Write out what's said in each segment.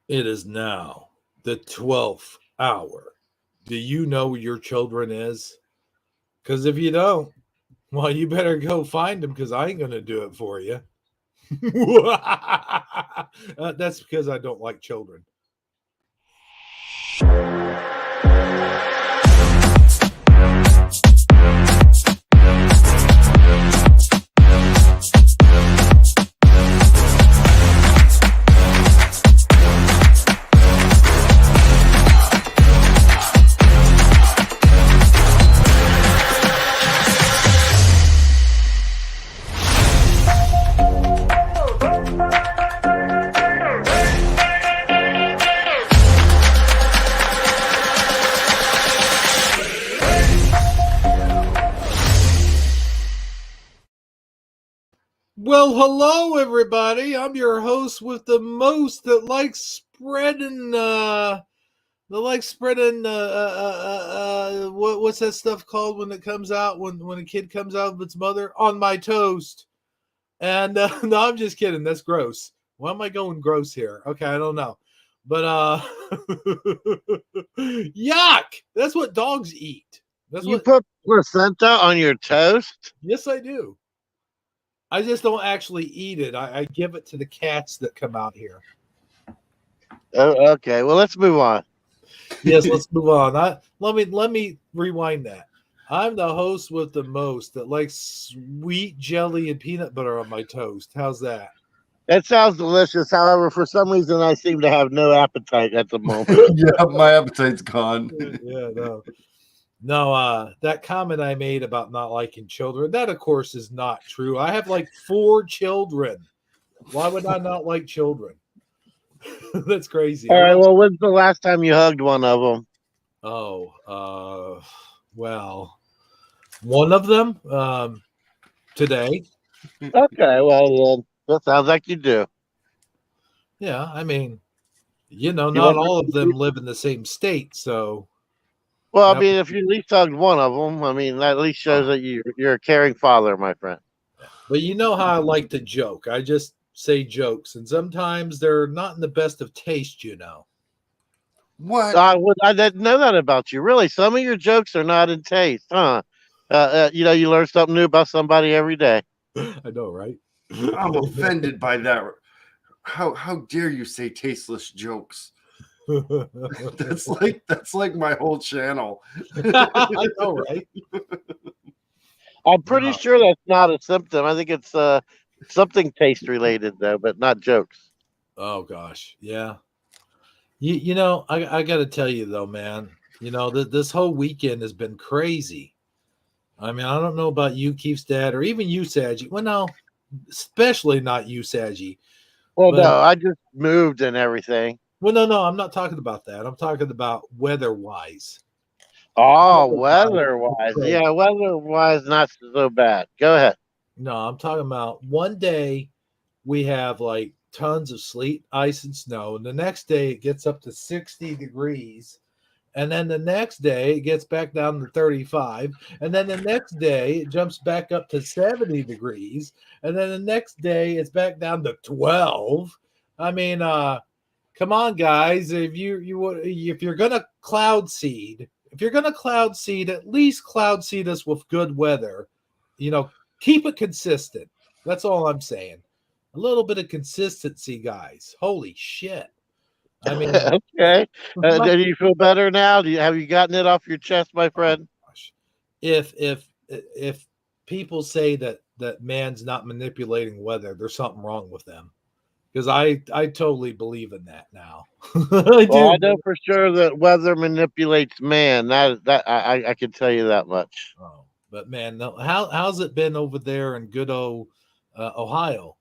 It is now the 12th hour. Do you know where your children is? Because if you don't, well, you better go find them because I ain't going to do it for you. That's because I don't like children. Well, hello everybody. I'm your host with the most that likes spreading what's that stuff called when it comes out when a kid comes out of its mother on my toast. And no, I'm just kidding. That's gross. Why am I going gross here? Okay, I don't know. But yuck. That's what dogs eat. That's You what put placenta on your toast? Yes, I do. I just don't actually eat it. I give it to the cats that come out here. Oh, okay. Well, let's move on. Yes, let's move on. Let me rewind that. I'm the host with the most that likes sweet jelly and peanut butter on my toast. How's that? That sounds delicious. However, for some reason, I seem to have no appetite at the moment. Yeah, my appetite's gone. Yeah, no. No, that comment I made about not liking children, that of course is not true. I have like 4 children. Why would I not like children? That's crazy. All I right. love Well, when's the last time you hugged one of them? well, one of them today. Okay. Well, then, that sounds like you do. Yeah, I mean, You not want? all of them live in the same state, so Well, I that mean, if you at least hugged one of them, I mean, that at least shows that you're a caring father, my friend. but you know how I like to joke. I just say jokes, and sometimes they're not in the best of taste. What? I didn't know that about you. Really, some of your jokes are not in taste, huh? You learn something new about somebody every day. I know, right? I'm offended by that. How dare you say tasteless jokes? That's like my whole channel. I know, right? I'm pretty No. sure that's not a symptom. I think it's something taste related though, but not jokes. Oh gosh, yeah. I got to tell you though, man. This whole weekend has been crazy. I mean, I don't know about you, Keith's dad, or even you, Saget. Well, no, especially not you, Saget. Well, But no, I just moved and everything. no, I'm not talking about that. I'm talking about weather-wise. Oh, Weather-wise, weather it's wise, crazy. yeah, weather wise, not so bad. Go ahead. No, I'm talking about one day we have like tons of sleet, ice, and snow, and the next day it gets up to 60 degrees. And then the next day it gets back down to 35. And then the next day it jumps back up to 70 degrees. And then the next day it's back down to 12. I mean, come on, guys. If you're gonna cloud seed, at least cloud seed us with good weather. Keep it consistent. That's all I'm saying. A little bit of consistency, guys. Holy shit. I mean, Okay. my Do you feel better now? Have you gotten it off your chest, my oh friend? gosh. If people say that man's not manipulating weather, there's something wrong with them. Because I totally believe in that now. I Well, do. I know for sure that weather manipulates man. I can tell you that much. Oh, but man, no, how's it been over there in good old Ohio?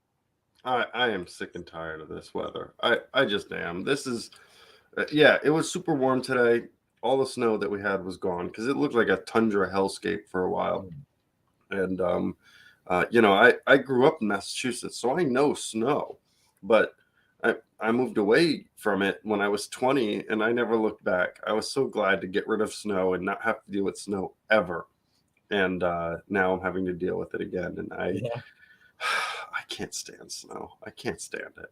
I am sick and tired of this weather. I just am. This is yeah. It was super warm today. All the snow that we had was gone because it looked like a tundra hellscape for a while. And I grew up in Massachusetts, so I know snow, but I moved away from it when I was 20, and I never looked back. I was so glad to get rid of snow and not have to deal with snow ever. And now I'm having to deal with it again, and I Yeah. I can't stand snow. I can't stand it.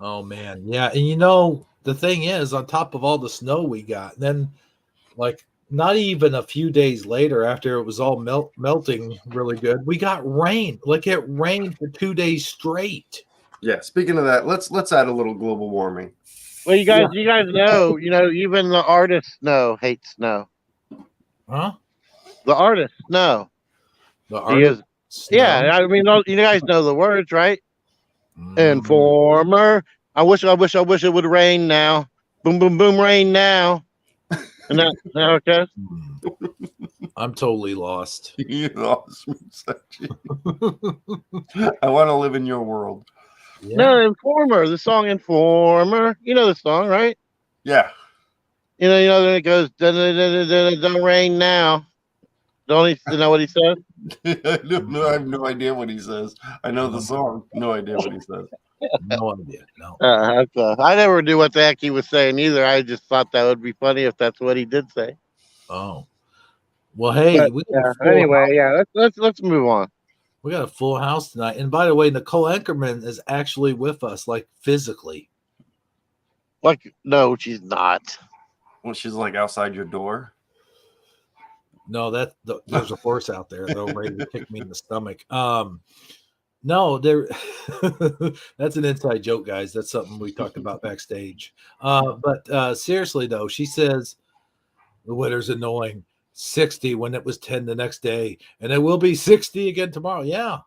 Oh man, yeah, and you know the thing is, on top of all the snow we got, then like not even a few days later, after it was all melting really good, we got rain. Like it rained for 2 days straight. Yeah. Speaking of that, let's add a little global warming. Well, Yeah. you guys know, even the artist Snow hates snow. Huh? The artist Snow. The He artist is, snow. yeah. I mean, you guys know the words, right? Mm, Informer. I wish it would rain now. Boom, boom, boom, rain now. And that how it goes. I'm totally lost. You awesome, Saget. I want to live in your world. Yeah. No, Informer. The song Informer. You know the song, right? Yeah. Then it goes, don't rain now. Don't you know what he says? I have no idea what he says. I know the song. No idea what he says. No idea. No. I never knew what the heck he was saying either. I just thought that would be funny if that's what he did say. Oh. Well, hey, But we got a yeah, full anyway, house. yeah, let's move on. We got a full house tonight. And by the way, Nicole Ankerman is actually with us, like physically. Like, no, she's not. When she's like outside your door. No, there's a horse out there that'll ready to kick me in the stomach. No, there. That's an inside joke, guys. That's something we talked about backstage. But seriously, though, she says the weather's annoying. 60 when it was 10 the next day, and it will be 60 again tomorrow. Yeah,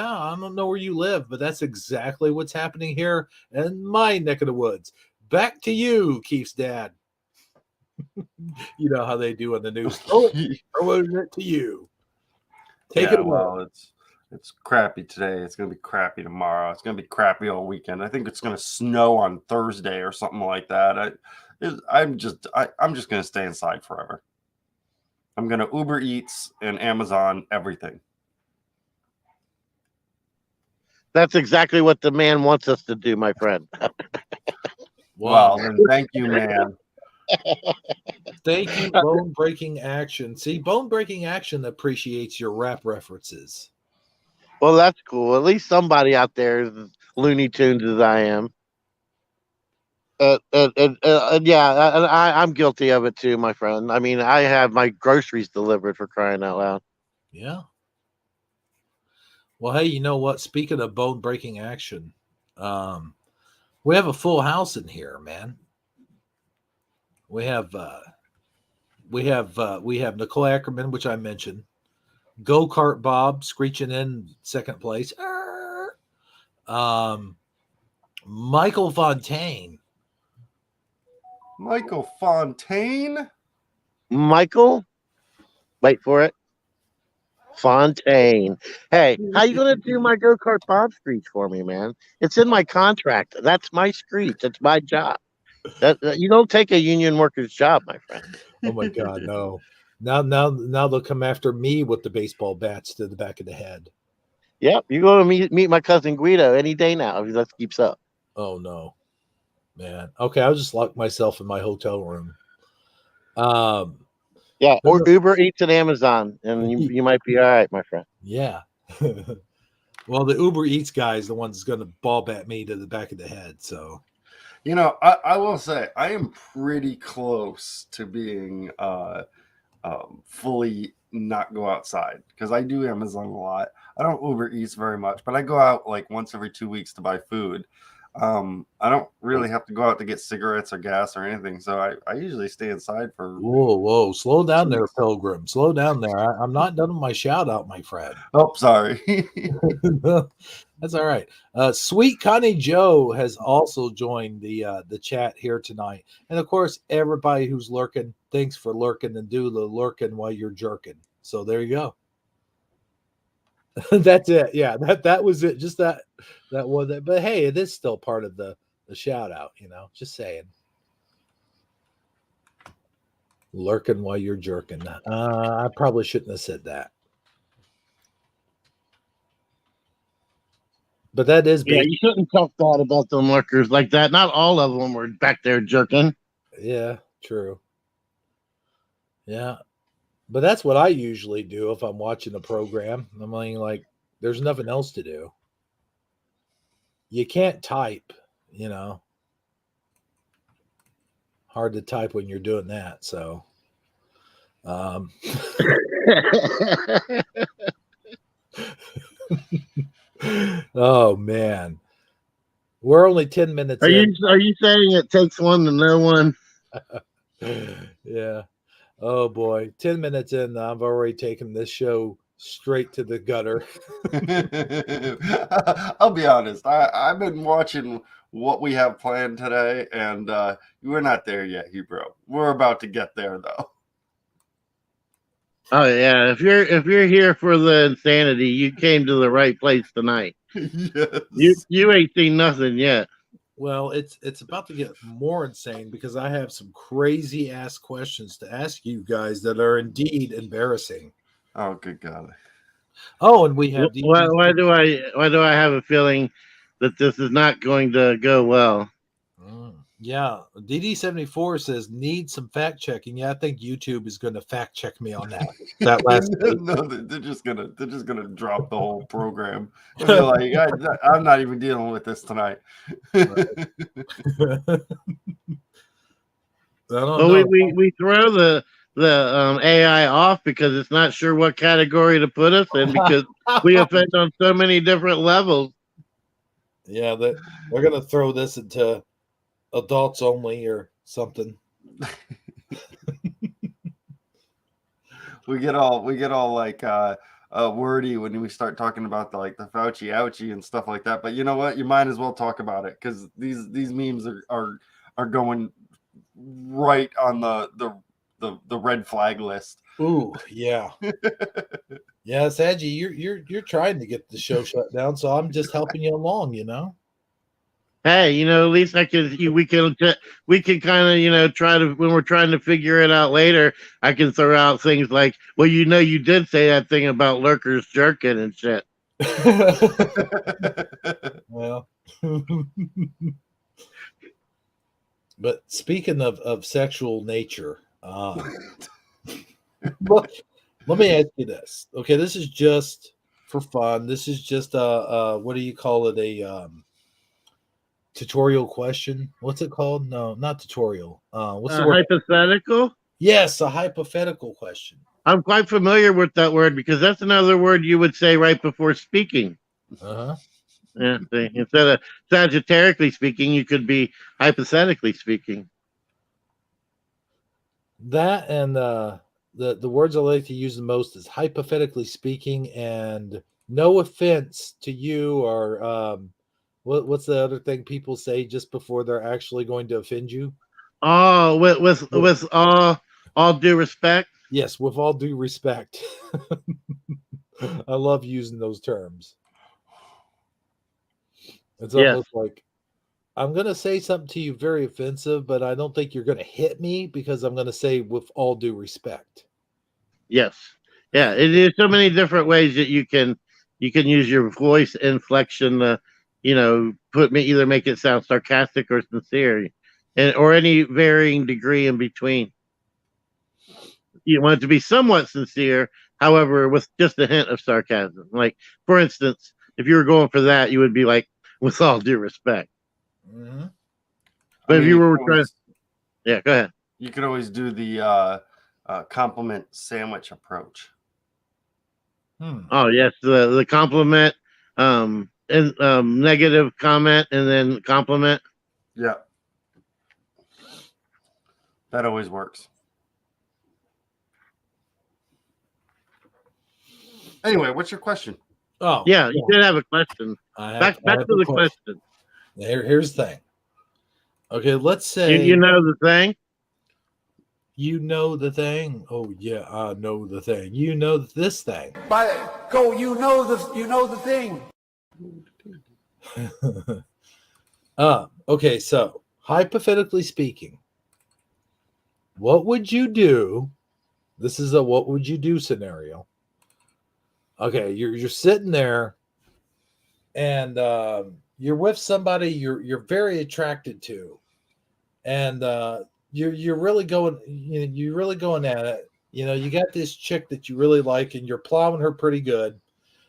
I don't know where you live, but that's exactly what's happening here in my neck of the woods. Back to you, Keith's dad. You know how they do on the news. Throw it to you. Take it away. Well, it's crappy today. It's gonna be crappy tomorrow. It's gonna be crappy all weekend. I think it's gonna snow on Thursday or something like that. I'm just gonna stay inside forever. I'm gonna Uber Eats and Amazon everything. That's exactly what the man wants us to do, my friend. Well, then thank you, man. Thank you, Bone Breaking Action. See, Bone Breaking Action appreciates your rap references. Well, that's cool. At least somebody out there is as Looney Tunes as I am. Yeah, I'm guilty of it too, my friend. I mean, I have my groceries delivered for crying out loud. Yeah. Well, hey, you know what? Speaking of Bone Breaking Action, we have a full house in here, man. We have Nicole Ackerman, which I mentioned. Go Kart Bob screeching in second place. Michael Fontaine. Michael Fontaine? Michael, wait for it. Fontaine. Hey, how you gonna do my go kart Bob screech for me, man? It's in my contract. That's my screech. That's my job. That you don't take a union worker's job, my friend. Oh my God, no. Now they'll come after me with the baseball bats to the back of the head. Yep, you're gonna meet my cousin Guido any day now if that keeps up. Oh no, man. Okay, I'll just lock myself in my hotel room. Yeah, or Uber Eats and Amazon, and you might be all right, my friend. Yeah. Well, the Uber Eats guy is the one that's going to ball bat me to the back of the head. So, I will say I am pretty close to being fully not go outside because I do Amazon a lot. I don't Uber Eats very much, but I go out like once every 2 weeks to buy food. I don't really have to go out to get cigarettes or gas or anything, so I usually stay inside for. whoa, slow down there, Pilgrim. Slow down there. I'm not done with my shout out, my friend. Oh, sorry. That's all right. Sweet Connie Joe has also joined the chat here tonight, and of course, everybody who's lurking, thanks for lurking and do the lurking while you're jerking. So there you go. That's it. Yeah, that was it. Just that one. But hey, it is still part of the shout out. Just saying. Lurking while you're jerking. I probably shouldn't have said that. But that is yeah. You shouldn't talk bad about them lurkers like that. Not all of them were back there jerking. Yeah, true. Yeah. But that's what I usually do if I'm watching a program. I'm like, there's nothing else to do. You can't type. you know, hard to type when you're doing that. So, oh man, we're only 10 minutes Are in. you saying it takes one to know one? Yeah. Oh boy, 10 minutes in, I've already taken this show straight to the gutter. I'll be honest. I've been watching what we have planned today, and we're not there yet, Hebrew. We're about to get there, though. Oh yeah, if you're here for the insanity, you came to the right place tonight. Yes. You ain't seen nothing yet. Well, it's about to get more insane because I have some crazy ass questions to ask you guys that are indeed embarrassing. Oh, good God. Oh, and we have Why do I have a feeling that this is not going to go well? Yeah, DD74 says need some fact checking. Yeah, I think YouTube is going to fact check me on that. That last No, they're just gonna drop the whole program. And be like, I'm not even dealing with this tonight. Well, we throw the AI off because it's not sure what category to put us in because we offend on so many different levels. Yeah, they're going to throw this into adults only or something. we get all like wordy when we start talking about the Fauci ouchie and stuff like that. But you know what? You might as well talk about it because these memes are going right on the red flag list. Ooh, yeah. Yeah, Saji, you're trying to get the show shut down, so I'm just helping you along, you know. Hey, at least we can kind of try to, when we're trying to figure it out later, I can throw out things like, well, you did say that thing about lurkers jerking and shit. Well, but speaking of sexual nature, let me ask you this. Okay, this is just for fun. This is just what do you call it? A tutorial question. What's it called? No, not tutorial. What's the word? Hypothetical? Yes, a hypothetical question. I'm quite familiar with that word because that's another word you would say right before speaking. Uh-huh. Yeah, instead of sagittarically speaking, you could be hypothetically speaking. That and the words I like to use the most is hypothetically speaking, and no offense to you or what's the other thing people say just before they're actually going to offend you? Oh, with all due respect. Yes, with all due respect. I love using those terms. It's almost like I'm going to say something to you very offensive, but I don't think you're going to hit me because I'm going to say with all due respect. Yes. Yeah, there's so many different ways that you can use your voice inflection to, either make it sound sarcastic or sincere, or any varying degree in between. You want it to be somewhat sincere, however, with just a hint of sarcasm. Like, for instance, if you were going for that, you would be like, with all due respect. Mm-hmm. But if you were trying, yeah, go ahead. You could always do the compliment sandwich approach. Oh yes, the compliment, and negative comment, and then compliment. Yeah, that always works. Anyway, what's your question? Oh, yeah, you did have a question. Back to the question. Here's the thing. Okay, let's say you know the thing. You know the thing. Oh yeah, I know the thing. You know this thing. You know the thing. Okay, so hypothetically speaking, what would you do? This is a what would you do scenario. Okay, you're sitting there, and you're with somebody you're very attracted to, and you're really going, you're really going at it. You got this chick that you really like, and you're plowing her pretty good,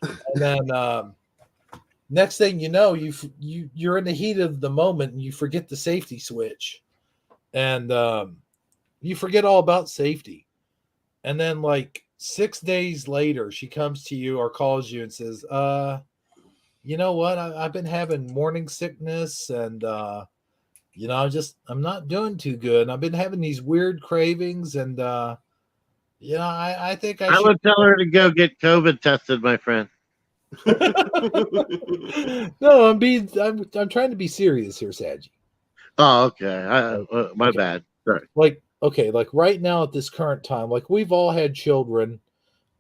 and then next thing you know, you're in the heat of the moment and you forget the safety switch, and you forget all about safety. And then like 6 days later, she comes to you or calls you and says, you know what? I've been having morning sickness, and I'm not doing too good. I've been having these weird cravings, and I think I I should. would tell her to go get COVID tested, my friend. No, I'm trying to be serious here, Saji. Oh, okay. My Okay. bad. Sorry. Like, okay, like right now at this current time, like we've all had children,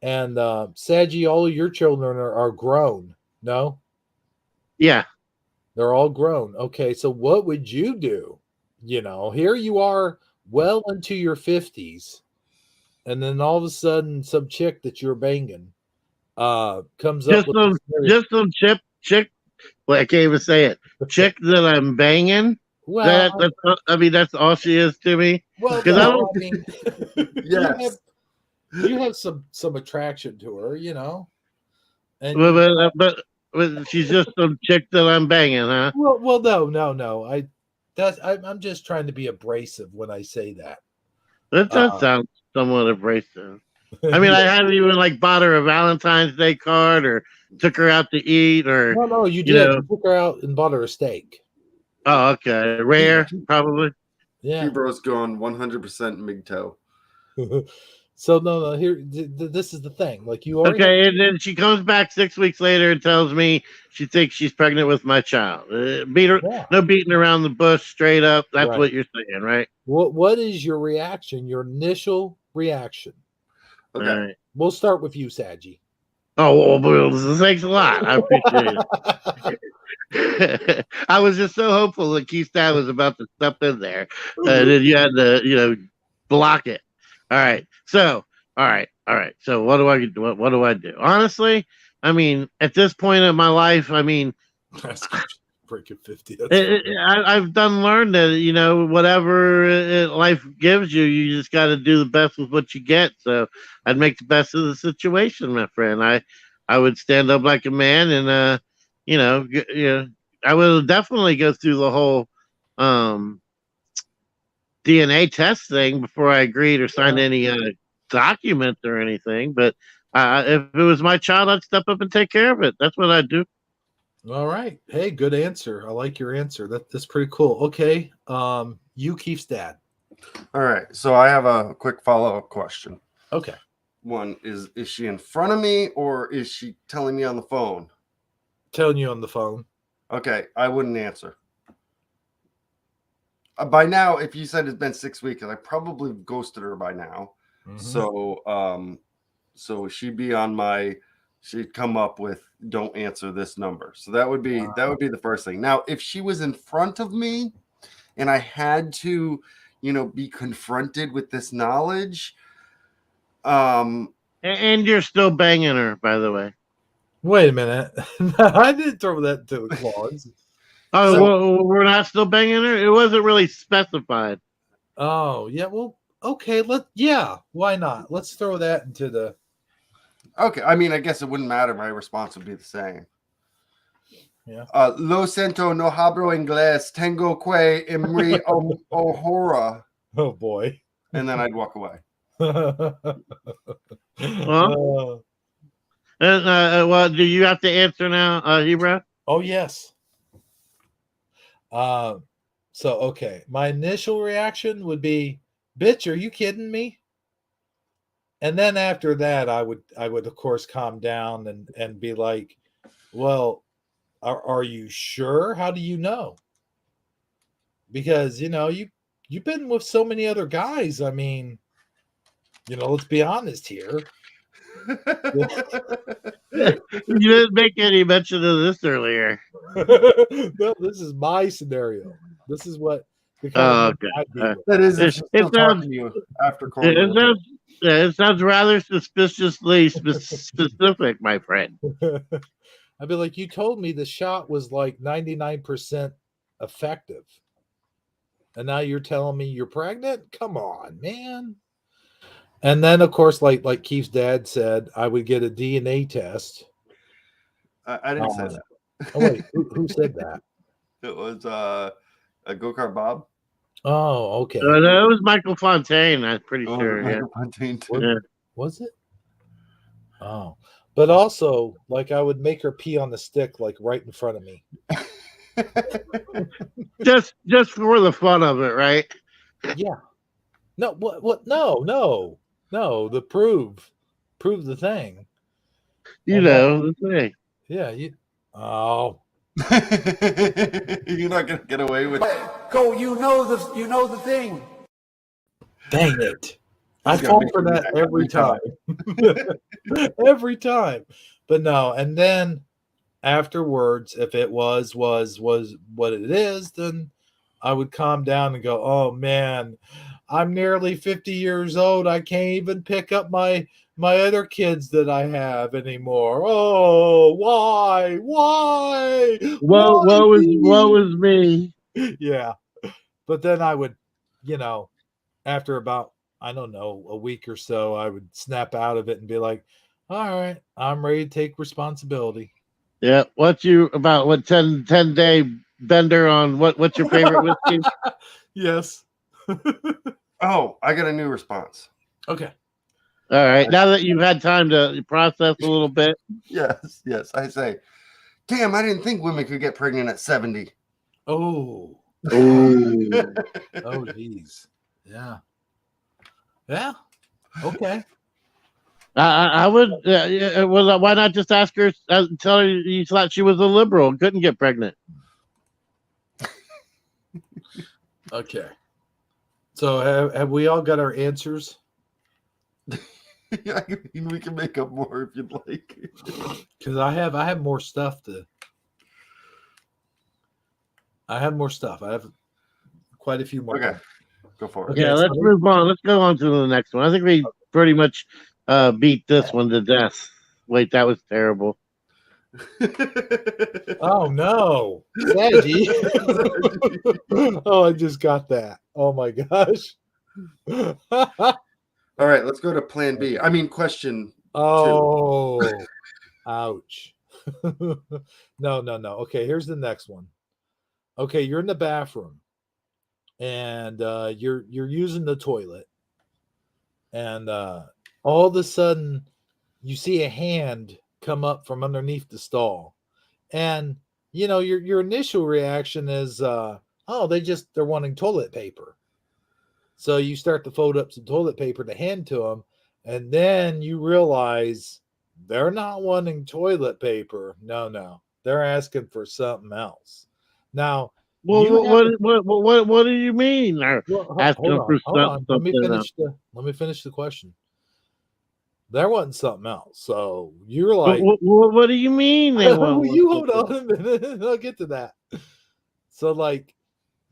and Saji, all of your children are grown. No, Yeah. they're all grown. Okay, so what would you do? Here you are, well into your 50s, and then all of a sudden, some chick that you're banging comes up Just with some, this. just some chick. Well, I can't even say it. Chick that I'm banging. Well, That's all she is to me. well, Because I no, don't. I mean, Yes. you have some attraction to her, and But she's just some chick that I'm banging, huh? well, no. I'm just trying to be abrasive when I say that. That does sound somewhat abrasive. I mean, I haven't even like bought her a Valentine's Day card or took her out to eat or No, you you did. know. You took her out and bought her a steak. Oh, okay. Rare, probably. Yeah. Hebrews gone 100% MGTOW. So no. Here, this is the thing. Like you already. Okay, and then she comes back 6 weeks later and tells me she thinks she's pregnant with my child. Beat her, Yeah. no beating around the bush, straight up. That's Right. what you're saying, right? What is your reaction? Your initial reaction? Okay. All right. We'll start with you, Saji. Oh, well, thanks a lot. I appreciate it. I was just so hopeful that Keith Stab was about to step in there, and then you had to, block it. All right. So, all right. So, what do I do? What do I do? Honestly, I mean, at this point in my life, I mean, Breaking 50. That's I've done learned that whatever life gives you, you just got to do the best with what you get. So I'd make the best of the situation, my friend. I would stand up like a man, and I would definitely go through the whole DNA test thing before I agreed or signed any documents or anything. But if it was my child, I'd step up and take care of it. That's what I'd do. all right. Hey, good answer. I like your answer. That's pretty cool. Okay. You Keith's dad. All right. So I have a quick follow-up question. Okay. One is she in front of me or is she telling me on the phone? Telling you on the phone. Okay. I wouldn't answer. By now, if you said it's been 6 weeks, I probably ghosted her by now. Mhm. So she'd come up with don't answer this number. So that would be the first thing. Now, if she was in front of me and I had to, be confronted with this knowledge, And you're still banging her, by the way. Wait a minute. I didn't throw that to the clause. Oh, well, we're not still banging her? It wasn't really specified. Oh, yeah. Well, okay. Why not? Let's throw that into the. okay. I mean, I guess it wouldn't matter. My response would be the same. Yeah. Lo siento, no hablo inglés. Tengo que imri ohora. Oh, boy. And then I'd walk away. Well, do you have to answer now, Hebrew? Oh, yes. Okay. My initial reaction would be, bitch, are you kidding me? And then after that, I would of course calm down and be like, well, are you sure? How do you know? Because you've been with so many other guys. I mean, let's be honest here. You didn't make any mention of this earlier. No, this is my scenario. This is what the Oh, kind of okay. That is if she's still It talking sounds- to you after calling you. It sounds rather suspiciously specific, my friend. I'd be like, you told me the shot was like 99% effective. And now you're telling me you're pregnant? Come on, man. And then, of course, like Keith's dad said, I would get a DNA test. I didn't say that. Oh wait, who said that? It was a go-kart Bob. Oh, okay. No, it was Michael Fontaine. I'm pretty Oh, sure. Yeah. Michael Fontaine too. Was, Yeah. was it? Oh, but also, like, I would make her pee on the stick, like right in front of me. Just for the fun of it, right? Yeah. No, what? No. The prove the thing. You And know, the thing. Yeah. Oh, You're not gonna get away with it. Go, you know the thing. dang it! I He's gonna fall make for you that mad every time. Every time. But no, and then afterwards, if it was what it is, then I would calm down and go, "Oh man, I'm nearly 50 years old. I can't even pick up my other kids that I have anymore. Oh, why? Why? Woe Me?" is me. Yeah. But then I would, after about, I don't know, a week or so, I would snap out of it and be like, all right, I'm ready to take responsibility. Yeah. What 10-day bender on what's your favorite whiskey? Yes. Oh, I got a new response. Okay. All right. Now that you've had time to process a little bit. Yes. I say, damn, I didn't think women could get pregnant at 70. Oh. Ooh. Oh, geez. Yeah. Yeah. Okay. I would. Well, why not just ask her? Tell her you thought she was a liberal and couldn't get pregnant. Okay. So have we all got our answers? Yeah, we can make up more if you'd like. Because I have more stuff I have more stuff. I have quite a few more. Okay, go for it. Okay, Yeah, so let's move on. Let's go on to the next one. I think we pretty much beat this one to death. Wait, that was terrible. Oh no, Saggy. Oh, I just got that. Oh my gosh. All right, let's go to plan B. I mean, question Oh, ouch. No. Okay, here's the next one. Okay, you're in the bathroom and you're using the toilet, and all of a sudden you see a hand come up from underneath the stall, and your initial reaction is they're wanting toilet paper. So you start to fold up some toilet paper to hand to them, and then you realize they're not wanting toilet paper. No, they're asking for something else. Now, Well, you have what do you mean? Or asking them for hold on. Let me something finish else. Let me finish the question. They're wanting something else. So you're like, What do you mean they want? you hold on a minute. I'll get to that. So like,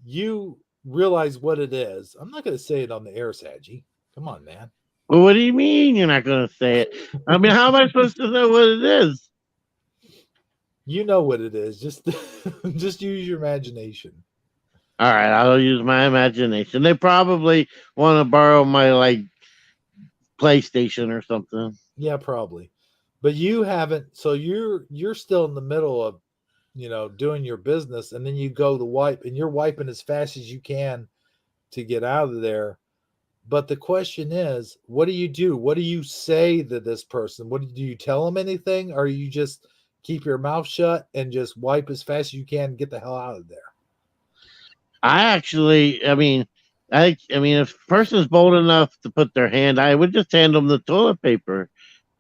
you realize what it is. I'm not going to say it on the air, Saggy. Come on, man. Well, what do you mean you're not going to say it? I mean, how am I supposed to know what it is? You know what it is. Just just use your imagination. All right, I'll use my imagination. They probably want to borrow my PlayStation or something. Yeah, probably. But you haven't. So you're still in the middle of doing your business, and then you go to wipe, and you're wiping as fast as you can to get out of there. But the question is, what do you do? What do you say to this person? What do you tell them anything, or you just keep your mouth shut and just wipe as fast as you can and get the hell out of there? I mean, if a person's bold enough to put their hand, I would just hand them the toilet paper,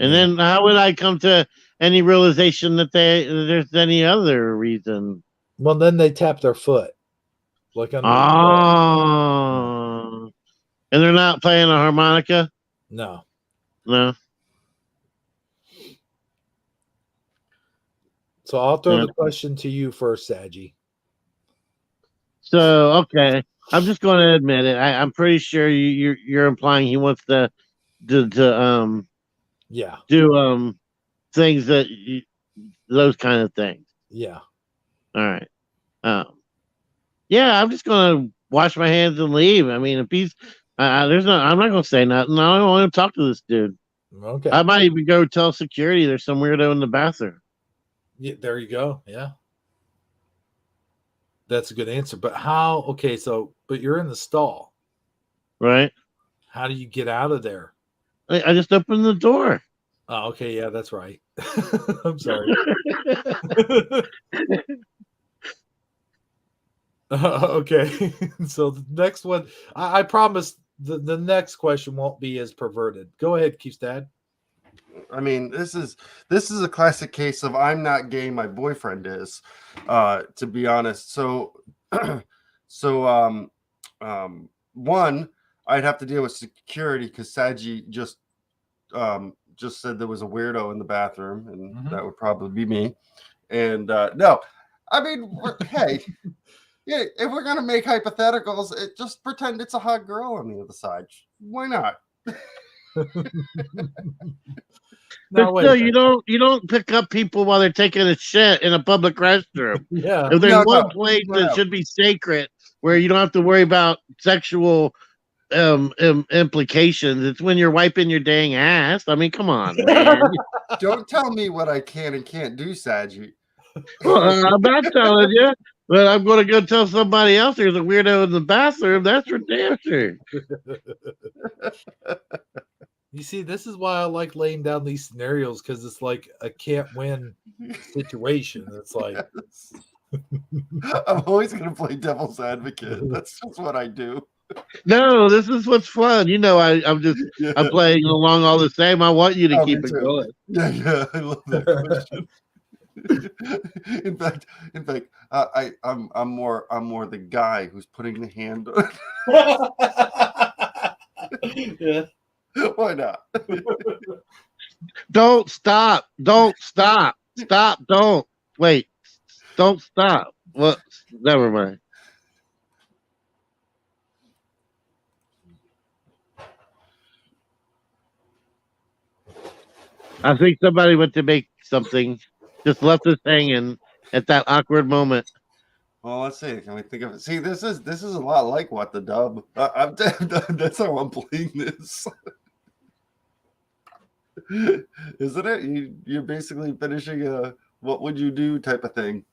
and then how would I come to any realization that there's any other reason? Well, then they tap their foot, like under. Oh, and they're not playing a harmonica? No. So I'll throw the question to you first, Saggy. So okay, I'm just going to admit it. I'm pretty sure you're implying he wants to do things those kind of things. Yeah. All right. Yeah, I'm just going to wash my hands and leave. I mean, if he's I'm not going to say nothing. I don't want to talk to this dude. Okay. I might even go tell security there's some weirdo in the bathroom. Yeah, there you go. Yeah. That's a good answer. But how? Okay, but you're in the stall. Right? How do you get out of there? I just opened the door. Oh, okay, yeah, that's right. I'm sorry. Okay, so the next one, I promise the next question won't be as perverted. Go ahead, Keystad. I mean, this is a classic case of I'm not gay, my boyfriend is. To be honest, so one, I'd have to deal with security because Saji just said there was a weirdo in the bathroom, and that would probably be me. And no, I mean, hey, yeah, if we're gonna make hypotheticals, just pretend it's a hot girl on the other side. Why not? But still, you don't pick up people while they're taking a shit in a public restroom. Yeah. If there's No, one place that should be sacred where you don't have to worry about sexual implications, it's when you're wiping your dang ass. I mean, come on, man. Don't tell me what I can and can't do, Saji. Well, I'm not telling you, but I'm going to go tell somebody else there's a weirdo in the bathroom. That's for damn sure. You see, this is why I like laying down these scenarios, because it's like a can't win situation. It's like I'm always going to play devil's advocate. That's just what I do. No, this is what's fun. You know, I'm playing along all the same. I want you to keep it going. Yeah, I love that question. in fact, I'm more the guy who's putting the hand on. Yeah. Why not? Don't stop. Don't stop. Stop. Don't. Wait. Don't stop. What? Never mind. I think somebody went to make something, just left us hanging at that awkward moment. Well, let's see. Can we think of it? See, this is a lot like What the Dub. That's how I'm playing this. Isn't it? You're basically finishing a what would you do type of thing.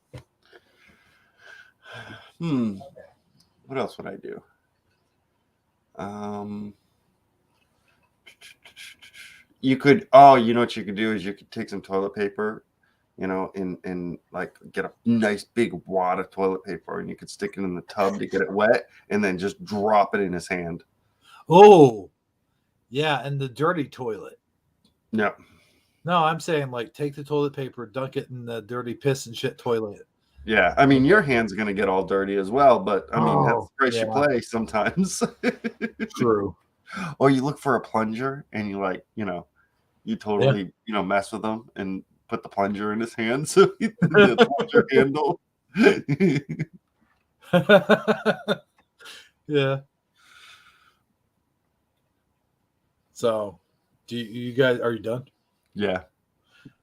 What else would I do? You could. Oh, you know what you could do is you could take some toilet paper, and like get a nice big wad of toilet paper, and you could stick it in the tub to get it wet, and then just drop it in his hand. Oh, yeah, and the dirty toilet. No. No, I'm saying like take the toilet paper, dunk it in the dirty piss and shit toilet. Yeah, I mean your hand's gonna get all dirty as well, but I mean that's the price you play sometimes. True. Or you look for a plunger and you totally mess with him and put the plunger in his hand so the plunger handle. Yeah. So, do you guys are you done? Yeah.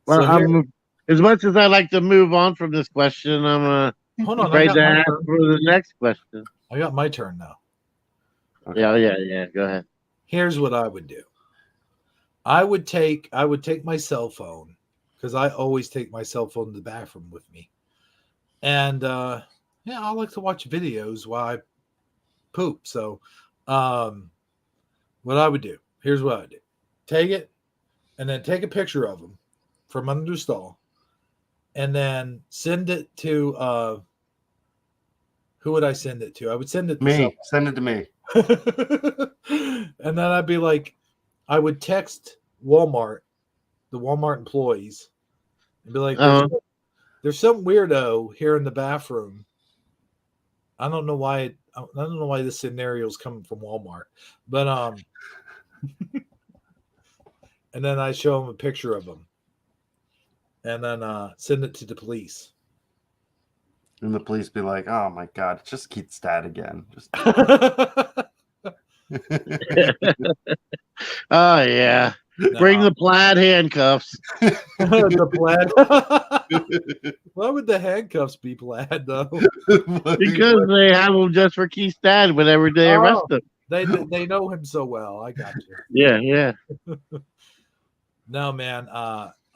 Well, So as much as I like to move on from this question, I'm hold on. afraid to ask for the next question. I got my turn now. Okay. Yeah. Go ahead. Here's what I would do. I would take my cell phone, because I always take my cell phone to the bathroom with me. And I like to watch videos while I poop. So what I would do, here's what I would do. Take it and then take a picture of them from under the stall and then send it to who would I send it to? I would send it to me. Send it to me. And then I'd be like, I would text Walmart, the Walmart employees, and be like, there's some weirdo here in the bathroom. I don't know why this scenario is coming from Walmart, but and then I show them a picture of him, and then send it to the police. And the police be like, "Oh my God, just Keith Stat again." Just oh yeah. No. Bring the plaid handcuffs. The plaid. Why would the handcuffs be plaid though? Because they have them just for Keith Stat whenever they arrest him. They know him so well. I got you. Yeah. No, man.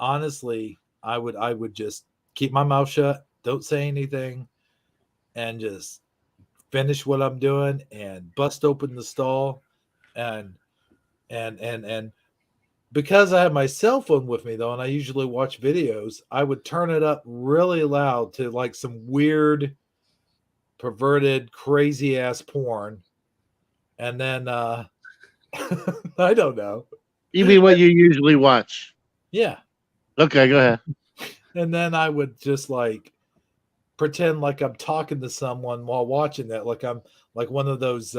Honestly, I would just keep my mouth shut, don't say anything, and just finish what I'm doing and bust open the stall and because I have my cell phone with me though, and I usually watch videos, I would turn it up really loud to like some weird, perverted, crazy ass porn. And then I don't know. You mean what you usually watch? Yeah. Okay, go ahead. And then I would just like pretend like I'm talking to someone while watching that, like I'm like one of those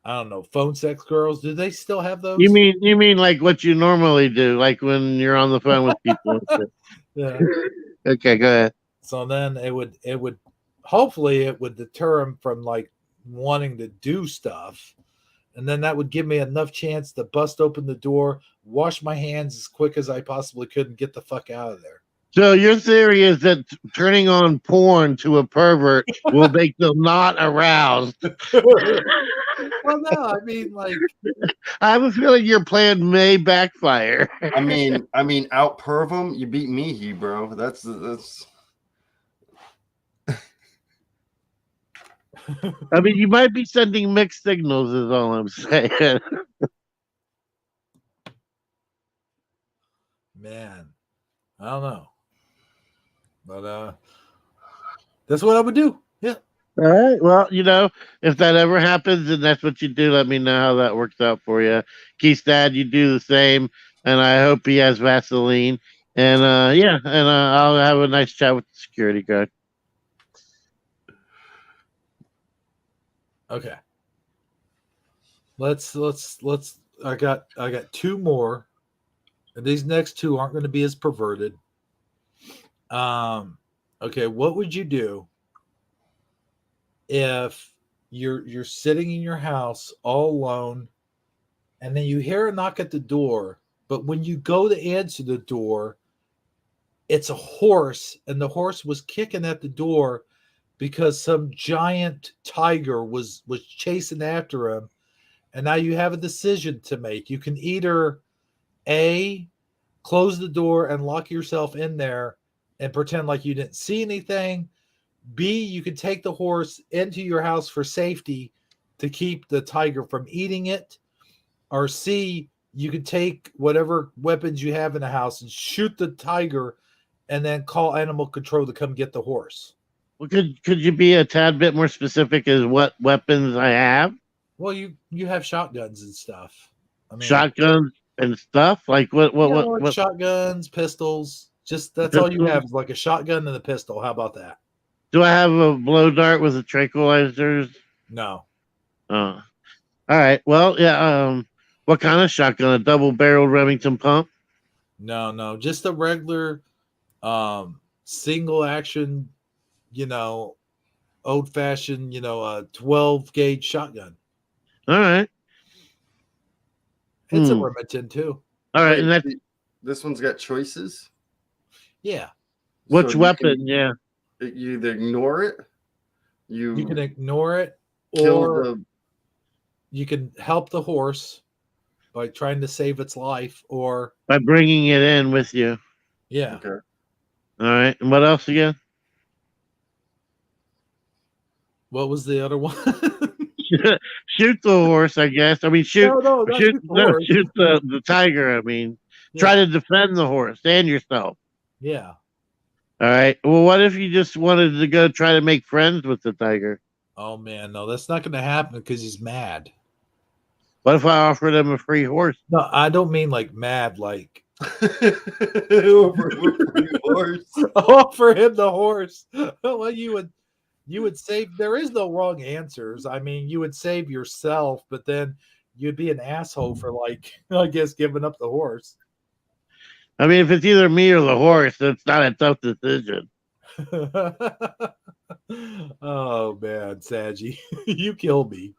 I don't know, phone sex girls. Do they still have those? You mean like what you normally do, like when you're on the phone with people? Yeah. Okay, go ahead. So then it would hopefully it would deter him from like wanting to do stuff. And then that would give me enough chance to bust open the door, wash my hands as quick as I possibly could, and get the fuck out of there. So your theory is that turning on porn to a pervert will make them not aroused. Well, no, I mean, like, I have a feeling your plan may backfire. I mean, out perv him. You beat me, bro. That's. I mean, you might be sending mixed signals, is all I'm saying. man, I don't know, but that's what I would do. Yeah. All right. Well, if that ever happens and that's what you do, let me know how that works out for you. Keith's dad, you do the same, and I hope he has Vaseline. And I'll have a nice chat with the security guard. Okay. Let's. I got two more, and these next two aren't going to be as perverted. Okay. What would you do if you're sitting in your house all alone, and then you hear a knock at the door, but when you go to answer the door, it's a horse, and the horse was kicking at the door because some giant tiger was chasing after him, and now you have a decision to make. You can either A, close the door and lock yourself in there and pretend like you didn't see anything. B, you can take the horse into your house for safety to keep the tiger from eating it. Or C, you can take whatever weapons you have in the house and shoot the tiger and then call animal control to come get the horse. Well, could you be a tad bit more specific as what weapons I have? Well, you have shotguns and stuff. I mean, Shotguns and stuff? Like what? Shotguns, pistols. Just that's all you have is like a shotgun and a pistol. How about that? Do I have a blow dart with a tranquilizers? No. All right. Well, yeah. What kind of shotgun? A double-barreled Remington pump? No. Just a regular single action, old-fashioned, 12-gauge shotgun. All right. It's a Remington too. All right. Wait, And this one's got choices. Yeah. which So weapon? Yeah. You either ignore it, You can ignore it, kill or you can help the horse by trying to save its life, or By bringing it in with you. yeah. Okay. All right. And what else again? What was the other one? Shoot the horse, I guess. I mean, shoot. No, not shoot the horse. Shoot the tiger. I mean, try to defend the horse and yourself. Yeah. All right. Well, what if you just wanted to go try to make friends with the tiger? Oh man, no, that's not going to happen because he's mad. What if I offered him a free horse? No, I don't mean like mad, like horse. offer him the horse. Well, you would save. There is no wrong answers. I mean, you would save yourself, but then you'd be an asshole for like, I guess, giving up the horse. I mean, if it's either me or the horse, it's not a tough decision. Oh man, Saggy, you kill me.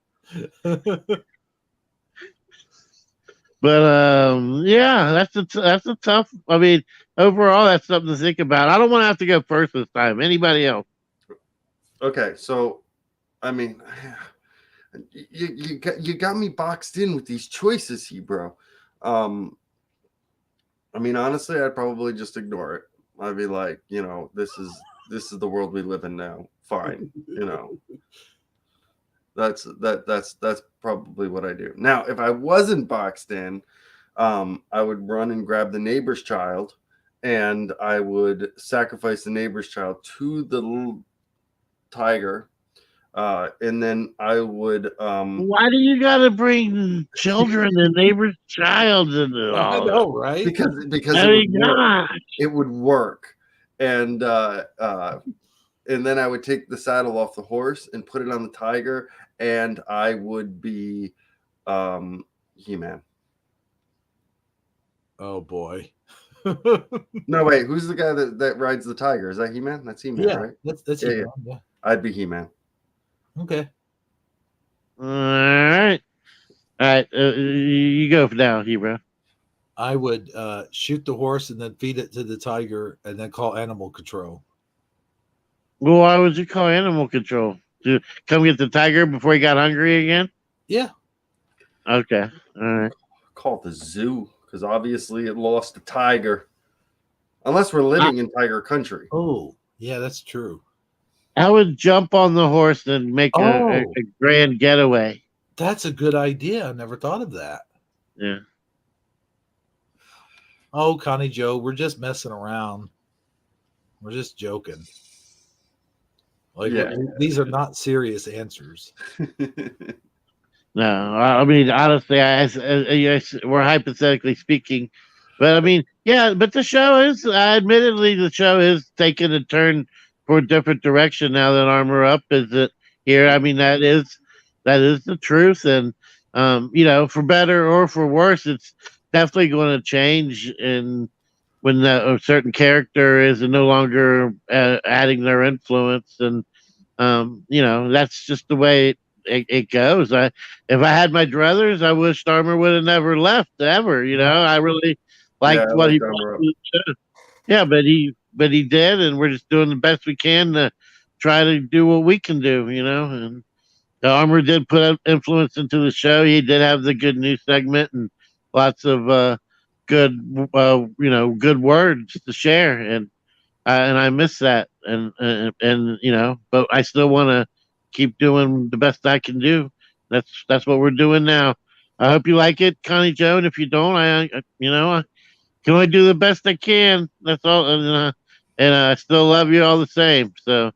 But yeah, that's a tough. I mean, overall, that's something to think about. I don't want to have to go first this time. Anybody else? Okay, so I mean, you got me boxed in with these choices here, bro. I mean, honestly, I'd probably just ignore it. I'd be like, this is the world we live in now. Fine, that's probably what I do. Now, if I wasn't boxed in, I would run and grab the neighbor's child, and I would sacrifice the neighbor's child to the little tiger, and then I would. Why do you got to bring children and neighbor's child into I all know, right? because that? it would work. It would work, and then I would take the saddle off the horse and put it on the tiger, and I would be He-Man. Oh boy. No, wait, who's the guy that rides the tiger? Is that He-Man? That's He-Man, Yeah, right? that's Yeah, He-Man, yeah. I'd be He-Man. Okay. All right. You go for now, Hebrew. I would shoot the horse and then feed it to the tiger and then call animal control. Well, why would you call animal control? To come get the tiger before he got hungry again? Yeah. Okay. All right. Call it the zoo, because obviously it lost the tiger. Unless we're living in tiger country. Oh, yeah, that's true. I would jump on the horse and make a grand getaway. That's a good idea. I never thought of that. Yeah. Oh, Connie Joe, we're just messing around. We're just joking. Like, these are not serious answers. No, I mean, honestly, we're hypothetically speaking, but I mean, yeah, but the show is, admittedly, the show is taking a turn for a different direction now that Armor Up is it here. I mean, that is the truth, and for better or for worse, it's definitely going to change. And when a certain character is no longer adding their influence, and that's just the way it goes. If I had my druthers, I wished Armor would have never left ever. I really liked what he brought to the show. Yeah, but he did, and we're just doing the best we can to try to do what we can do. And Armor did put influence into the show. He did have the good news segment and lots of good good words to share, and I miss that, and but I still want to keep doing the best I can do. That's what we're doing now. I hope you like it, Connie Joe. And if you don't, I can only do the best I can. That's all, and I still love you all the same. So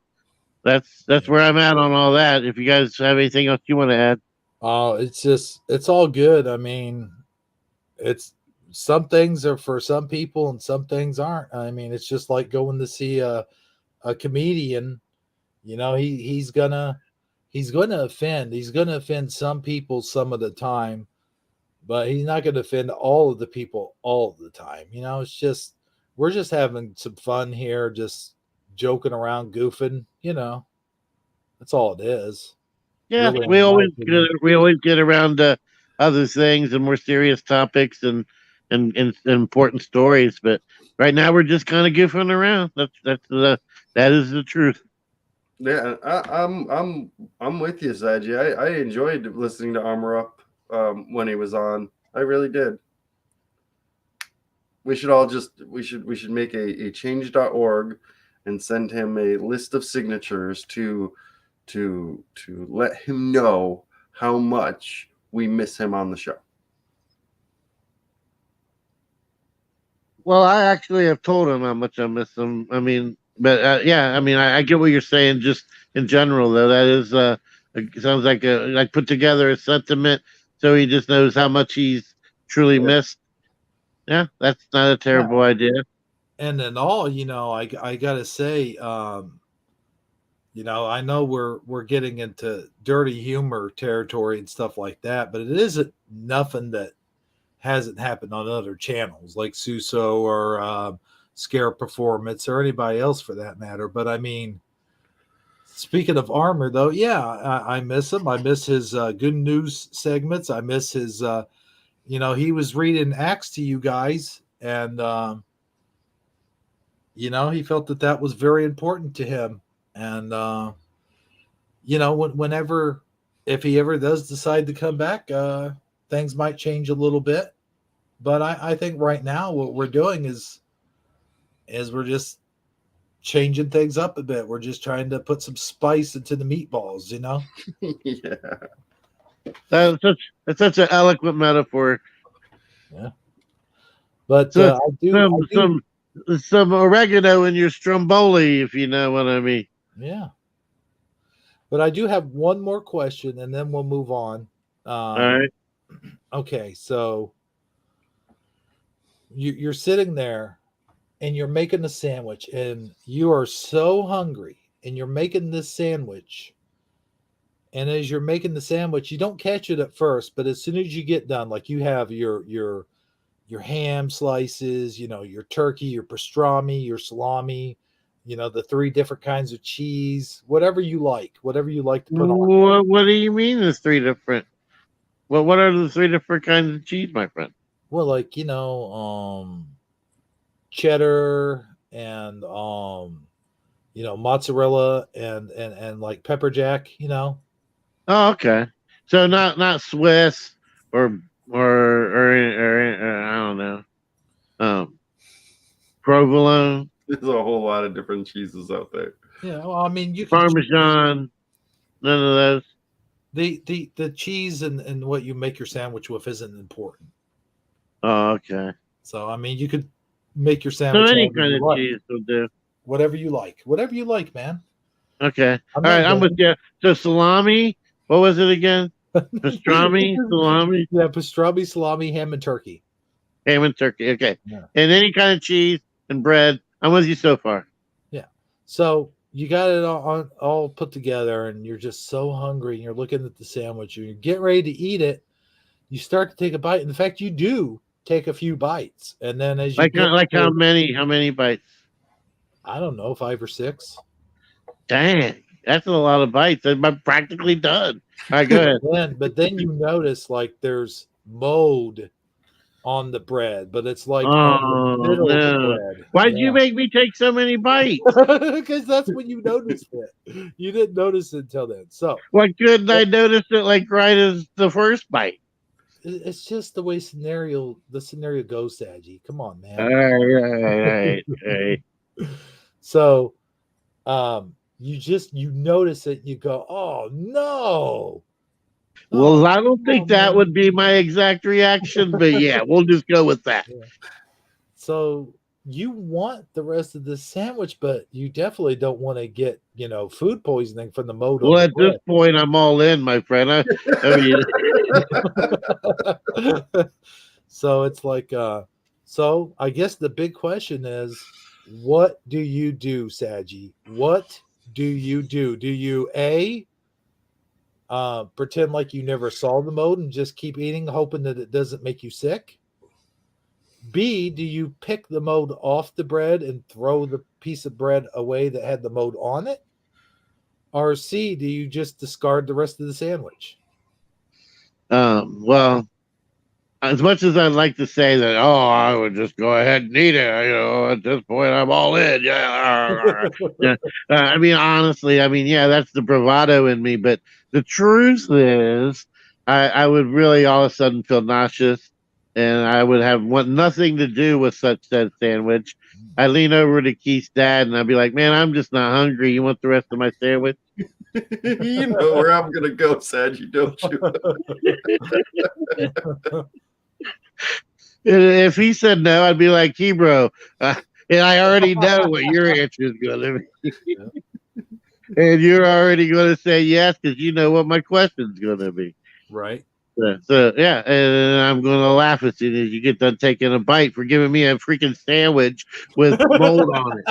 that's where I'm at on all that. If you guys have anything else you want to add, Oh, it's all good. I mean, it's some things are for some people and some things aren't. I mean, it's just like going to see a comedian. He's gonna offend. He's gonna offend some people some of the time, but he's not gonna offend all of the people all of the time. It's just we're just having some fun here, just joking around, goofing. That's all it is. yeah, Really, we always get around to other things and more serious topics and important stories. But right now we're just kind of goofing around. That is the truth. Yeah, I'm with you, Saget. I enjoyed listening to Armor Up when he was on. I really did. We should all we should make a change.org and send him a list of signatures to let him know how much we miss him on the show. Well, I actually have told him how much I miss him. I mean, but yeah, I mean, I get what you're saying. Just in general, though, that is it sounds like put together a sentiment, so he just knows how much he's truly missed. Yeah, that's not a terrible idea. And then I gotta say, I know we're getting into dirty humor territory and stuff like that, but it isn't nothing that hasn't happened on other channels like Suso or Scare Performance or anybody else for that matter. But I mean, speaking of Armor, though, yeah, I miss him. I miss his good news segments. I miss his, he was reading Acts to you guys, and he felt that was very important to him. And whenever, if he ever does decide to come back, things might change a little bit. But I think right now what we're doing is is we're just changing things up a bit. We're just trying to put some spice into the meatballs, Yeah. That's such an eloquent metaphor. Yeah. But So, I do. some oregano in your stromboli, if you know what I mean. Yeah. But I do have one more question, and then we'll move on. All right. Okay, so you're sitting there, and you're making a sandwich, and you are so hungry, and you're making this sandwich. And as you're making the sandwich, you don't catch it at first, but as soon as you get done, like you have your ham slices, your turkey, your pastrami, your salami, the three different kinds of cheese, whatever you like to put on. What do you mean? There's three different. Well, what are the three different kinds of cheese, my friend? Well, like cheddar and mozzarella and like pepper jack. Oh, okay. So not Swiss or I don't know. Provolone, There's a whole lot of different cheeses out there. Yeah, well, I mean, you can Parmesan, none of those. the cheese and what you make your sandwich with isn't important. Oh, okay. So I mean, you could make your So sandwich any however kind you of like. cheese will do. Whatever you like, man. Okay. I'm All right, not I'm with you. So salami, what was it again? Pastrami, salami, Yeah, pastrami, salami, ham, and turkey. ham and turkey. Okay. Yeah. And any kind of cheese and bread. I'm with you so far. Yeah. So you got it all put together, and you're just so hungry, and you're looking at the sandwich, and you're getting ready to eat it. You start to take a bite. In fact, you do take a few bites, and then as you How many bites? I don't know, 5 or 6. Dang, that's a lot of bites. I'm practically done. All right, go ahead. But then you notice like there's mold on the bread, but it's like on Oh the middle of the no! bread. Why'd you make me take so many bites? Because that's when you noticed it. You didn't notice it until then. So Why couldn't I notice it like right as the first bite? it's just the way the scenario goes, Saji. Come on, man. All right. So you notice it, you go, oh no. Well, Oh, I don't think that man. would be my exact reaction, but yeah, we'll just go with that. Yeah. So you want the rest of the sandwich, but you definitely don't want to get, food poisoning from the mold Well, on at this the point, I'm all in, my friend. I mean, bread. So it's like, so I guess the big question is, what do you do, Saji? What do you do? Do you pretend like you never saw the mold and just keep eating, hoping that it doesn't make you sick? B, do you pick the mold off the bread and throw the piece of bread away that had the mold on it? Or C, do you just discard the rest of the sandwich? well, as much as I'd like to say that, I would just go ahead and eat it. At this point, I'm all in. Yeah. Yeah. I mean, honestly, yeah, that's the bravado in me. But the truth is, I would really all of a sudden feel nauseous, and I would want nothing to do with such said sandwich. I lean over to Keith's dad, and I'd be like, "Man, I'm just not hungry. You want the rest of my sandwich?" You know where I'm gonna go, Saji, don't you? If he said no, I'd be like, Hebrew, and I already know what your answer is going to be. And you're already going to say yes because you know what my question's going to be. Right. So, yeah, and I'm going to laugh as soon as you get done taking a bite for giving me a freaking sandwich with mold on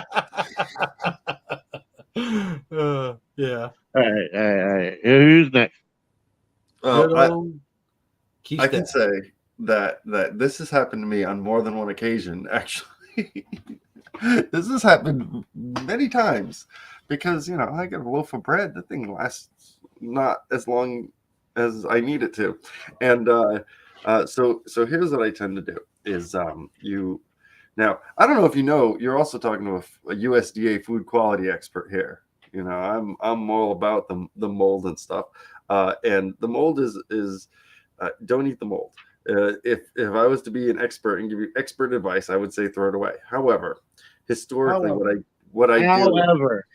it. Yeah. All right. Who's next? I can say that this has happened to me on more than one occasion, actually. This has happened many times because, I get a loaf of bread. The thing lasts not as long as I need it to. And so here's what I tend to do is now, I don't know if you know, you're also talking to a USDA food quality expert here. I'm all about the mold and stuff. And the mold is don't eat the mold. If I was to be an expert and give you expert advice, I would say throw it away. However, historically, However. what I do. However,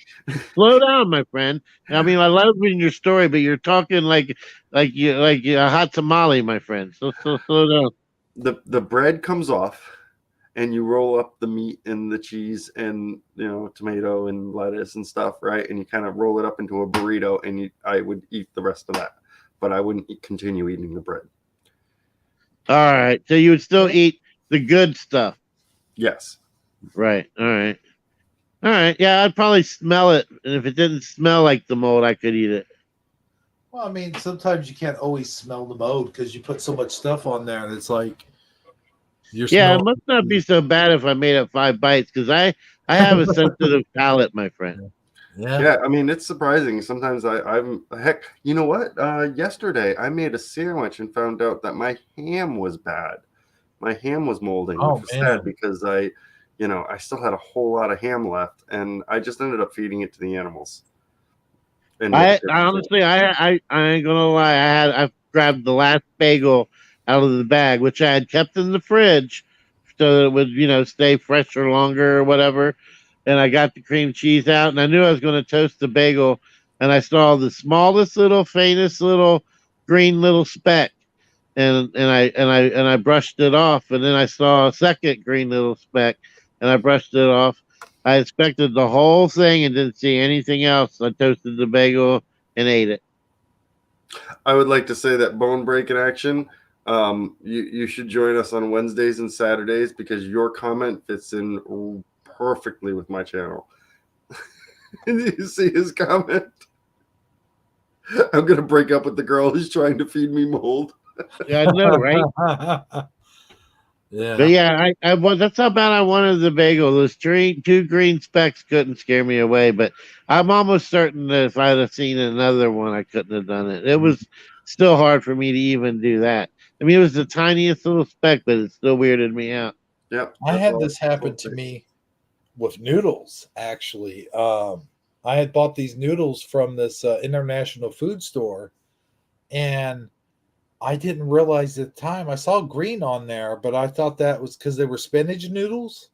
slow down, my friend. I mean, I love reading your story, but you're talking like you a hot tamale, my friend. So slow down. The bread comes off, and you roll up the meat and the cheese and tomato and lettuce and stuff, right? And you kind of roll it up into a burrito, and I would eat the rest of that, but I wouldn't continue eating the bread. All right, so you would still eat the good stuff, Yes. right? All right. All right, yeah, I'd probably smell it, and if it didn't smell like the mold, I could eat it. Well, I mean, sometimes you can't always smell the mold because you put so much stuff on there, and it's like you're Yeah, it smelling. must not be so bad if I made it 5 bites, because I have a sensitive palate, my friend. Yeah, I mean, it's surprising. Sometimes I'm heck, you know what? Yesterday I made a sandwich and found out that my ham was bad. My ham was molding, Oh, which was man. sad because I still had a whole lot of ham left, and I just ended up feeding it to the animals. And I honestly, I ain't gonna lie. I grabbed the last bagel out of the bag, which I had kept in the fridge, so that it would stay fresher longer or whatever. And I got the cream cheese out, and I knew I was going to toast the bagel, and I saw the smallest little, faintest little green little speck, and I brushed it off, and then I saw a second green little speck, and I brushed it off. I inspected the whole thing and didn't see anything else. I toasted the bagel and ate it. I would like to say that Bone Break in Action. You should join us on Wednesdays and Saturdays because your comment fits in perfectly with my channel. Did you see his comment? I'm gonna break up with the girl who's trying to feed me mold. Yeah, I know, right? Yeah. But yeah, that's how bad I wanted the bagel. Those two green specks couldn't scare me away, but I'm almost certain that if I'd have seen another one, I couldn't have done it. It was still hard for me to even do that. I mean, it was the tiniest little speck, but it still weirded me out. Yep. I had this happen to me with noodles, actually. I had bought these noodles from this international food store, and I didn't realize at the time. I saw green on there, but I thought that was because they were spinach noodles.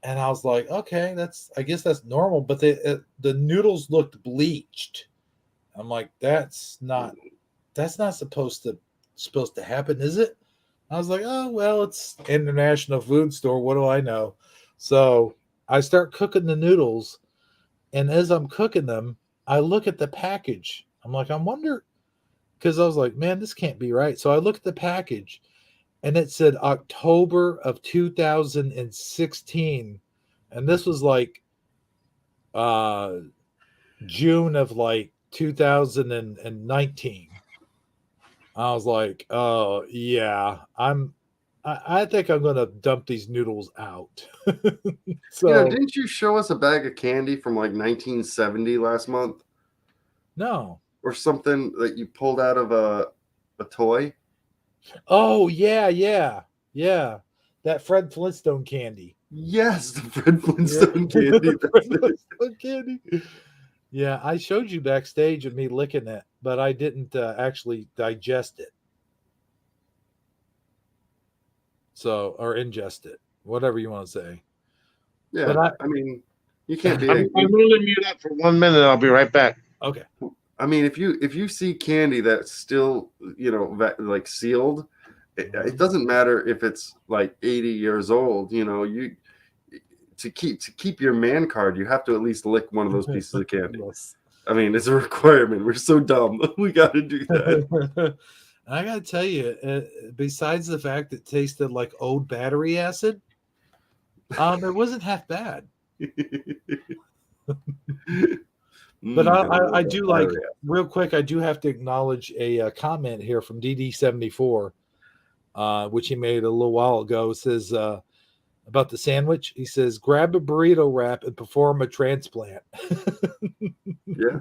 And I was like, okay, I guess that's normal. But the noodles looked bleached. I'm like, that's not supposed to happen, is it? I was like, oh well, it's international food store. What do I know? So I start cooking the noodles, and as I'm cooking them, I look at the package. I'm like, I wonder, because I was like, man, this can't be right. So I look at the package, and it said October of 2016, and this was like June of like 2019. I was like, oh yeah, I think I'm gonna dump these noodles out. So didn't you show us a bag of candy from like 1970 last month no. or something that you pulled out of a toy? Oh yeah. That Fred Flintstone candy. Yes, the Fred Flintstone candy. That's it. Flintstone candy. Yeah, I showed you backstage of me licking it, but I didn't actually digest it. So, or ingest it, whatever you want to say. Yeah, But I mean, you can't be. I'm going to mute up for 1 minute. I'll be right back. Okay. I mean, if you see candy that's still like sealed, it doesn't matter if it's like 80 years old. You to keep your man card, you have to at least lick one of those pieces of candy. Yes. I mean, it's a requirement. We're so dumb. We got to do that. I got to tell you, besides the fact it tasted like old battery acid, it wasn't half bad. But I do like, real quick, I do have to acknowledge a comment here from DD74, which he made a little while ago. It says about the sandwich. He says, grab a burrito wrap and perform a transplant. Yeah.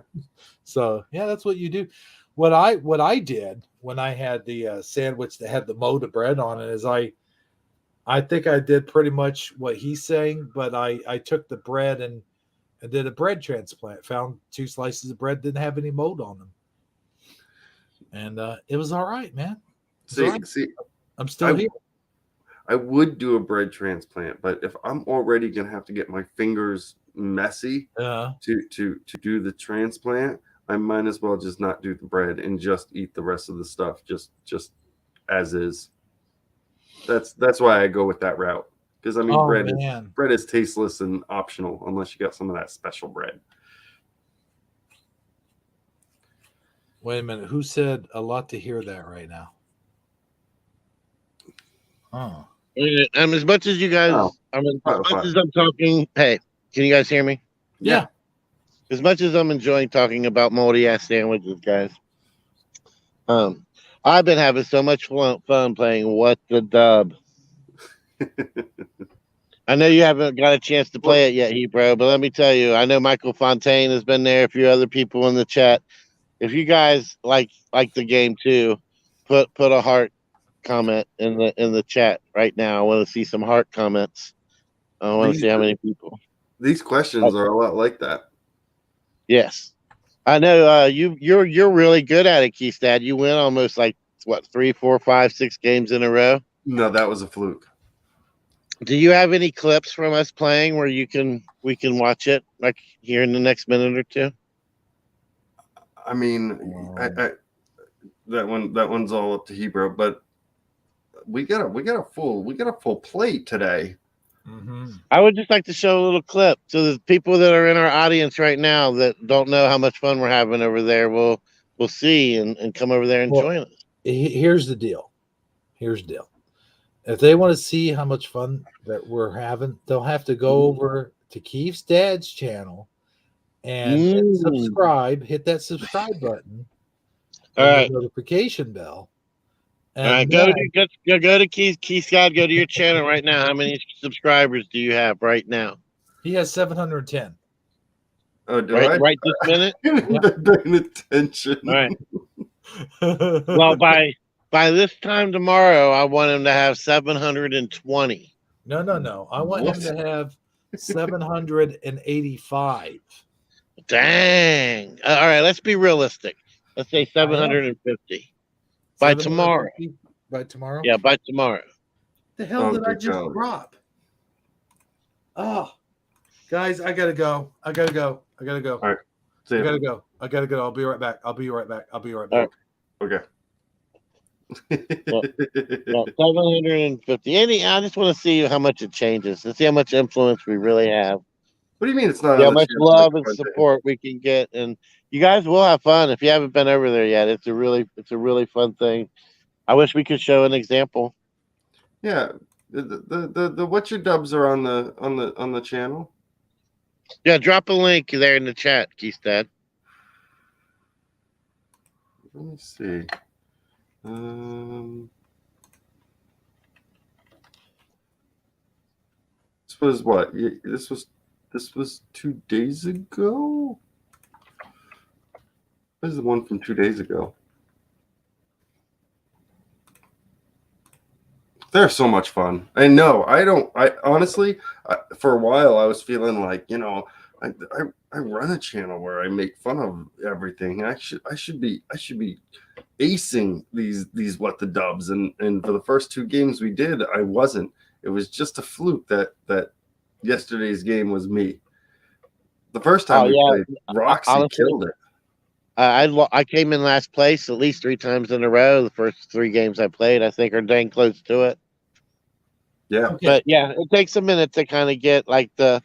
So, yeah, that's what you do. What I did when I had the sandwich that had the mold of bread on it is I think I did pretty much what he's saying, but I took the bread and did a bread transplant. Found 2 slices of bread didn't have any mold on them, and it was all right, man. See, I'm still here. I would do a bread transplant, but if I'm already gonna have to get my fingers messy Yeah. to do the transplant, I might as well just not do the bread and just eat the rest of the stuff just as is. That's why I go with that route. Because I mean, Oh bread man. is tasteless and optional unless you got some of that special bread. Wait a minute. Who said a lot to hear that right now? Oh. As much as you guys, Oh, as much fine. as I'm talking, hey, can you guys hear me? Yeah. As much as I'm enjoying talking about moldy ass sandwiches, guys, I've been having so much fun playing What the Dub. I know you haven't got a chance to play it yet, Hebro, but let me tell you, I know Michael Fontaine has been there, a few other people in the chat. If you guys like the game too, put a heart comment in the chat right now. I want to see some heart comments. I want to see how many people. These questions are a lot like that. Yes, I know. You're really good at it, Keystad. You win almost like what 3, 4, 5, 6 games in a row. No, that was a fluke. Do you have any clips from us playing where we can watch it like here in the next minute or two? I mean, that one's all up to Hebrew, but we got a full plate today. Mm-hmm. I would just like to show a little clip so the people that are in our audience right now that don't know how much fun we're having over there will see and come over there and join us. Here's the deal. If they want to see how much fun that we're having, they'll have to go over to Keith's dad's channel and hit that subscribe button and the notification bell. And all right, go to Keith Scott, go to your channel right now. How many subscribers do you have right now? He has 710. Oh, right this minute? Paying attention. All right. Well, by this time tomorrow, I want him to have 720. No. I want him to have 785. Dang. All right, let's be realistic. Let's say 750. By tomorrow. By tomorrow? Yeah, by tomorrow. The hell did I just drop? Oh, guys, I gotta go. All right. See I gotta go. I'll be right back. All right. Okay. Well, 750. I just want to see how much it changes and see how much influence we really have. What do you mean it's not? How much love and support we can get, and you guys will have fun if you haven't been over there yet. It's a really fun thing. I wish we could show an example. Yeah, the What's Your Dubs are on the channel. Yeah, drop a link there in the chat, Keystad. Let me see. This was what? This was 2 days ago. This is the one from 2 days ago. They're so much fun. I know. I honestly, for a while, I was feeling like, I run a channel where I make fun of everything. I should be acing these What the Dubs, and for the first 2 games we did, I wasn't. It was just a fluke that yesterday's game was me. The first time we played, Roxy killed it. I came in last place at least 3 times in a row. The first 3 games I played, I think, are dang close to it. Yeah. Okay. But yeah, it takes a minute to kind of get to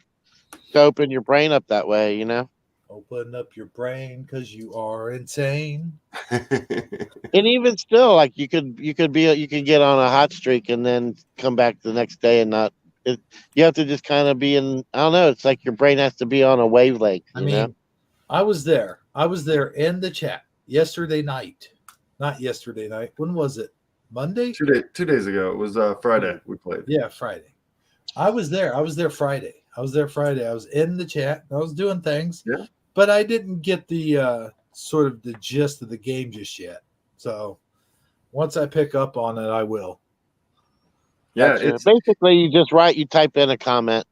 open your brain up that way, Open up your brain because you are insane. And even still, you can get on a hot streak and then come back the next day and not. You have to just kind of be in. I don't know. It's like your brain has to be on a wavelength. I mean, I was there in the chat yesterday night. Not yesterday night. When was it? Monday? 2 days ago. It was Friday we played. Yeah, Friday. I was there Friday. I was in the chat. I was doing things. Yeah. But I didn't get the sort of the gist of the game just yet. So once I pick up on it, I will. Yeah, gotcha. It's basically you just you type in a comment.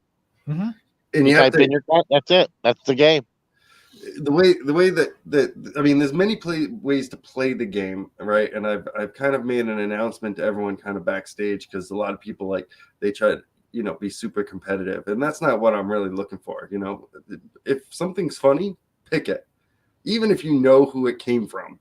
Mm-hmm. And you type in your that's it. That's the game. the way that I mean, there's many ways to play the game, right? And I've kind of made an announcement to everyone kind of backstage, because a lot of people, like, they try to, be super competitive, and that's not what I'm really looking for. If something's funny, pick it, even if you know who it came from.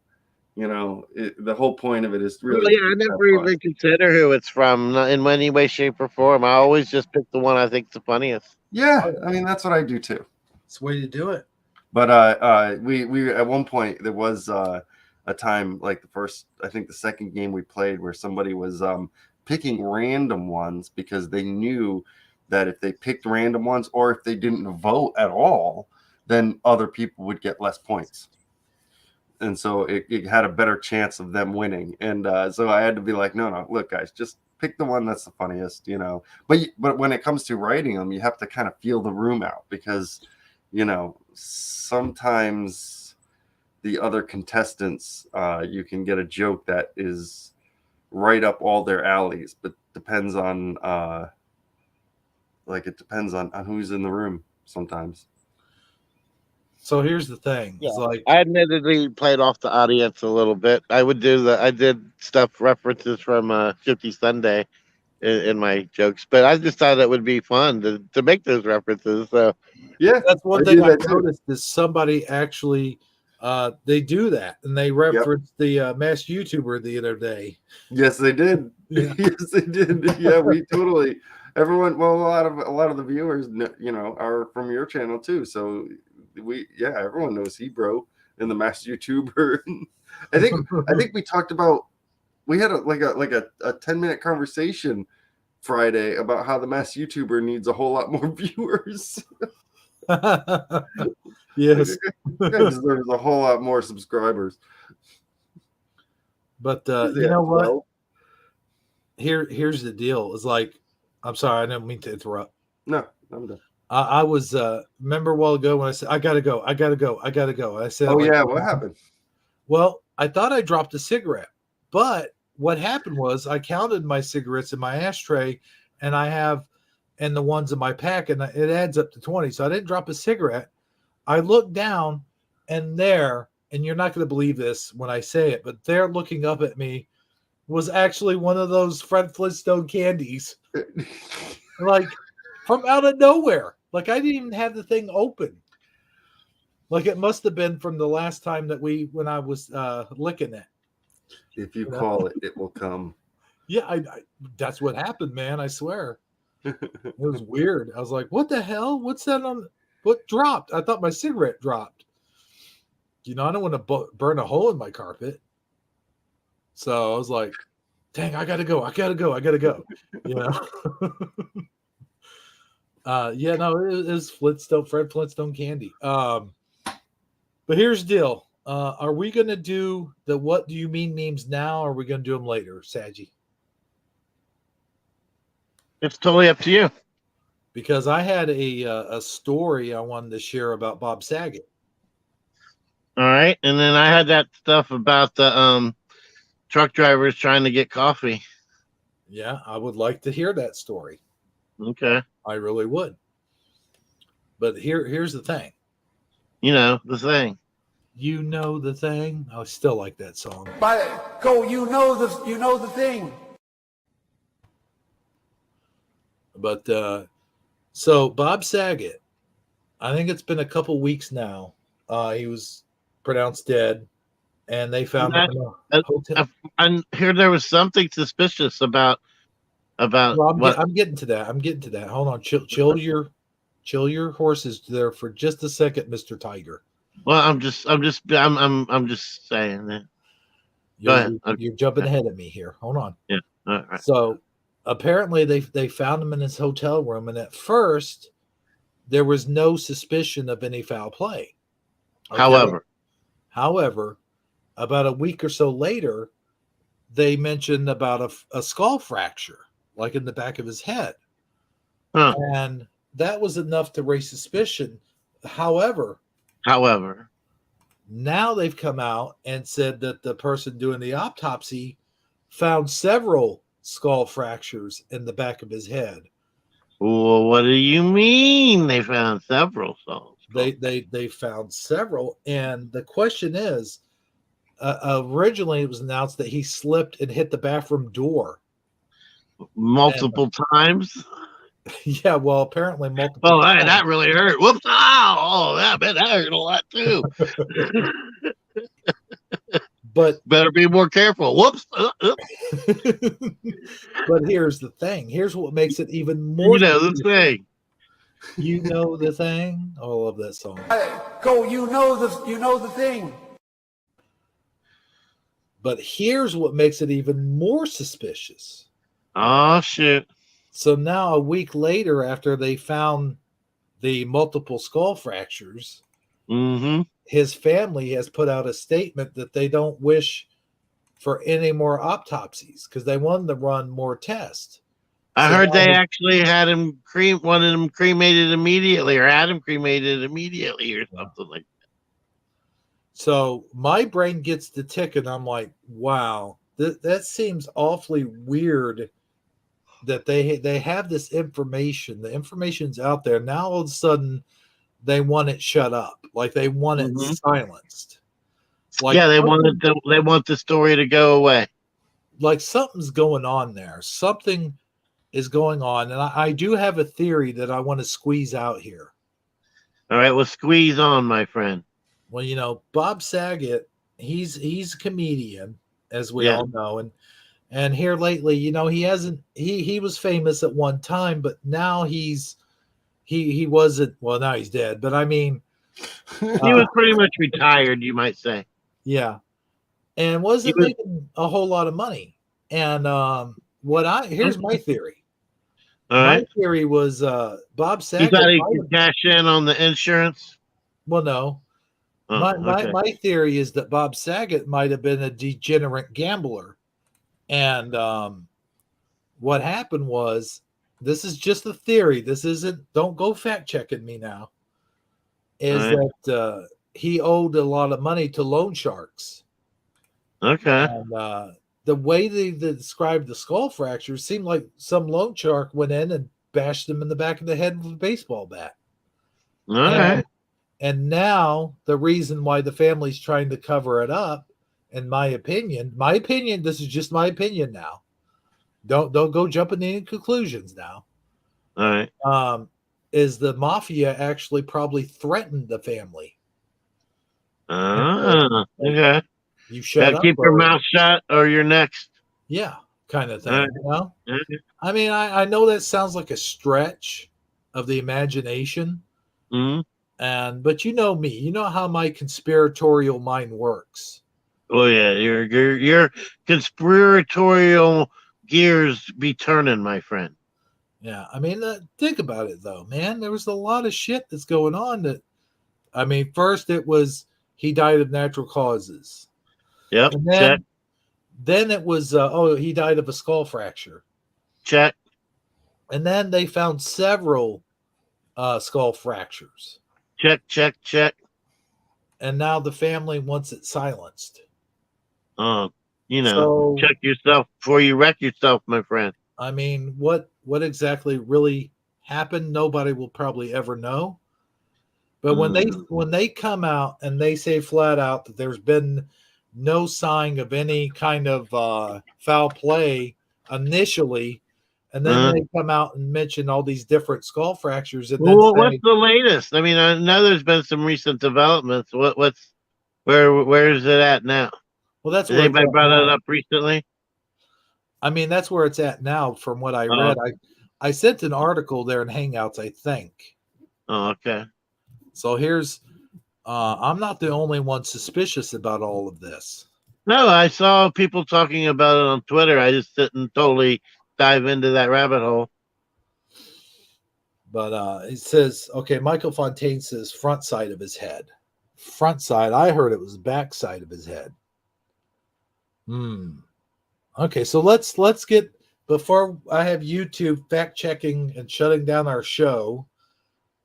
The whole point of it is really. Well, yeah, I never even consider who it's from, not in any way, shape, or form. I always just pick the one I think's the funniest. Yeah, I mean, that's what I do too. It's the way to do it. But we at one point, there was a time, like the second game we played, where somebody was picking random ones, because they knew that if they picked random ones, or if they didn't vote at all, then other people would get less points. And so it had a better chance of them winning. And so I had to be like, no, look, guys, just pick the one that's the funniest, But when it comes to writing them, you have to kind of feel the room out, because, sometimes the other contestants, you can get a joke that is right up all their alleys, but depends on who's in the room sometimes. So here's the thing. Yeah. It's like, I admittedly played off the audience a little bit. I did stuff references from Shifty Sunday in my jokes, but I just thought it would be fun to make those references. So yeah, that's one thing I noticed is somebody actually they do that, and they referenced the mass YouTuber the other day. Yes, they did. Yeah. Yes, they did. Yeah, we totally. Everyone, well, a lot of the viewers, are from your channel too. So everyone knows Hebro and the mass YouTuber. I think we talked about. We had a 10-minute conversation Friday about how the mass YouTuber needs a whole lot more viewers. Yes, guy deserves a whole lot more subscribers. But you know what? Here's the deal. It's like, I'm sorry, I didn't mean to interrupt. No, I'm done. I was remember a while ago when I said I gotta go. I said, oh yeah, what happened? Well, I thought I dropped a cigarette, but what happened was I counted my cigarettes in my ashtray, and the ones in my pack, and it adds up to 20. So I didn't drop a cigarette. I looked down, and you're not going to believe this when I say it, but there, looking up at me, was actually one of those Fred Flintstone candies, like from out of nowhere. Like, I didn't even have the thing open. Like, it must have been from the last time when I was licking it. If you call it, it will come. Yeah, I that's what happened, man. I swear. It was weird. I was like, what the hell? What's that on? What dropped? I thought my cigarette dropped. I don't want to burn a hole in my carpet. So I was like, dang, I gotta go. Yeah, no, it was Fred Flintstone candy. But here's the deal. Are we going to do the What Do You Mean memes now, or are we going to do them later, Saget? it's totally up to you. Because I had a story I wanted to share about Bob Sagit. All right. And then I had that stuff about the truck drivers trying to get coffee. Yeah, I would like to hear that story. Okay. I really would. But here's the thing. The thing. You know the thing. I still like that song. You know the thing. But so Bob Saget, I think it's been a couple weeks now. He was pronounced dead, and they found him in a hotel. I heard there was something suspicious about. Well, I'm getting to that. Hold on. Chill your horses there for just a second, Mr. Tiger. Well, I'm just saying that. Go ahead. You're jumping ahead of me here. Hold on. Yeah. All right. So apparently they found him in his hotel room, and at first there was no suspicion of any foul play. Okay? However, about a week or so later, they mentioned about a skull fracture, like in the back of his head. Huh. And that was enough to raise suspicion. However, now they've come out and said that the person doing the autopsy found several skull fractures in the back of his head. Well, what do you mean they found several skulls? They found several, and the question is, originally it was announced that he slipped and hit the bathroom door. Multiple times. Yeah, well, apparently multiple. Oh, times. that really hurt. Whoops! Oh, that hurt a lot too. But better be more careful. Whoops! But here's the thing. Here's what makes it even more. You know the thing. You know the thing. Oh, I love that song. Go, you know the thing. But here's what makes it even more suspicious. Oh shit! So now, a week later, after they found the multiple skull fractures, his family has put out a statement that they don't wish for any more autopsies because they wanted to run more tests. I heard they actually had him wanted him cremated immediately, or had him cremated immediately, or something like that. So my brain gets to tick, and I'm like, wow, that seems awfully weird that they have this information. The information's out there. Now all of a sudden they want it shut up. Like they want it silenced. Like yeah, they want the story to go away. Like something's going on there. Something is going on. And I do have a theory that I want to squeeze out here. All right, well, squeeze on, my friend. Well, you know, Bob Sagit, he's a comedian, as we all know. And here lately, you know, he was famous at one time, but now he wasn't, well, now he's dead. But I mean, he was pretty much retired, you might say. Yeah. And wasn't making a whole lot of money. And here's my theory. All right. My theory was Bob Saget. You thought he could cash in on the insurance? Well, no. My theory is that Bob Saget might have been a degenerate gambler. And what happened was, this is just a theory. This isn't, don't go fact checking me now. Is that he owed a lot of money to loan sharks. Okay. And the way they described the skull fractures seemed like some loan shark went in and bashed him in the back of the head with a baseball bat. All right. And now the reason why the family's trying to cover it up, in my opinion, this is just my opinion now. Don't go jumping to any conclusions now. All right. Is the mafia actually probably threatened the family? Okay. You shut up. Keep your mouth shut or you're next. Yeah, kind of thing. You know? I mean, I know that sounds like a stretch of the imagination. But you know me. You know how my conspiratorial mind works. Oh yeah, your conspiratorial gears be turning, my friend. Yeah, I mean, think about it though, man. There was a lot of shit that's going on. That, I mean, first it was he died of natural causes. Yep. And check. Then it was he died of a skull fracture. Check. And then they found several skull fractures. Check. And now the family wants it silenced. Check yourself before you wreck yourself, my friend. I mean, what exactly really happened, nobody will probably ever know. But when they come out and they say flat out that there's been no sign of any kind of foul play initially, and then they come out and mention all these different skull fractures. And then what's the latest? I mean, I know there's been some recent developments. Where is it at now? Well, that's where anybody brought it up recently. I mean, that's where it's at now. From what I read, I sent an article there in Hangouts, I think. Oh, okay. So here's, I'm not the only one suspicious about all of this. No, I saw people talking about it on Twitter. I just didn't totally dive into that rabbit hole. But it says, okay, Michael Fontaine says front side of his head. Front side. I heard it was back side of his head. Okay, so let's get, before I have YouTube fact checking and shutting down our show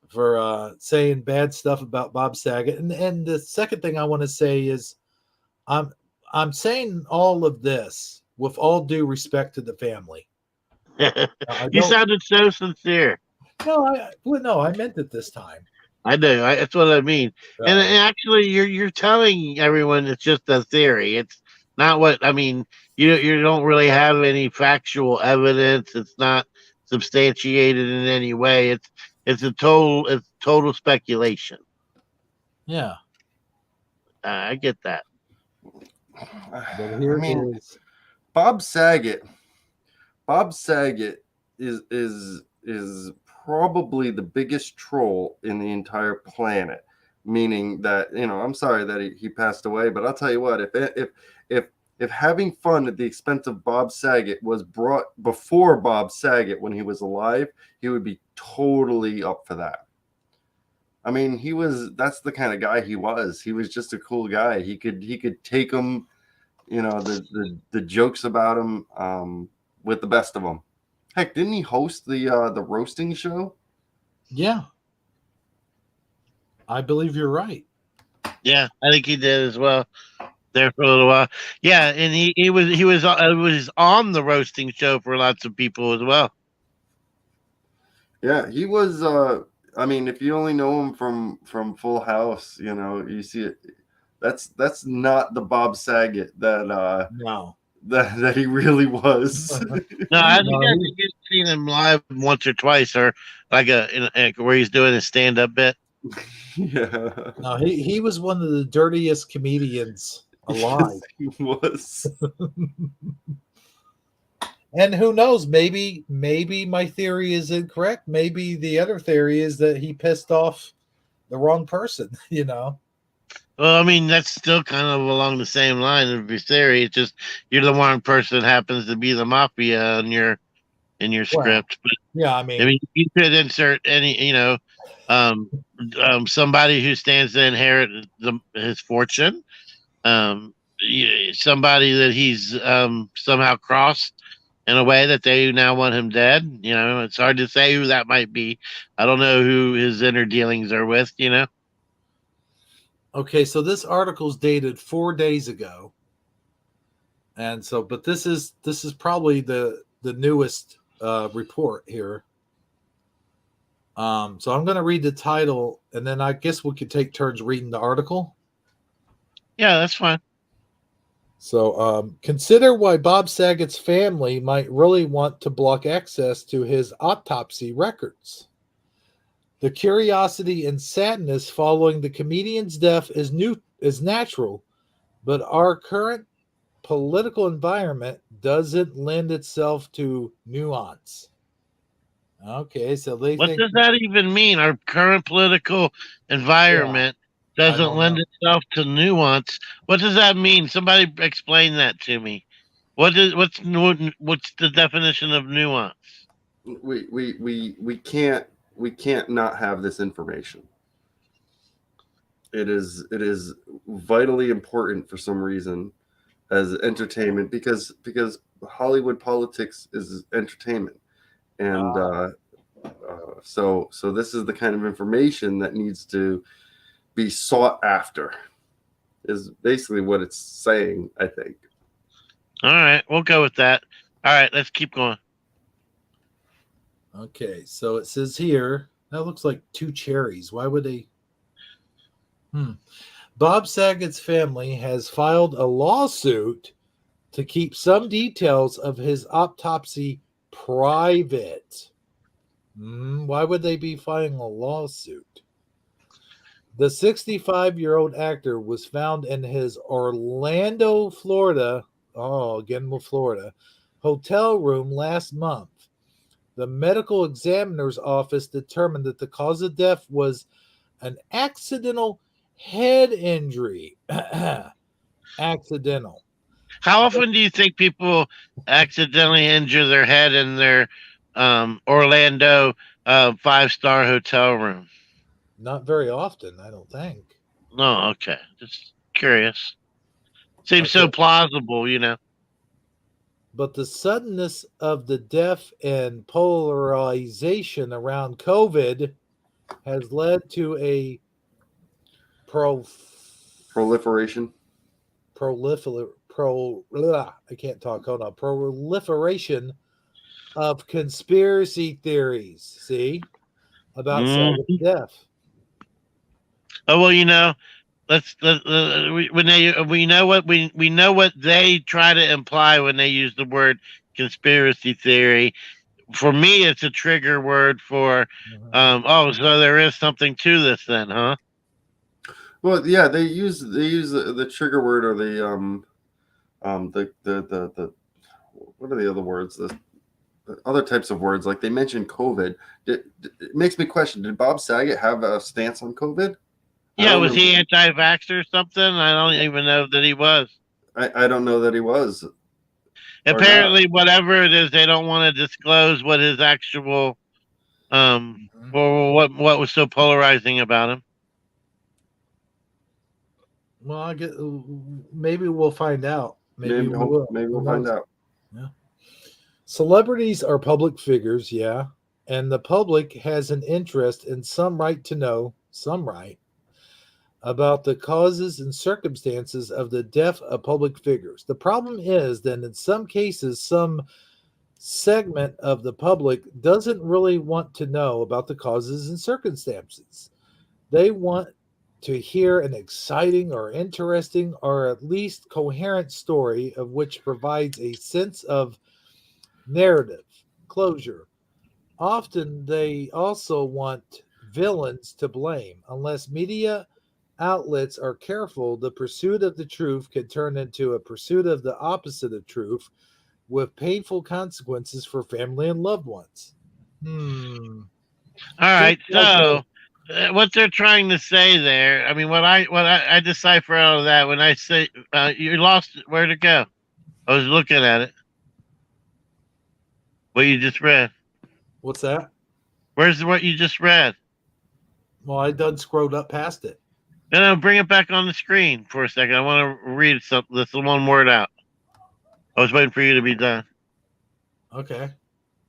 for saying bad stuff about Bob Saget. And the second thing I want to say is I'm saying all of this with all due respect to the family. You sounded so sincere. No, I meant it this time. I know. That's what I mean. And Right. actually, you're telling everyone it's just a theory. It's not what I mean. You don't really have any factual evidence. It's not substantiated in any way. It's total speculation. Yeah. I get that. But I here mean, is Bob Saget. Bob Saget is probably the biggest troll in the entire planet. Meaning that I'm sorry that he passed away, but I'll tell you what, if having fun at the expense of Bob Saget was brought before Bob Saget when he was alive, he would be totally up for that. I mean, that's the kind of guy he was. He was just a cool guy. He could take them, the jokes about him with the best of them. Heck, didn't he host the roasting show? yeah. I believe you're right. Yeah, I think he did as well. There for a little while. Yeah, and he was on the roasting show for lots of people as well. Yeah, he was. I mean, if you only know him from Full House, you see it. That's not the Bob Saget No. that he really was. No, I think No, you've seen him live once or twice, or like where he's doing a stand-up bit. Yeah, no, he was one of the dirtiest comedians alive. yes, he was. And who knows, maybe my theory is incorrect. Maybe the other theory is that he pissed off the wrong person, Well, I mean, that's still kind of along the same line of your theory. It's just you're the one person that happens to be the mafia in your Well, script. But yeah, I mean, you could insert any, um, somebody who stands to inherit his fortune, somebody that he's somehow crossed in a way that they now want him dead. It's hard to say who that might be. I don't know who his inner dealings are with. Okay, so this article is dated 4 days ago. And so, but this is probably the newest report here. So I'm going to read the title, and then I guess we could take turns reading the article. Yeah, that's fine. So consider why Bob Saget's family might really want to block access to his autopsy records. The curiosity and sadness following the comedian's death is natural, but our current political environment doesn't lend itself to nuance. Okay, so they What think. does that even mean? Our current political environment doesn't don't lend know. itself to nuance. What does that mean? Somebody explain that to me. What's the definition of nuance? We can't not have this information. It is vitally important for some reason as entertainment because Hollywood politics is entertainment, and so this is the kind of information that needs to be sought after. Is basically what it's saying, I think. All right, we'll go with that. All right, let's keep going. Okay, so it says here, that looks like two cherries. Why would they? Bob Saget's family has filed a lawsuit to keep some details of his autopsy private. Why would they be filing a lawsuit? The 65-year-old actor was found in his Orlando, Florida, hotel room last month. The medical examiner's office determined that the cause of death was an accidental head injury. Accidental. How often do you think people accidentally injure their head in their Orlando 5-star hotel room? Not very often, I don't think. No, okay. Just curious. Seems so plausible, But the suddenness of the death and polarization around COVID has led to a Proliferation. I can't talk. Hold on. Proliferation of conspiracy theories. See? About Saget's death. Oh well, we know what we know what they try to imply when they use the word conspiracy theory. For me, it's a trigger word for oh, so there is something to this then, huh? Well, yeah, they use the trigger word or the what are the other words? The other types of words, like they mentioned COVID. It makes me question: did Bob Saget have a stance on COVID? I Yeah, don't was know. he anti-vax or something? I don't even know that he was. I don't know that he was or not. Apparently, whatever it is, they don't want to disclose what his actual or what was so polarizing about him. Well, maybe we'll find out. Maybe we will. Maybe Who we'll find knows? out. Yeah. Celebrities are public figures, yeah, and the public has an interest and some right to know, some right, about the causes and circumstances of the death of public figures. The problem is that in some cases, some segment of the public doesn't really want to know about the causes and circumstances. They want to hear an exciting or interesting or at least coherent story of which provides a sense of narrative, closure. Often they also want villains to blame. Unless media outlets are careful, the pursuit of the truth can turn into a pursuit of the opposite of truth with painful consequences for family and loved ones. All Just right, like so what they're trying to say there, I mean, I decipher out of that when I say you lost it, where'd it go? I was looking at it. What you just read. what's that? Where's what you just read? Well, I done scrolled up past it. No, bring it back on the screen for a second. I want to read something. This one word out. I was waiting for you to be done. Okay. All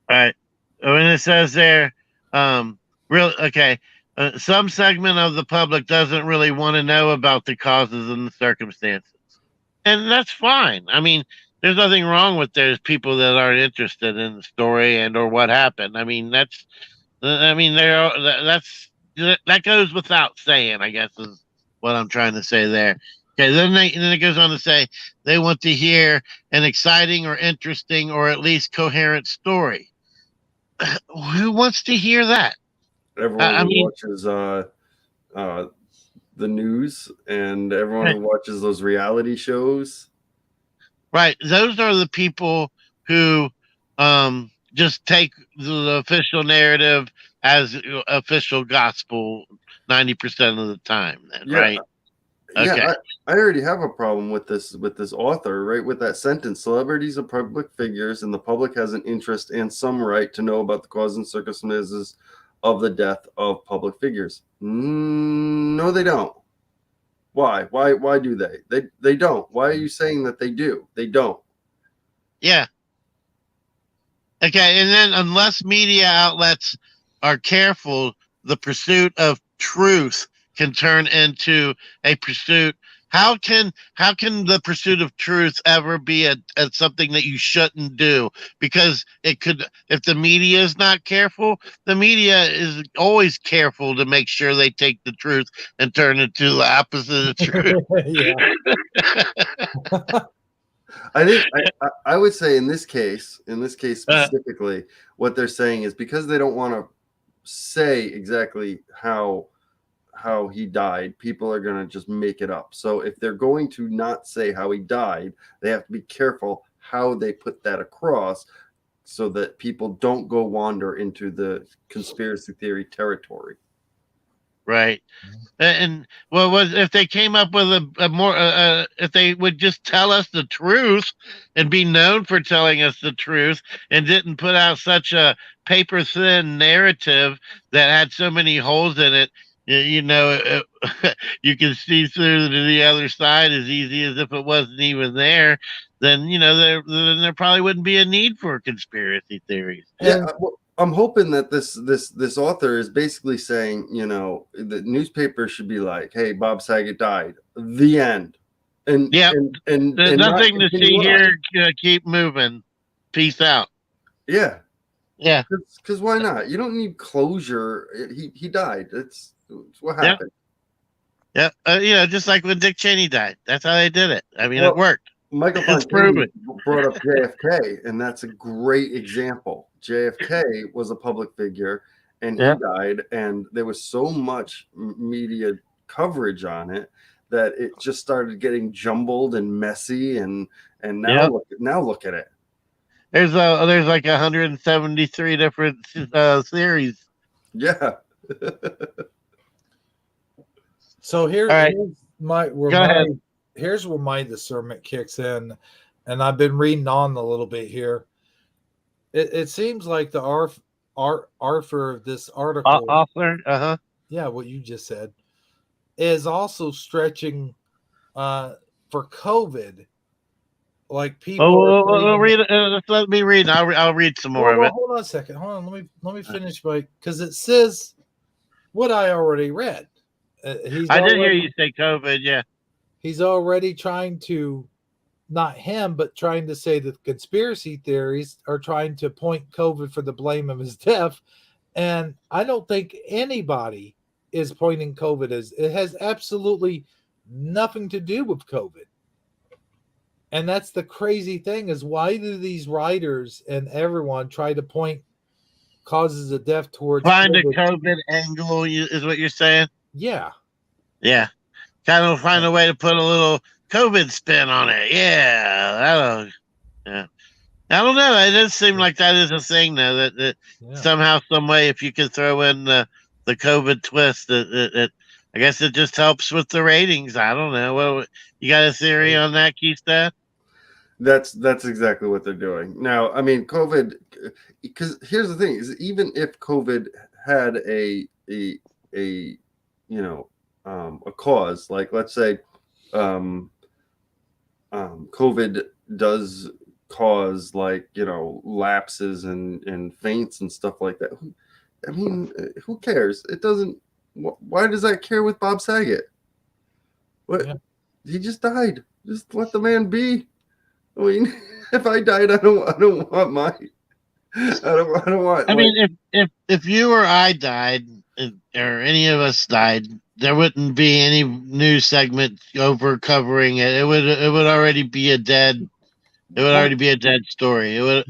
right. When it says there, real okay. Some segment of the public doesn't really want to know about the causes and the circumstances, and that's fine. I mean, there's nothing wrong with there's people that aren't interested in the story and or what happened. I mean, that goes without saying. I guess is what I'm trying to say there. Okay, then it goes on to say they want to hear an exciting or interesting or at least coherent story. Who wants to hear that? Everyone I who mean, watches the news and everyone who watches those reality shows. right? Those are the people who just take the official narrative as official gospel 90% of the time. Then, Yeah, right? yeah. Okay. I already have a problem with this author, right? With that sentence, celebrities are public figures, and the public has an interest and some right to know about the cause and circumstances of the death of public figures. No, they don't. Why? Why do they? They don't. Why are you saying that they do? They don't. Yeah. Okay. And then, unless media outlets are careful, the pursuit of truth can turn into a pursuit. How can the pursuit of truth ever be a something that you shouldn't do? Because it could, if the media is not careful, the media is always careful to make sure they take the truth and turn it to the opposite of truth. Yeah. I think I would say in this case Uh, specifically, what they're saying is because they don't want to say exactly how he died, people are going to just make it up. So if they're going to not say how he died, they have to be careful how they put that across so that people don't go wander into the conspiracy theory territory. right. And well, was if they came up with a more, if they would just tell us the truth and be known for telling us the truth and didn't put out such a paper thin narrative that had so many holes in it, you can see through to the other side as easy as if it wasn't even there. Then there probably wouldn't be a need for conspiracy theories. Yeah, well, I'm hoping that this author is basically saying, the newspaper should be like, "Hey, Bob Saget died." The end. And Yep. There's not nothing to see continue on. here. Keep moving. Peace out. Yeah, Yeah. because why not? You don't need closure. He died. It's what Yeah. happened. Yeah, just like when Dick Cheney died. That's how they did it. I mean, it Well, worked. Michael It's proven. Fontaine brought up JFK, and that's a great example. JFK was a public figure, and he Yeah. died, and there was so much media coverage on it that it just started getting jumbled and messy, and Yeah. now look at it. There's like 173 different theories. Yeah. So All right, go ahead. here's where my discernment kicks in, and I've been reading on a little bit here. It seems like the author of this article, Author. yeah, what you just said, is also stretching for COVID. Like people are We'll saying, read it. Just let me read. I'll read some more of it. hold on a second. Hold on. Let me finish because it says what I already read. I did hear you say COVID. Yeah. He's already trying to, not him, but trying to say that conspiracy theories are trying to point COVID for the blame of his death. And I don't think anybody is pointing COVID as it has absolutely nothing to do with COVID. And that's the crazy thing is why do these writers and everyone try to point causes of death towards Find COVID? a COVID angle is what you're saying? Yeah. Yeah. Kind of find a way to put a little COVID spin on it. Yeah. Yeah. I don't know. It does seem like that is a thing now that somehow, some way, if you could throw in the COVID twist, I guess it just helps with the ratings. I don't know. Well, you got a theory on that, Keith? That's exactly what they're doing now. I mean, COVID, because here's the thing: is even if COVID had a cause, like let's say, COVID does cause lapses and faints and stuff like that. I mean, who cares? It doesn't. Why does that care with Bob Saget? What? Yeah. He just died. Just let the man be. I mean, if I died, I don't want my. I don't want. I mean, if you or I died, or any of us died, there wouldn't be any news segment over covering it. It would already be a dead. It would already be a dead story. It would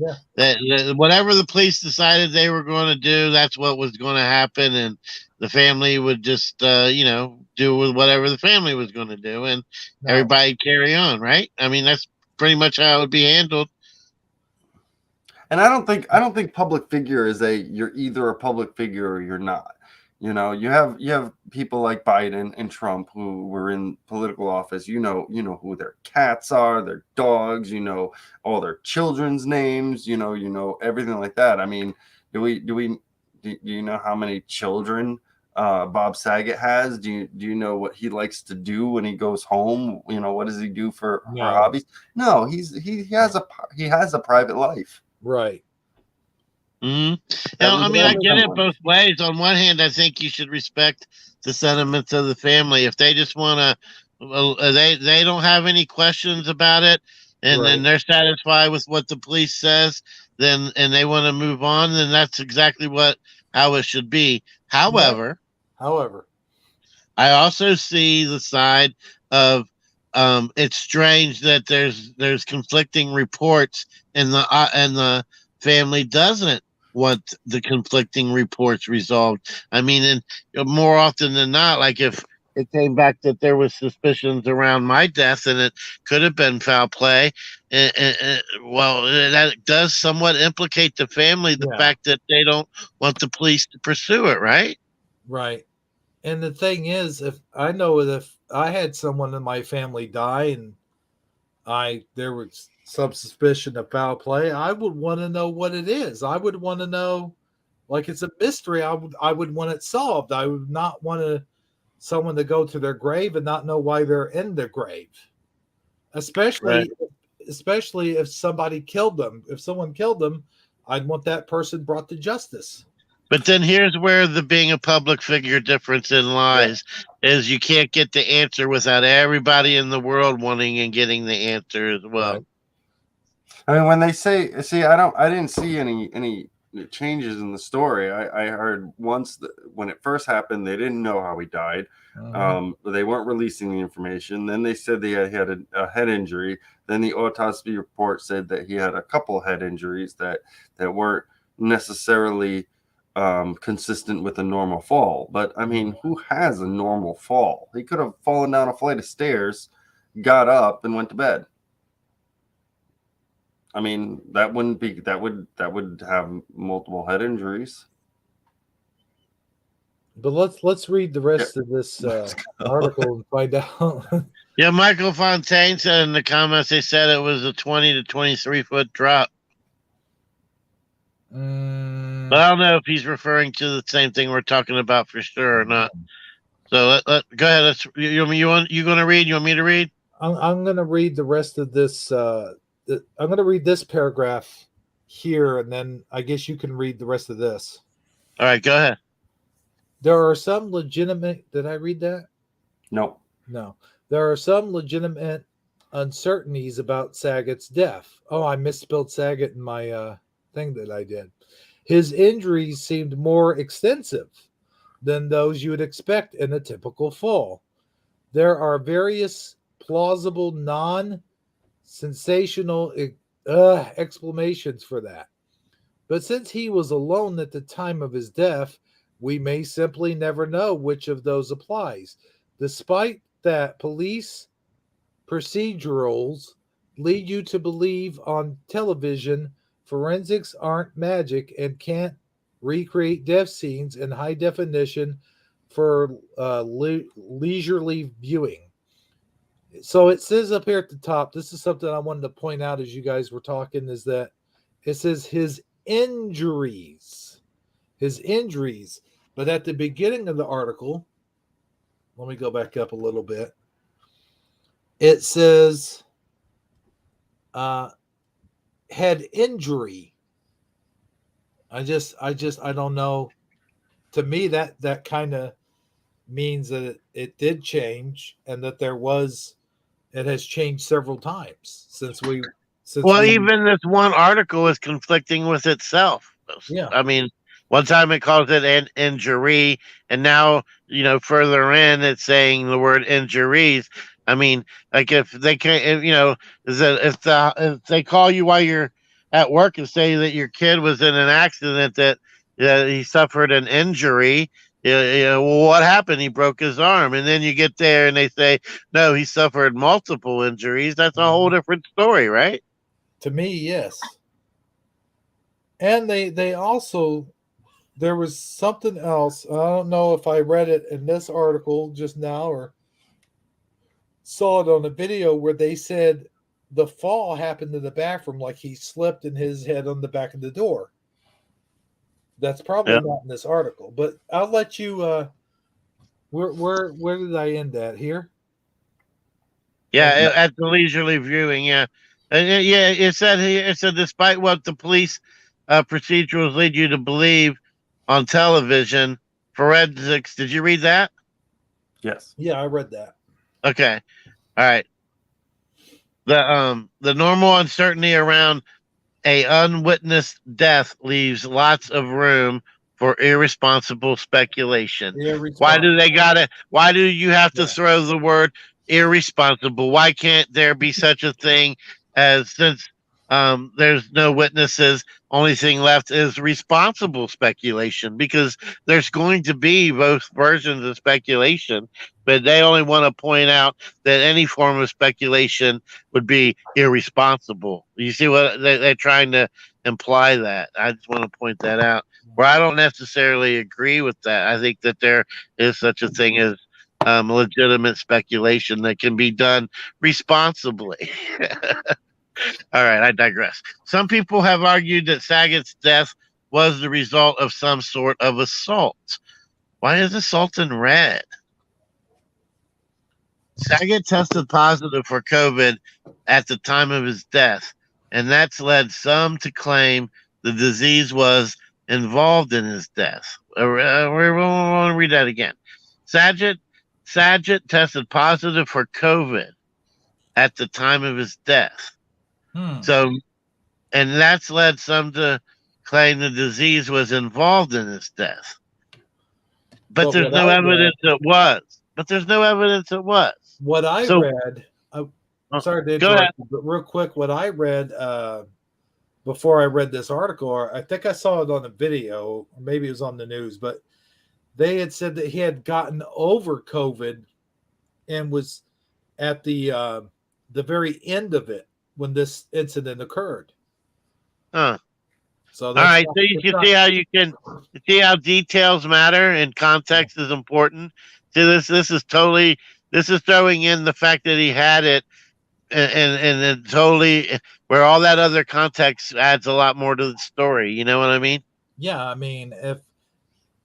whatever the police decided they were going to do, that's what was going to happen, and the family would just do with whatever the family was going to do, and everybody carry on, right? I mean, that's pretty much how it would be handled. And I don't think public figure is you're either a public figure or you're not. You have people like Biden and Trump who were in political office. You know who their cats are, their dogs. All their children's names. Everything like that. I mean, do you know how many children Bob Saget has? Do you know what he likes to do when he goes home? What does he do for hobbies? No, he has a private life. Right. Mm-hmm. I mean, I get it both ways. On one hand, I think you should respect the sentiments of the family. If they just want to, they don't have any questions about it, and then they're satisfied with what the police says, and they want to move on, then that's exactly how it should be. However, I also see the side of it's strange that there's conflicting reports, and the family doesn't want the conflicting reports resolved. I mean, and more often than not, like if it came back that there was suspicions around my death and it could have been foul play, well, that does somewhat implicate the family, the fact that they don't want the police to pursue it, right? Right. And the thing is, if I had someone in my family die and there was some suspicion of foul play, I would want to know what it is. I would want to know, like it's a mystery. I would want it solved. I would not want someone to go to their grave and not know why they're in their grave. Especially if somebody killed them. If someone killed them, I'd want that person brought to justice. But then here's where the being a public figure difference in lies is you can't get the answer without everybody in the world wanting and getting the answer as well. Right. I mean, when they say, I didn't see any changes in the story. I heard once that when it first happened, they didn't know how he died. They weren't releasing the information. Then they said they had a head injury. Then the autopsy report said that he had a couple head injuries that weren't necessarily consistent with a normal fall. But I mean, who has a normal fall? He could have fallen down a flight of stairs, got up, and went to bed. I mean, that would have multiple head injuries. But let's read the rest of this article and find out. Yeah, Michael Fontaine said in the comments they said it was a 20 to 23 foot drop. But I don't know if he's referring to the same thing we're talking about for sure or not. So go ahead. You going to read? You want me to read? I'm going to read the rest of this. I'm going to read this paragraph here, and then I guess you can read the rest of this. All right, go ahead. There are some legitimate. Did I read that? No. There are some legitimate uncertainties about Saget's death. Oh, I misspelled Saget in my thing that I did. His injuries seemed more extensive than those you would expect in a typical fall. There are various plausible non-sensational explanations for that. But since he was alone at the time of his death, we may simply never know which of those applies. Despite that, police procedurals lead you to believe on television forensics aren't magic and can't recreate death scenes in high definition for leisurely viewing. So it says up here at the top, this is something I wanted to point out as you guys were talking, is that it says his injuries. But at the beginning of the article, let me go back up a little bit. It says head injury. I don't know. To me, that kind of means that it did change, and that it has changed several times since even this one article is conflicting with itself. Yeah. I mean, one time it calls it an injury, and now, further in it's saying the word injuries. I mean, like if they can, if they call you while you're at work and say that your kid was in an accident, that he suffered an injury, well, what happened? He broke his arm. And then you get there and they say, no, he suffered multiple injuries. That's a whole different story, right? To me, yes. And they also, there was something else. I don't know if I read it in this article just now or saw it on a video where they said the fall happened in the bathroom, like he slipped and his head on the back of the door. That's probably not in this article, but I'll let you. Where did I end at here? Yeah, at the leisurely viewing. Yeah, it said despite what the police procedurals lead you to believe on television, forensics. Did you read that? Yes. Yeah, I read that. Okay. All right. The normal uncertainty around a unwitnessed death leaves lots of room for irresponsible speculation. Why do you have to throw the word irresponsible? Why can't there be such a thing as, since there's no witnesses, only thing left is responsible speculation? Because there's going to be both versions of speculation, but they only want to point out that any form of speculation would be irresponsible. You see what they're trying to imply that? I just want to point that out. Where I don't necessarily agree with that. I think that there is such a thing as legitimate speculation that can be done responsibly. All right, I digress. Some people have argued that Saget's death was the result of some sort of assault. Why is assault in red? Saget tested positive for COVID at the time of his death, and that's led some to claim the disease was involved in his death. We want to read that again. Saget tested positive for COVID at the time of his death. So, and that's led some to claim the disease was involved in his death. But But there's what no I evidence it was. But there's no evidence it was. What I So- read, sorry to Go ahead. interrupt you, but real quick, what I read before I read this article, I think I saw it on a video, or maybe it was on the news, but they had said that he had gotten over COVID and was at the very end of it when this incident occurred. Huh. So All that's right, not- so you it's can not- see how you see how details matter and context is important. See, this is throwing in the fact that he had it, and it totally where all that other context adds a lot more to the story. You know what I mean? Yeah, I mean,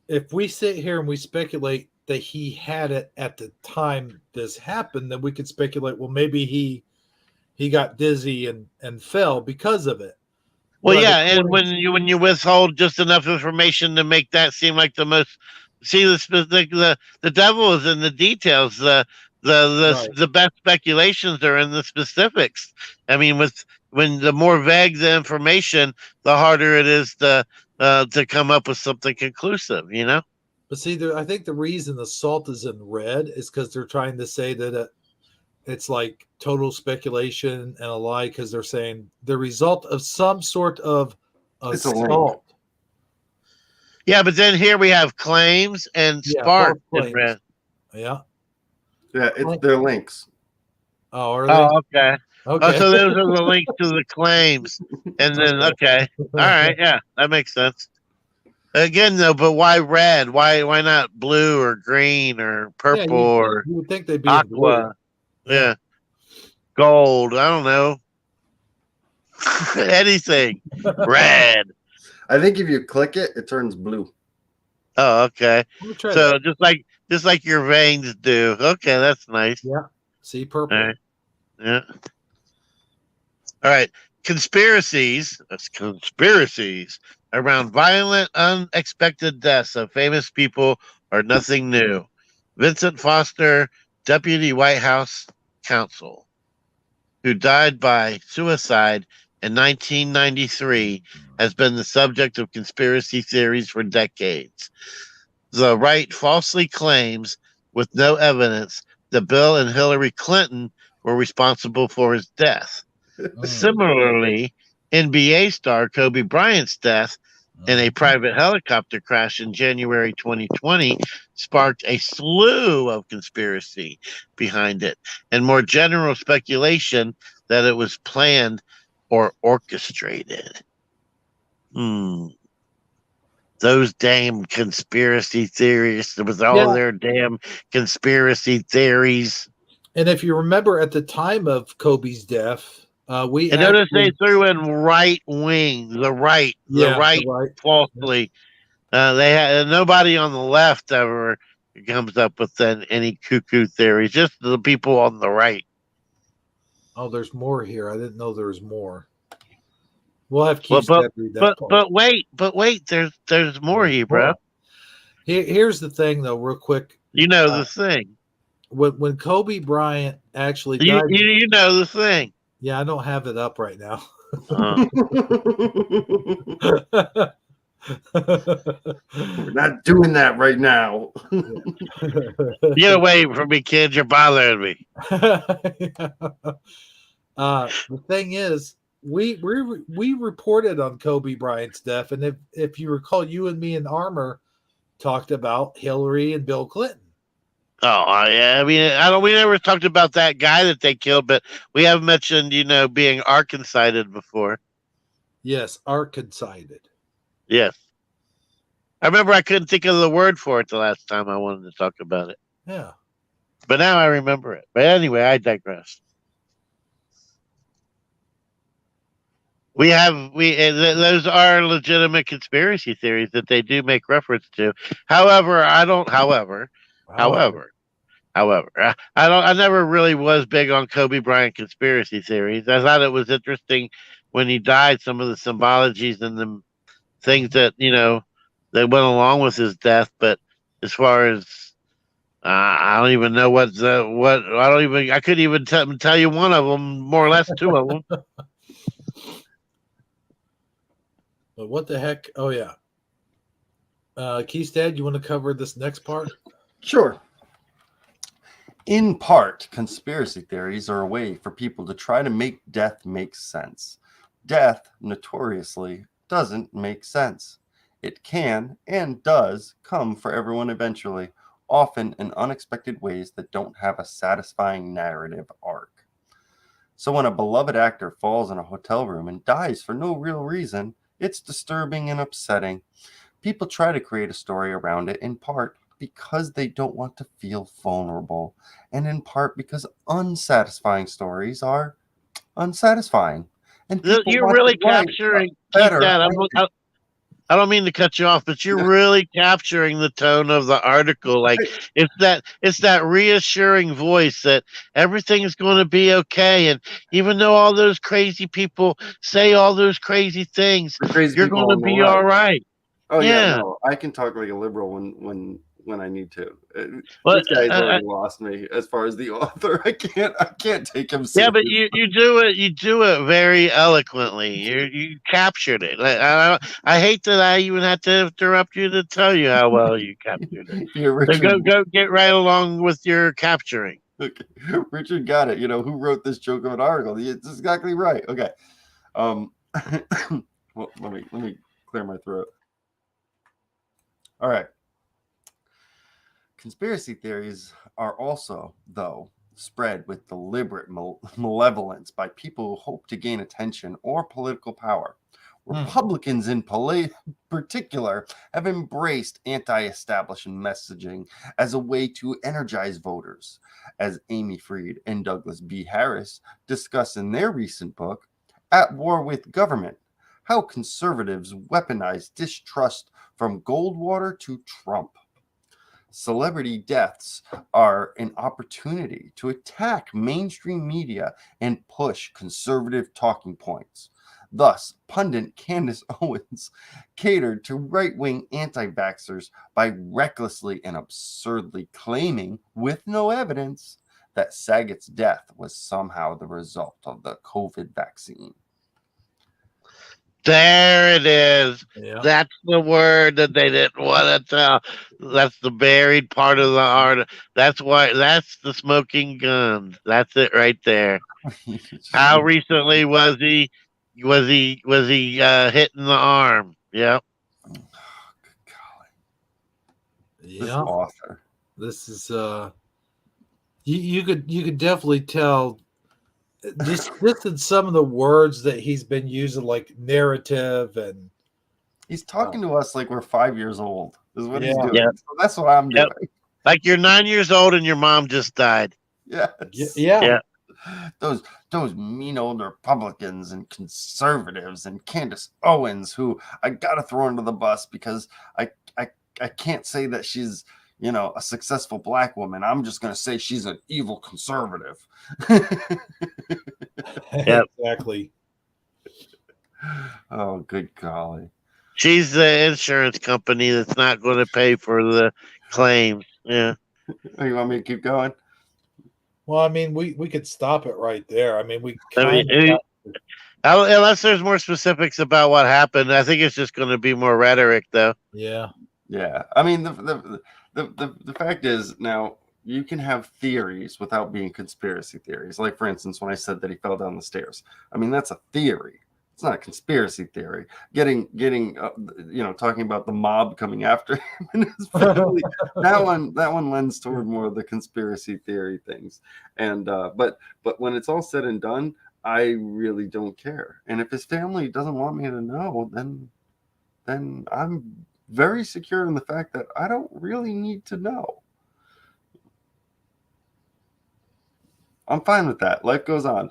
if we sit here and we speculate that he had it at the time this happened, then we could speculate, well, maybe he got dizzy and fell because of it. Well, But yeah, and according- when you withhold just enough information to make that seem like the most, see the devil is in the details. Right. The best speculations are in the specifics. I mean, when the more vague the information, the harder it is to come up with something conclusive. You know. But see, I think the reason the salt is in red is because they're trying to say that it's like total speculation and a lie, because they're saying the result of some sort of It's a link. assault. Yeah, but then here we have claims and Yeah, spark both in claims. red. Yeah. Yeah, it's their links. Oh, are they? Oh, okay. Okay. Oh, so those are the links to the claims, and then okay, all right, yeah, that makes sense. Again, though, but why red? Why not blue or green or purple or you would think they'd be in blue. aqua? Yeah, gold. I don't know. Anything. Red. I think if you click it, it turns blue. Oh, okay. Let me try So that. just like your veins do. Okay, that's nice. Yeah. See, purple. All right. Yeah. All right. Conspiracies. That's conspiracies around violent, unexpected deaths of famous people are nothing new. Vincent Foster, Deputy White House Counsel, who died by suicide in 1993, has been the subject of conspiracy theories for decades. The right falsely claims, with no evidence, that Bill and Hillary Clinton were responsible for his death. Similarly, NBA star Kobe Bryant's death in a private helicopter crash in January 2020 sparked a slew of conspiracy behind it and more general speculation that it was planned or orchestrated. Those damn conspiracy theories, with all their damn conspiracy theories. And if you remember, at the time of Kobe's death, we And notice they threw in right wing, the right falsely. They had nobody on the left ever comes up with any cuckoo theories. Just the people on the right. Oh, there's more here. I didn't know there was more. We'll have Keith read that part. But wait, there's more here, bro. Here's the thing, though, real quick. You know the thing. When Kobe Bryant actually died, you know the thing. Yeah, I don't have it up right now. We're not doing that right now. Get away from me, kid. You're bothering me. The thing is, we reported on Kobe Bryant's death, and if you recall, you and me and Armor talked about Hillary and Bill Clinton. Oh, yeah. I mean, we never talked about that guy that they killed, but we have mentioned, being Arkancided before. Yes, Arkancided. Yes. I remember I couldn't think of the word for it the last time I wanted to talk about it. Yeah. But now I remember it. But anyway, I digress. Those are legitimate conspiracy theories that they do make reference to. However, I never really was big on Kobe Bryant conspiracy theories. I thought it was interesting when he died, some of the symbologies and the things that, that went along with his death. But as far as, I don't even know I couldn't even tell you one of them, more or less two of them. But what the heck? Oh yeah. Keystad, you want to cover this next part? Sure. In part, conspiracy theories are a way for people to try to make death make sense. Death, notoriously, doesn't make sense. It can and does come for everyone eventually, often in unexpected ways that don't have a satisfying narrative arc. So when a beloved actor falls in a hotel room and dies for no real reason, it's disturbing and upsetting. People try to create a story around it in part because they don't want to feel vulnerable, and in part because unsatisfying stories are unsatisfying. And people You're want really to write capturing. Keep better. that. I don't mean to cut you off, but you're really capturing the tone of the article. Like it's that reassuring voice that everything is going to be okay. And even though all those crazy people say all those crazy things, The crazy you're people going to on the be right. all right. Oh yeah, Yeah. no, I can talk like a liberal when I need to. But This guy's already lost me as far as the author. I can't take him seriously. yeah, but you do it very eloquently. You captured it. I hate that I even had to interrupt you to tell you how well you captured it. Yeah, So Richard. go get right along with your capturing. Okay. Richard got it. You know who wrote this joke of an article? It's exactly right. Okay. Well, let me clear my throat. All right. Conspiracy theories are also, though, spread with deliberate malevolence by people who hope to gain attention or political power. Republicans in particular have embraced anti-establishment messaging as a way to energize voters, as Amy Fried and Douglas B. Harris discuss in their recent book, At War with Government, How Conservatives Weaponize Distrust from Goldwater to Trump. Celebrity deaths are an opportunity to attack mainstream media and push conservative talking points. Thus, pundit Candace Owens catered to right-wing anti-vaxxers by recklessly and absurdly claiming, with no evidence, that Saget's death was somehow the result of the COVID vaccine. There it is. Yeah. That's the word that they didn't want to tell. That's the buried part of the art. That's why. That's the smoking gun. That's it right there. How recently was he? Was he hit in the arm? Yep. Oh, good golly. Yeah. This author. This is you could definitely tell just in some of the words that he's been using, like narrative, and he's talking to us like we're 5 years old. Is what he's doing. Yep. So that's what I'm doing. Like you're 9 years old and your mom just died. Yes. yeah. Those mean old Republicans and conservatives and Candace Owens, who I gotta throw under the bus because I can't say that she's a successful black woman. I'm just gonna say she's an evil conservative. Exactly. Oh, good golly. She's the insurance company that's not going to pay for the claims. Yeah. Oh, you want me to keep going? Well, I mean, we could stop it right there. I mean, unless there's more specifics about what happened, I think it's just going to be more rhetoric, though. Yeah. I mean, the fact is, now you can have theories without being conspiracy theories. Like, for instance, when I said that he fell down the stairs, I mean, that's a theory. It's not a conspiracy theory. Getting talking about the mob coming after him and his family. that one lends toward more of the conspiracy theory things. And but when it's all said and done, I really don't care. And if his family doesn't want me to know, then I'm very secure in the fact that I don't really need to know. I'm fine with that. Life goes on.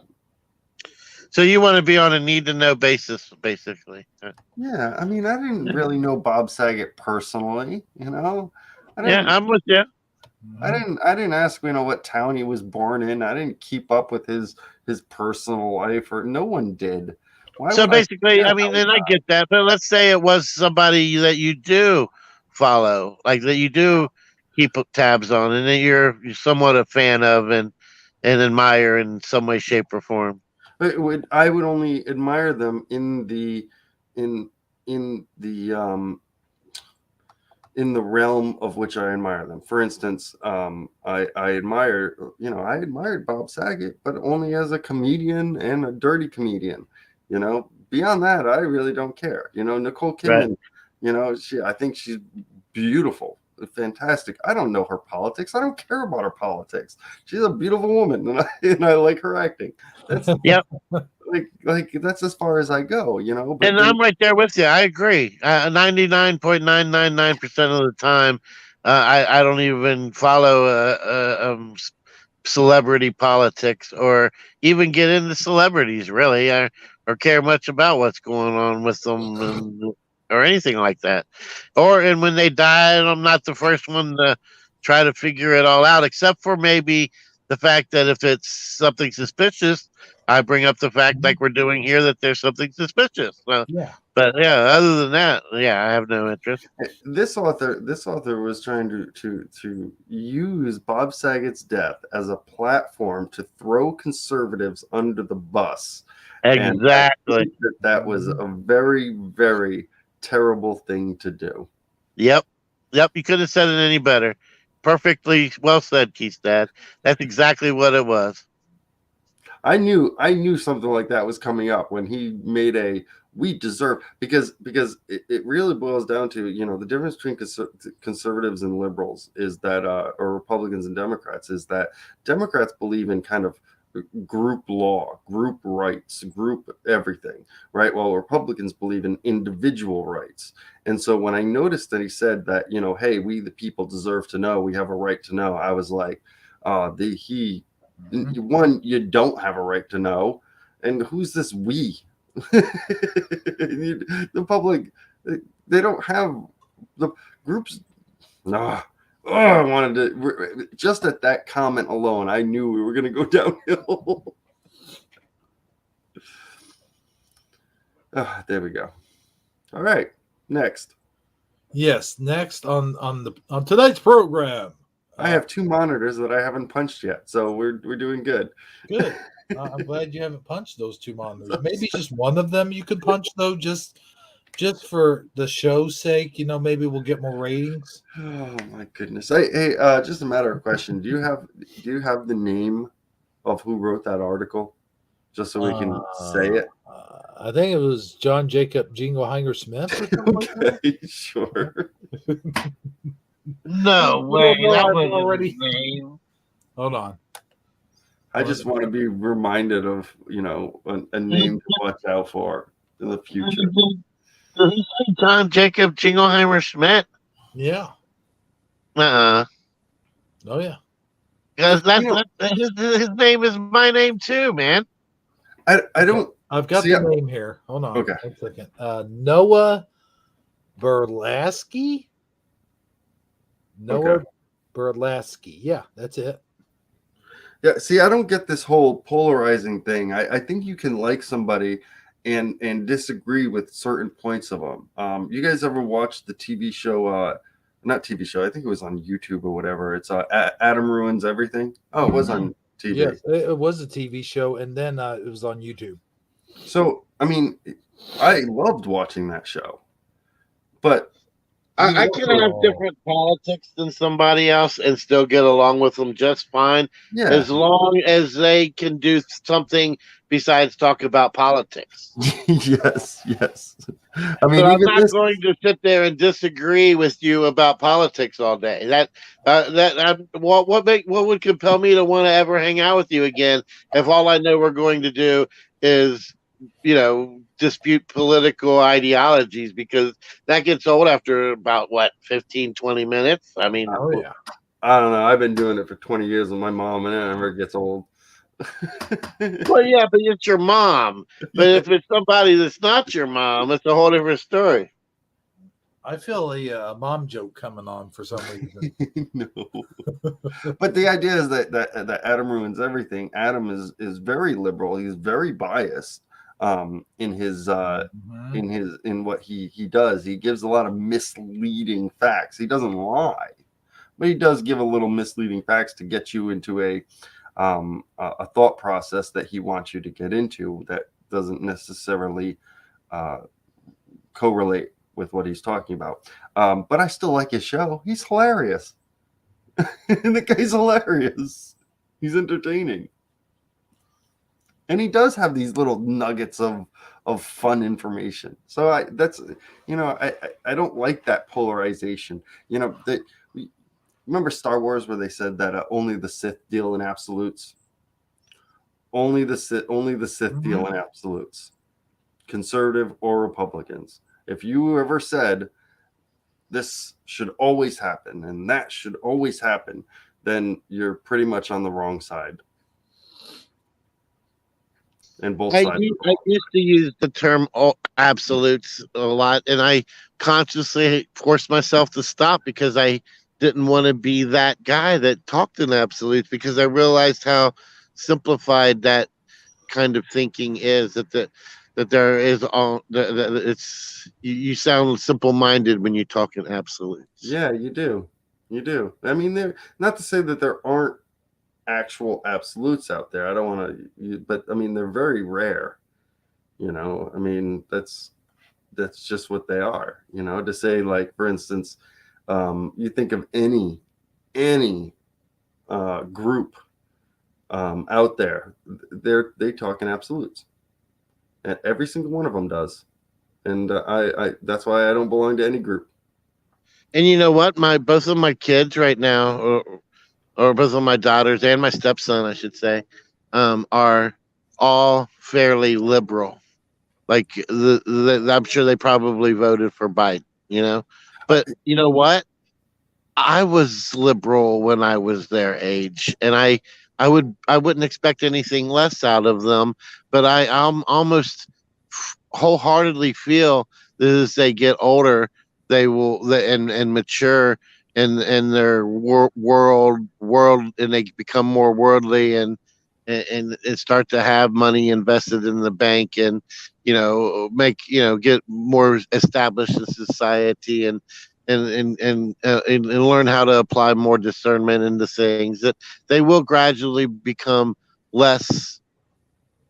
So you want to be on a need-to-know basis, basically. Yeah, I mean, I didn't really know Bob Sagit personally, I'm with you. I didn't ask, what town he was born in. I didn't keep up with his personal life, or no one did. So basically, I mean, and I get that, but let's say it was somebody that you do follow, like that you do keep tabs on, and that you're somewhat a fan of and admire in some way, shape, or form. I would only admire them in in the realm of which I admire them. For instance, I admired Bob Saget, but only as a comedian and a dirty comedian. Beyond that, I really don't care. Nicole Right. Kidman, I think she's beautiful, fantastic. I don't know her politics. I don't care about her politics. She's a beautiful woman, and I like her acting. That's Yep. like that's as far as I go. But And then, I'm right there with you. I agree. 99.999% of the time, I don't even follow celebrity politics or even get into celebrities really, or care much about what's going on with them or anything like that. And when they die, I'm not the first one to try to figure it all out, except for maybe the fact that if it's something suspicious, I bring up the fact like we're doing here that there's something suspicious. Yeah. But yeah, other than that, yeah, I have no interest. this author was trying to use Bob Saget's death as a platform to throw conservatives under the bus. And I Exactly. think that was a very, very terrible thing to do. Yep. You couldn't have said it any better. Perfectly well said, Keith Dad. That's exactly what it was. I knew something like that was coming up when he made we deserve, because it really boils down to, the difference between conservatives and liberals is that or Republicans and Democrats is that Democrats believe in kind of group law, group rights, group everything, right? While Republicans believe in individual rights. And so when I noticed that he said that, hey, we the people deserve to know, we have a right to know, I was like, one, you don't have a right to know, and who's this we? The public, they don't have the groups. No. I wanted to, just at that comment alone, I knew we were going to go downhill. There we go. All right, next. Yes, next on tonight's program. I have two monitors that I haven't punched yet, so we're doing good. Good. I'm glad you haven't punched those two monitors. Maybe just one of them you could punch though, just for the show's sake. Maybe we'll get more ratings. Oh my goodness! Hey, just a matter of question. Do you have the name of who wrote that article, just so we can say it? I think it was John Jacob Jingleheimer Smith. Or something like that. Okay, sure. No way. That was already name. Hold on. I just want to be reminded of, a name to watch out for in the future. Did he say John Jacob Jingleheimer Schmidt? Yeah. Oh yeah. Because his name is my name too, man. I don't. I've got the name here. Hold on. Okay. 1 second. Noah Berlasky. Noah Berlasky. Yeah, that's it. Yeah, see, I don't get this whole polarizing thing. I think you can like somebody and disagree with certain points of them. You guys ever watched the TV show? Not TV show. I think it was on YouTube or whatever. It's Adam Ruins Everything. Oh, it was on TV. Yes, it was a TV show, and then it was on YouTube. So, I mean, I loved watching that show, but I can have different politics than somebody else and still get along with them just fine, as long as they can do something besides talk about politics. Yes. I mean, I'm not going to sit there and disagree with you about politics all day. What would compel me to want to ever hang out with you again if all I know we're going to do is, dispute political ideologies, because that gets old after about 15, 20 minutes. I mean, I don't know. I've been doing it for 20 years with my mom, and it never gets old. Well, yeah, but it's your mom. But if it's somebody that's not your mom, it's a whole different story. I feel a mom joke coming on for some reason. No. But the idea is that Adam Ruins Everything. Adam is very liberal. He's very biased in his in what he does. He gives a lot of misleading facts. He doesn't lie, but he does give a little misleading facts to get you into a thought process that he wants you to get into that doesn't necessarily correlate with what he's talking about. But I still like his show. He's hilarious. And the guy's hilarious. He's entertaining. And he does have these little nuggets of fun information. So I don't like that polarization. Remember Star Wars where they said that only the Sith deal in absolutes? Only the Sith deal in absolutes. Conservative or Republicans. If you ever said this should always happen and that should always happen, then you're pretty much on the wrong side. And both sides. I used to use the term absolutes a lot, and I consciously forced myself to stop because I didn't want to be that guy that talked in absolutes, because I realized how simplified that kind of thinking is. That there is all that it's you sound simple-minded when you talk in absolutes. Yeah, you do. I mean, they're not to say that there aren't actual absolutes out there. I don't want to, but I mean, they're very rare. I mean, that's just what they are. To say, like, for instance, you think of any group out there, they talk in absolutes, and every single one of them does. And I that's why I don't belong to any group. And you know what? Both of my kids right now, or both of my daughters and my stepson, I should say, are all fairly liberal. Like I'm sure they probably voted for Biden, But you know what? I was liberal when I was their age, and I wouldn't expect anything less out of them. But I'm almost wholeheartedly feel that as they get older, they will and mature and their world and they become more worldly and start to have money invested in the bank and get more established in society and learn how to apply more discernment into things, that they will gradually become less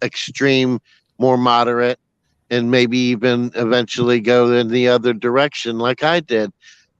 extreme, more moderate, and maybe even eventually go in the other direction like I did.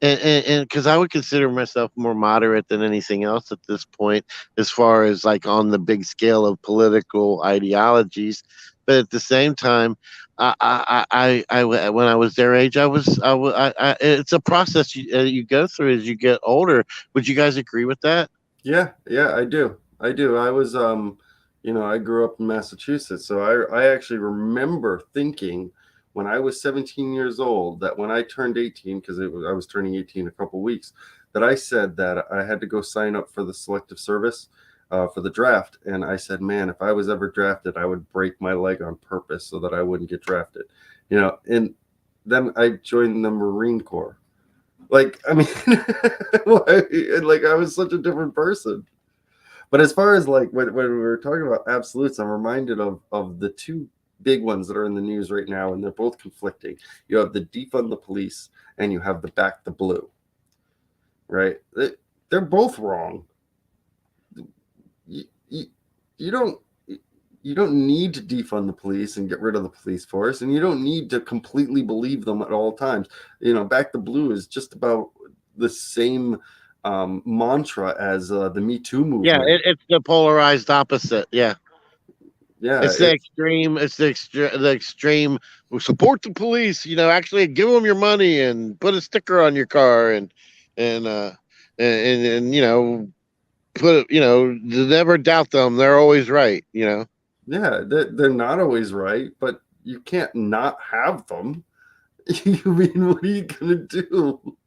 And because I would consider myself more moderate than anything else at this point, as far as like on the big scale of political ideologies. But at the same time, I when I was their age, it's a process you go through as you get older. Would you guys agree with that? Yeah, I do. I was, I grew up in Massachusetts, so I actually remember thinking when I was 17 years old that when I turned 18, because I was turning 18 in a couple weeks, that I said that I had to go sign up for the selective service for the draft. And I said, man, if I was ever drafted, I would break my leg on purpose so that I wouldn't get drafted. And then I joined the Marine Corps. Like, I mean, like I was such a different person. But as far as like when we were talking about absolutes, I'm reminded of the two big ones that are in the news right now, and they're both conflicting. You have the defund the police and you have the back the blue, right? They're both wrong. You don't need to defund the police and get rid of the police force, and you don't need to completely believe them at all times. Back the blue is just about the same mantra as the Me Too movement. Yeah, it's the polarized opposite. Yeah. It's the extreme. It's the extreme. Support the police. Actually give them your money and put a sticker on your car and put never doubt them. They're always right. Yeah, they're not always right, but you can't not have them. You mean, what are you gonna do?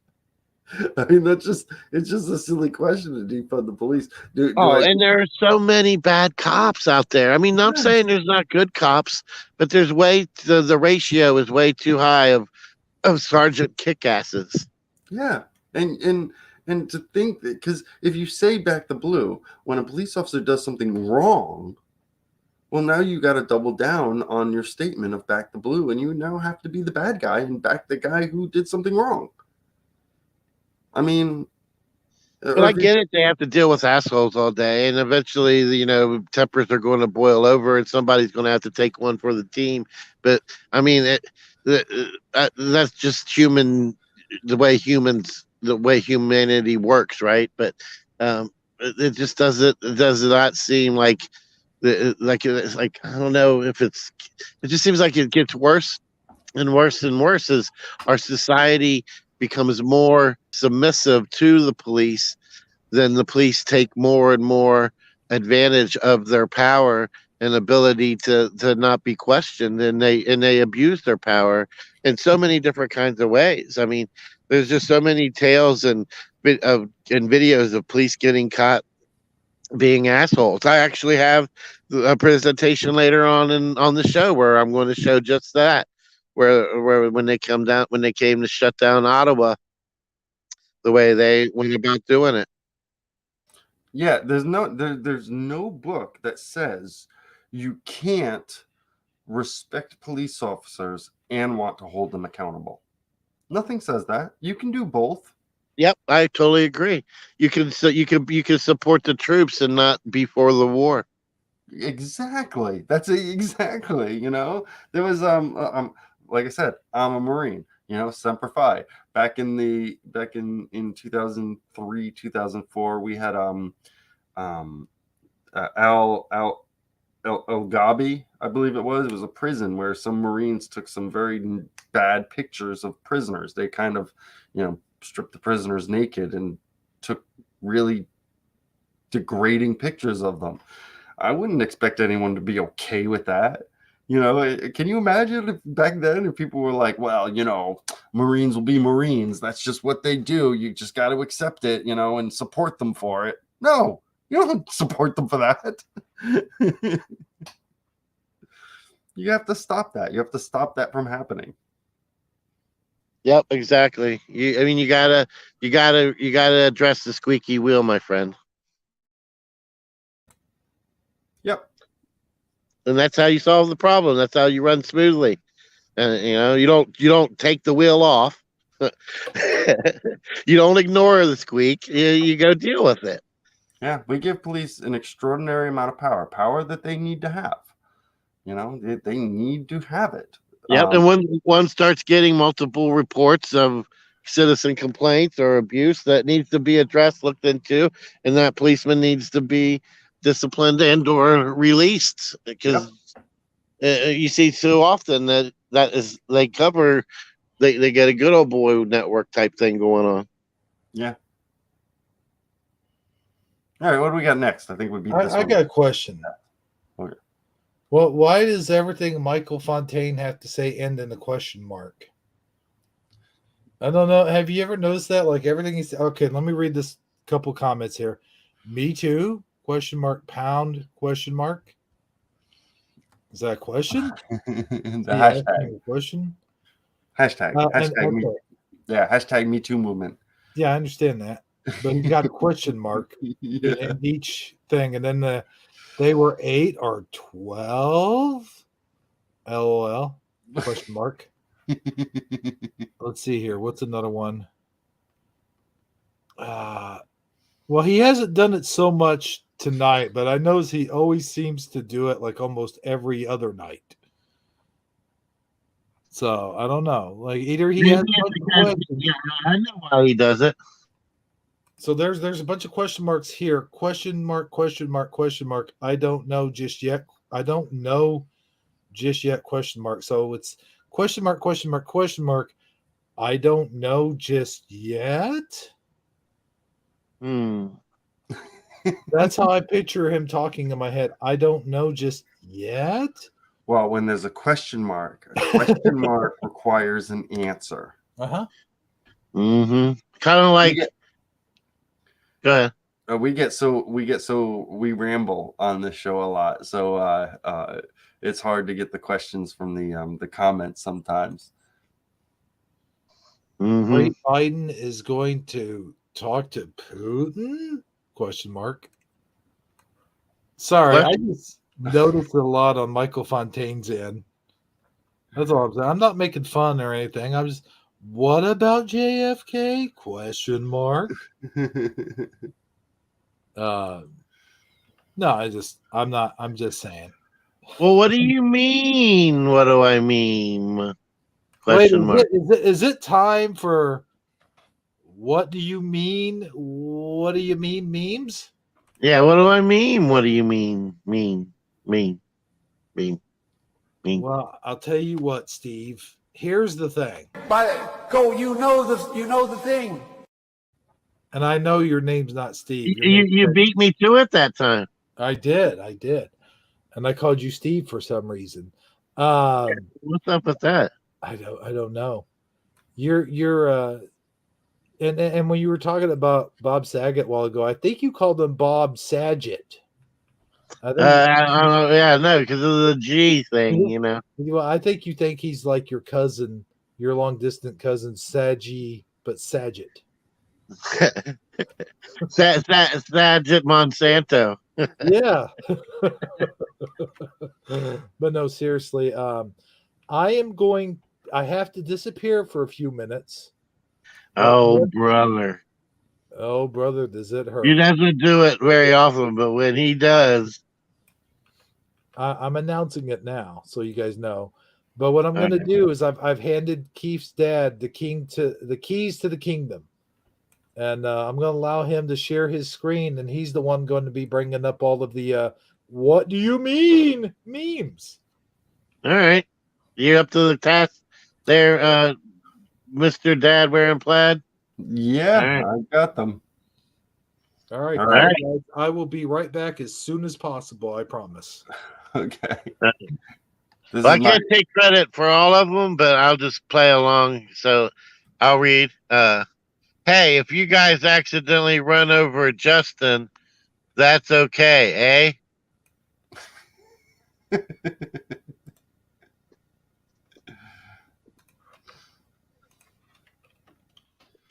I mean, it's just a silly question to defund the police. And there are so many bad cops out there. I mean, I'm saying there's not good cops, but there's the ratio is way too high of sergeant kickasses. Yeah, and to think that, because if you say back the blue when a police officer does something wrong, well, now you got to double down on your statement of back the blue, and you now have to be the bad guy and back the guy who did something wrong. I mean, but I get it. They have to deal with assholes all day, and eventually, tempers are going to boil over, and somebody's going to have to take one for the team. But I mean, that's just the way humanity works, right? But it just does not seem like it's like, I don't know if it just seems like it gets worse and worse and worse as our society becomes more submissive to the police. Then the police take more and more advantage of their power and ability to not be questioned, and they abuse their power in so many different kinds of ways. I mean, there's just so many tales and videos of police getting caught being assholes. I actually have a presentation later on the show where I'm going to show just that, where when they came to shut down Ottawa, the way they went about doing it. Yeah, there's no book that says you can't respect police officers and want to hold them accountable. Nothing says that. You can do both. Yep, I totally agree. You can support the troops and not be for the war. Exactly. Exactly. There was like I said, I'm a Marine. Semper Fi. Back in 2003, 2004, we had El Gabi, I believe it was. It was a prison where some Marines took some very bad pictures of prisoners. They kind of, stripped the prisoners naked and took really degrading pictures of them. I wouldn't expect anyone to be okay with that. Can you imagine if back then if people were like, well, Marines will be Marines. That's just what they do. You just got to accept it, and support them for it. No, you don't support them for that. You have to stop that. You have to stop that from happening. Yep, exactly. You gotta address the squeaky wheel, my friend. Yep. And that's how you solve the problem. That's how you run smoothly. And you don't take the wheel off. You don't ignore the squeak. You go deal with it. Yeah, we give police an extraordinary amount of power that they need to have. They need to have it. Yep, and when one starts getting multiple reports of citizen complaints or abuse, that needs to be addressed, looked into, and that policeman needs to be disciplined and or released, because you see so often that is they get a good old boy network type thing going on. Yeah. All right, what do we got next? I think we beat this one. I got a question. Okay. Well, why does everything Michael Fontaine have to say end in a question mark? I don't know. Have you ever noticed that? Like everything is okay. Let me read this couple comments here. Me too? Question mark, pound, question mark. Is that a question? The hashtag. Question? Hashtag. Hashtag me. Yeah, hashtag Me Too movement. Yeah, I understand that. But he got a question mark in each thing. And then they were 8 or 12. LOL. Question mark. Let's see here. What's another one? Well, he hasn't done it so much tonight, but I know he always seems to do it like almost every other night. So I don't know. Like either he has a bunch of questions. Yeah, I know why he does it. So there's a bunch of question marks here. Question mark, question mark, question mark. I don't know just yet. I don't know just yet. Question mark. So it's question mark, question mark, question mark. I don't know just yet. That's how I picture him talking in my head. I don't know just yet. Well, when there's a question mark requires an answer. Kind of like. Go ahead. We ramble on this show a lot, so it's hard to get the questions from the comments sometimes. Biden is going to talk to Putin? Question mark. Sorry, I just noticed a lot on Michael Fontaine's end. That's all I'm saying. I'm not making fun or anything. I'm just, what about JFK? Question mark. No, I'm just saying. Well, what do you mean? What do I mean? Wait, Question mark. is it time for what do you mean? What do you mean memes? Yeah, what do I mean? What do you mean? Mean. Mean. Well, I'll tell you what, Steve. Here's the thing. You know the thing. And I know your name's not Steve. Your You, name's you beat me to it that time. I did. And I called you Steve for some reason. What's up with that? I don't know. You're and when you were talking about Bob Saget a while ago, I think you called him Bob Sagit. I think Yeah, no, because of the G thing, you know. I think you think he's like your cousin, your long distant cousin Saji, but Saget. Saget Monsanto. Yeah. But no, seriously, I have to disappear for a few minutes. Oh, brother. Oh, brother, does it hurt? He doesn't do it very often, but when he does. I'm announcing it now so you guys know. But what I'm going to do is I've handed Keith's dad the keys to the kingdom. And I'm going to allow him to share his screen, and he's the one going to be bringing up all of the what do you mean memes. All right. You up to the task there, Mr. Dad wearing plaid? Yeah, I got them. All right, All right. guys, I will be right back as soon as possible, I promise. Okay. Well, I can't take credit for all of them, but I'll just play along. So I'll read. Hey, if you guys accidentally run over Justin, that's okay, eh?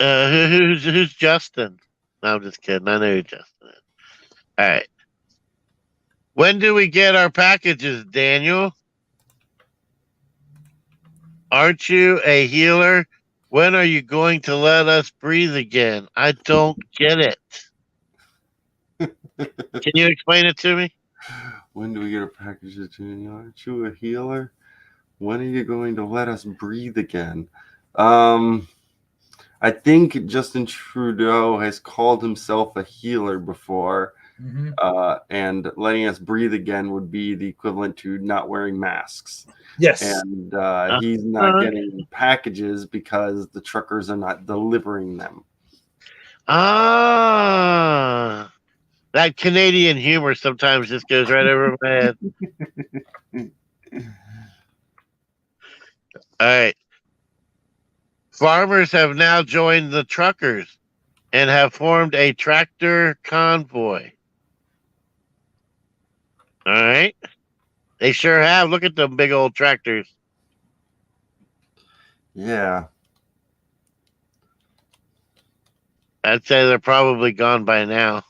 Who's Justin? No, I'm just kidding. I know who Justin is. All right. When do we get our packages, Daniel? Aren't you a healer? When are you going to let us breathe again? I don't get it. Can you explain it to me? When do we get our packages, Junior? Aren't you a healer? When are you going to let us breathe again? I think Justin Trudeau has called himself a healer before, and letting us breathe again would be the equivalent to not wearing masks. Yes. And he's not getting packages because the truckers are not delivering them. Ah, that Canadian humor sometimes just goes right over my head. All right. Farmers have now joined the truckers and have formed a tractor convoy. All right. They sure have. Look at them big old tractors. Yeah. I'd say they're probably gone by now.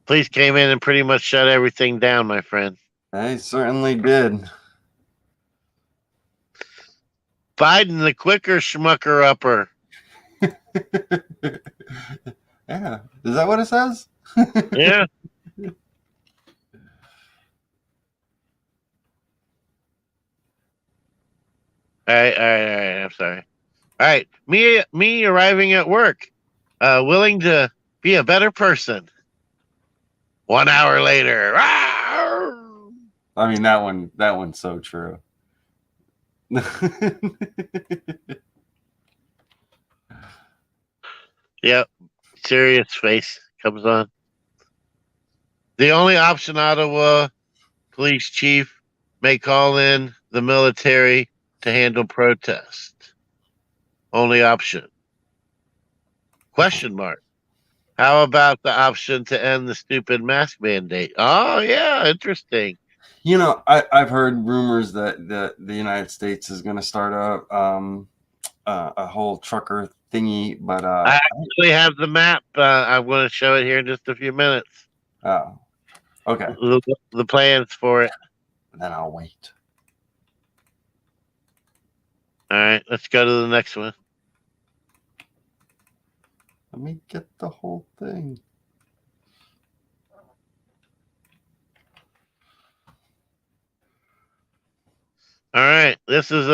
Police came in and pretty much shut everything down, my friend. They certainly did. Biden, the quicker schmucker upper. Yeah. Is that what it says? Yeah. All right. I'm sorry. All right. Me arriving at work, willing to be a better person. 1 hour later. Rawr! I mean, that one's so true. Yep. Serious face comes on. The only option Ottawa police chief may call in the military to handle protest. Only option. Question mark. How about the option to end the stupid mask mandate? Oh, yeah. Interesting. You know, I've heard rumors that the United States is going to start a whole trucker thingy, but I actually have the map. I'm going to show it here in just a few minutes. Oh, okay. The plans for it. Then I'll wait. All right, let's go to the next one. Let me get the whole thing. All right. This is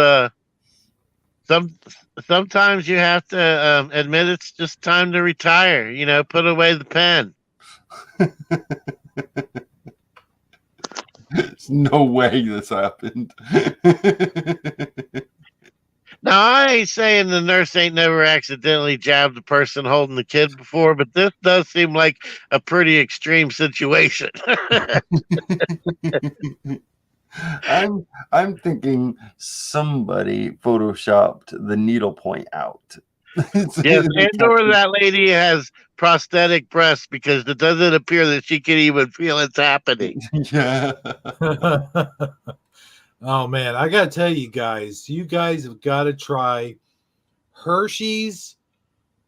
some sometimes you have to admit it's just time to retire. You know, put away the pen. There's no way this happened. Now I ain't saying the nurse ain't never accidentally jabbed the person holding the kid before, but this does seem like a pretty extreme situation. I'm thinking somebody photoshopped the needle point out. Yes, and or that lady has prosthetic breasts because it doesn't appear that she can even feel it's happening. Yeah. Oh man, I gotta tell you guys have got to try Hershey's.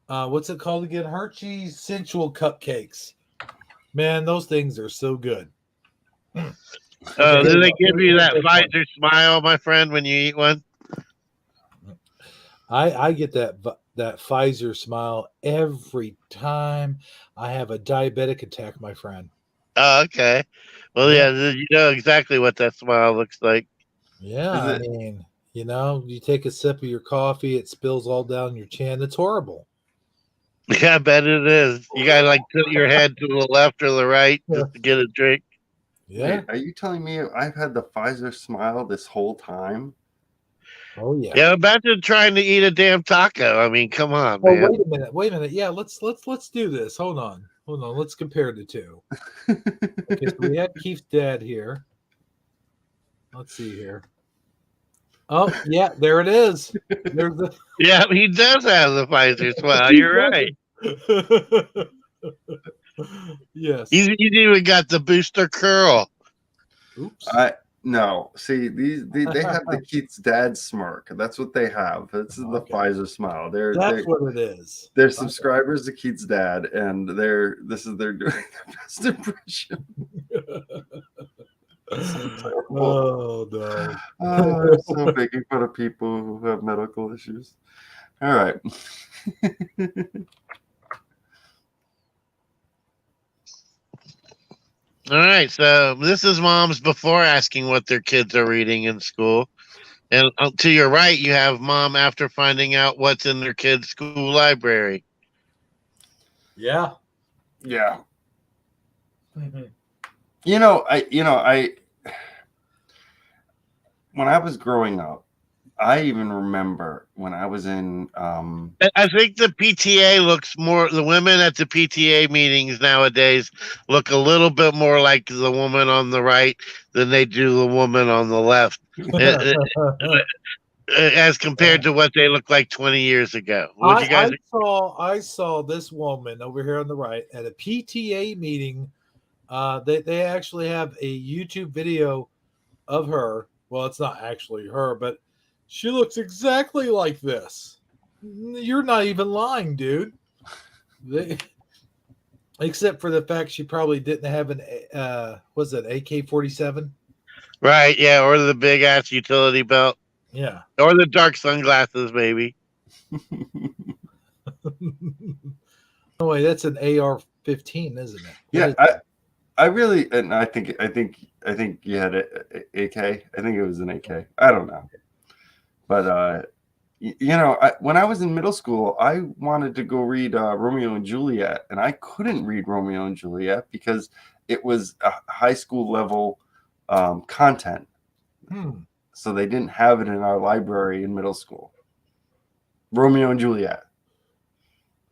What's it called again? Hershey's Sensual Cupcakes. Man, those things are so good. Do they give you that Pfizer smile, my friend, when you eat one? I get that Pfizer smile every time I have a diabetic attack, my friend. Oh, okay. Well, yeah, you know exactly what that smile looks like. Yeah, I mean, you know, you take a sip of your coffee, it spills all down your chin. It's horrible. Yeah, I bet it is. You gotta like tilt your head to the left or the right just to get a drink. Yeah. Wait, are you telling me I've had the Pfizer smile this whole time? Oh yeah. Yeah, imagine trying to eat a damn taco. I mean, come on, Oh, man. wait a minute. Yeah, let's do this. Hold on. Let's compare the two. Okay, so we have Keith's dad here. Let's see here. Oh, yeah, there it is. There's the Yeah, he does have the Pfizer smile. You're right. Yes. He's even got the booster curl. Oops. No, see they have the Keith's dad smirk. That's what they have. This is the Pfizer smile. That's what it is. They're subscribers to Keith's dad, and they're doing their best impression. So oh no! I'm so making fun of people who have medical issues. All right. All right, so this is moms before asking what their kids are reading in school. And to your right, you have mom after finding out what's in their kid's school library. Yeah. Yeah. Mm-hmm. I when I was growing up, I even remember when I was in I think the PTA looks more, the women at the PTA meetings nowadays look a little bit more like the woman on the right than they do the woman on the left, as compared to what they looked like 20 years ago. I saw this woman over here on the right at a PTA meeting. They actually have a YouTube video of her. Well, it's not actually her, but she looks exactly like this. You're not even lying, dude. Except for the fact she probably didn't have an was it AK-47? Right, yeah, or the big ass utility belt. Yeah. Or the dark sunglasses, maybe. Oh wait, that's an AR-15, isn't it? Yeah, I really, and I think you had a AK. I think it was an AK. I don't know, but when I was in middle school, I wanted to go read Romeo and Juliet, and I couldn't read Romeo and Juliet because it was a high school level content. So they didn't have it in our library in middle school. Romeo and Juliet,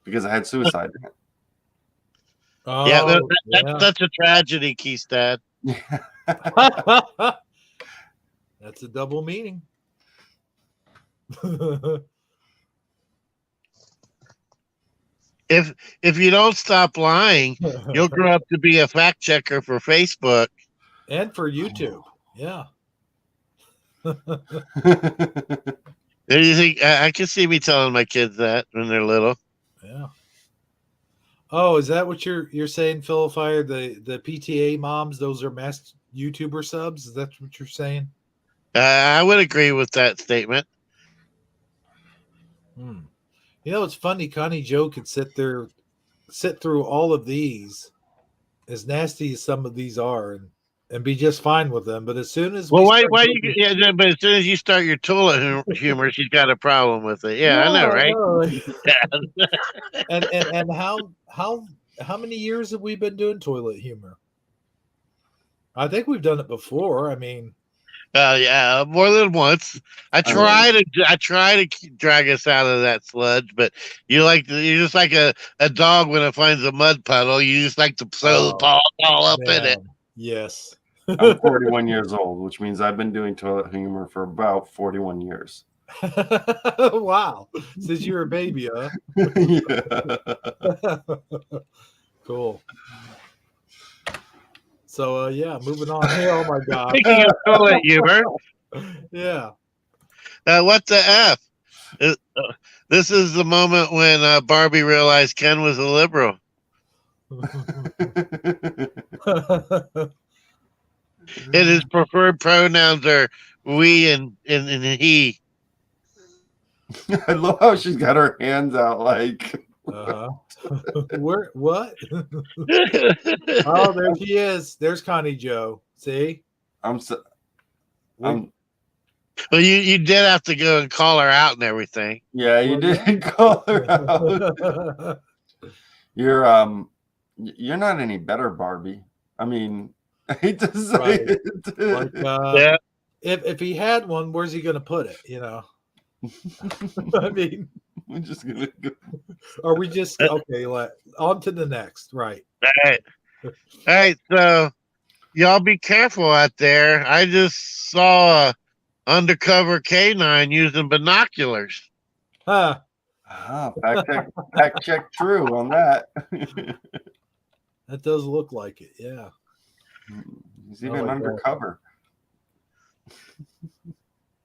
because I had suicide in it. Oh, yeah, that's such a tragedy, Keystad. That's a double meaning. If you don't stop lying, you'll grow up to be a fact checker for Facebook and for YouTube. Yeah. You think I can see me telling my kids that when they're little? Yeah. Oh, is that what you're saying, Phil Fire? The PTA moms, those are mass YouTuber subs? Is that what you're saying? I would agree with that statement. You know, it's funny. Connie Joe could sit through all of these, as nasty as some of these are, and and be just fine with them. But as soon as Well, we why? start Why? getting- But as soon as you start your toilet humor, she's got a problem with it. Yeah, I know, right? No. and how many years have we been doing toilet humor? I think we've done it before. I mean, Yeah, more than once. I try to drag us out of that sludge, but you're just like a dog when it finds a mud puddle. You just like to throw the paws all up in it. man, yes. I'm 41 years old, which means I've been doing toilet humor for about 41 years. Wow. Since you were a baby, huh? Yeah. Cool. So yeah, moving on here. Oh my god. Speaking of toilet humor, Yeah. what the F? This is the moment when Barbie realized Ken was a liberal. And his preferred pronouns are we and he. I love how she's got her hands out like. Uh-huh. Where? What? Oh, there she is. There's Connie Joe. See? Well, you did have to go and call her out and everything. Yeah, you did call her out. You're not any better, Barbie. I mean, I hate to say Right. it. Like, Yeah. If he had one, where's he going to put it? You know. I mean, We're just gonna go. are we just okay? On to the next, right? All right. So y'all be careful out there. I just saw a undercover canine using binoculars. Huh. Fact check true on that. That does look like it. Yeah. He's even like undercover.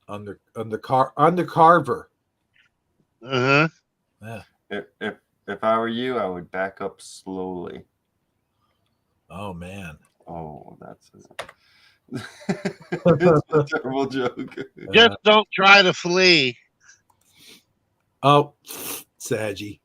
Undercarver. Uh-huh. Yeah. If I were you, I would back up slowly. Oh man. Oh, that's it's a terrible joke. Just don't try to flee. Oh, Saggy.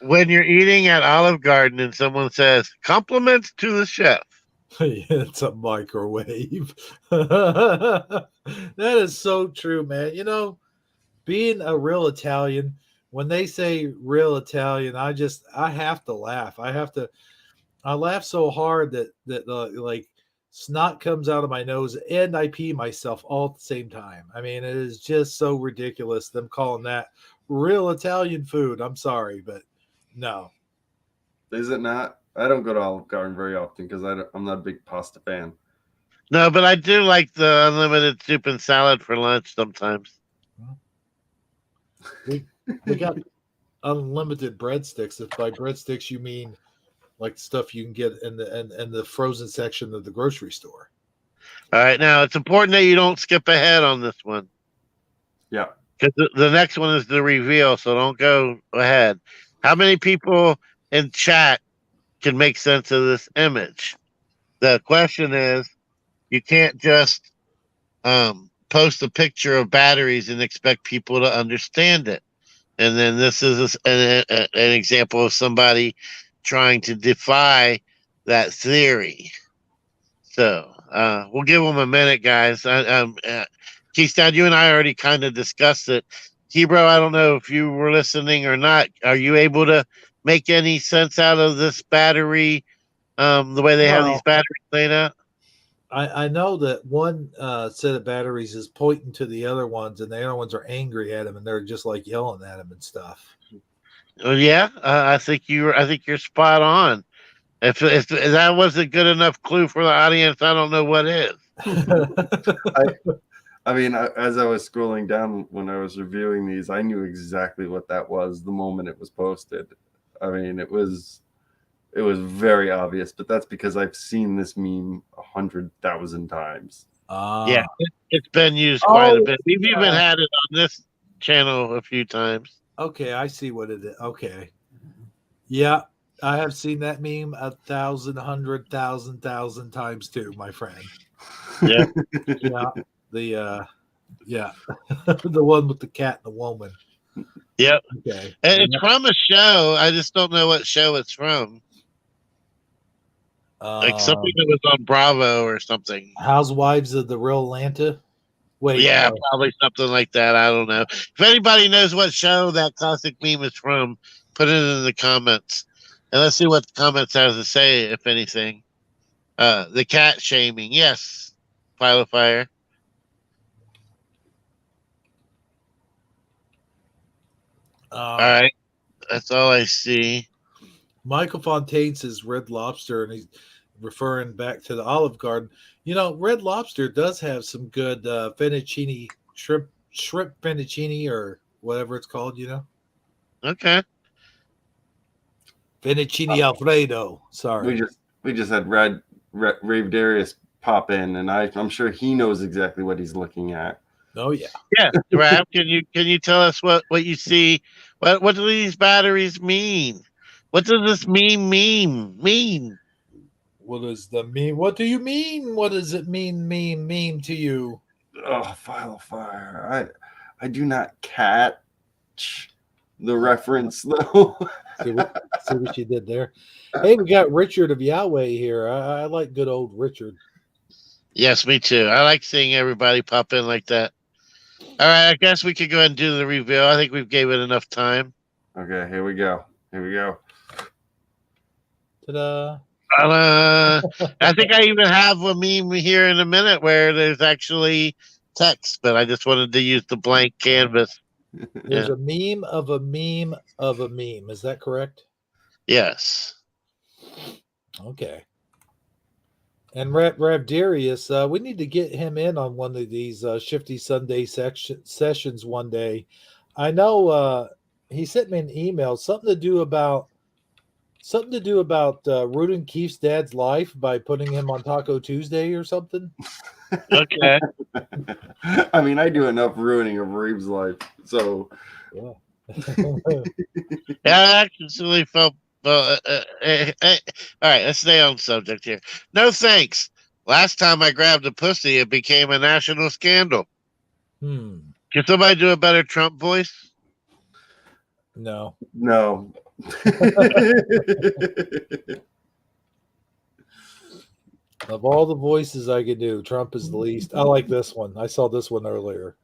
When you're eating at Olive Garden and someone says, compliments to the chef. It's a microwave. That is so true, man. You know, being a real Italian, when they say real Italian, I have to laugh. I laugh so hard that like snot comes out of my nose and I pee myself all at the same time. I mean, it is just so ridiculous them calling that real Italian food. I'm sorry, but no. Is it not? I don't go to Olive Garden very often because I'm not a big pasta fan. No, but I do like the unlimited soup and salad for lunch sometimes. We got unlimited breadsticks. If by breadsticks you mean like stuff you can get in the frozen section of the grocery store. All right, now it's important that you don't skip ahead on this one. Yeah. Because the next one is the reveal, so don't go ahead. How many people in chat can make sense of this image? The question is, you can't just post a picture of batteries and expect people to understand it. And then this is an example of somebody trying to defy that theory. So we'll give them a minute, guys. Keystone, you and I already kind of discussed it. Hebrew, I don't know if you were listening or not. Are you able to make any sense out of this battery, the way they have these batteries laid out? I know that one set of batteries is pointing to the other ones, and the other ones are angry at him, and they're just like yelling at him and stuff. Oh yeah, I think you're spot on. If that wasn't good enough clue for the audience, I don't know what is. I mean, as I was scrolling down when I was reviewing these, I knew exactly what that was the moment it was posted. I mean, it was very obvious, but that's because I've seen this meme 100,000 times. Yeah, it's been used quite a bit. We've even had it on this channel a few times. Okay, I see what it is. Okay. Yeah, I have seen that meme 1,000, 100,000 times too, my friend. Yeah. Yeah. The the one with the cat and the woman. Yep. Okay. And it's from a show. I just don't know what show it's from. Like something that was on Bravo or something. Housewives of the Real Atlanta. Wait, Yeah, no. probably something like that. I don't know. If anybody knows what show that classic meme is from, put it in the comments. And let's see what the comments has to say, if anything. The cat shaming. Yes. Pile of fire. All right. That's all I see. Michael Fontaine says Red Lobster, and he's referring back to the Olive Garden. You know, Red Lobster does have some good fettuccine shrimp fettuccine or whatever it's called. You know, Okay. fettuccine Alfredo. Sorry, We just had Rave Darius pop in, and I'm sure he knows exactly what he's looking at. oh yeah. Yeah, Rap, can you tell us what you see? What do these batteries mean? What does this mean? What does the meme? What do you mean? What does it mean to you? Oh, File of Fire. I do not catch the reference though. See what you did there. Hey, we got Richard of Yahweh here. I like good old Richard. Yes, me too. I like seeing everybody pop in like that. All right, I guess we could go ahead and do the reveal. I think we've gave it enough time. Okay, here we go. Ta-da. I think I even have a meme here in a minute where there's actually text, but I just wanted to use the blank canvas. There's a meme of a meme of a meme. Is that correct? Yes. Okay. And Rav Darius, we need to get him in on one of these Shifty Sunday sessions one day. I know he sent me an email, something to do about ruining Keith's dad's life by putting him on Taco Tuesday or something. Okay. I mean, I do enough ruining of Reeves' life, so Yeah. I actually felt. All right, let's stay on subject here. No thanks. Last time I grabbed a pussy, it became a national scandal. Can somebody do a better Trump voice? No. Of all the voices I could do, Trump is the least. I like this one. I saw this one earlier.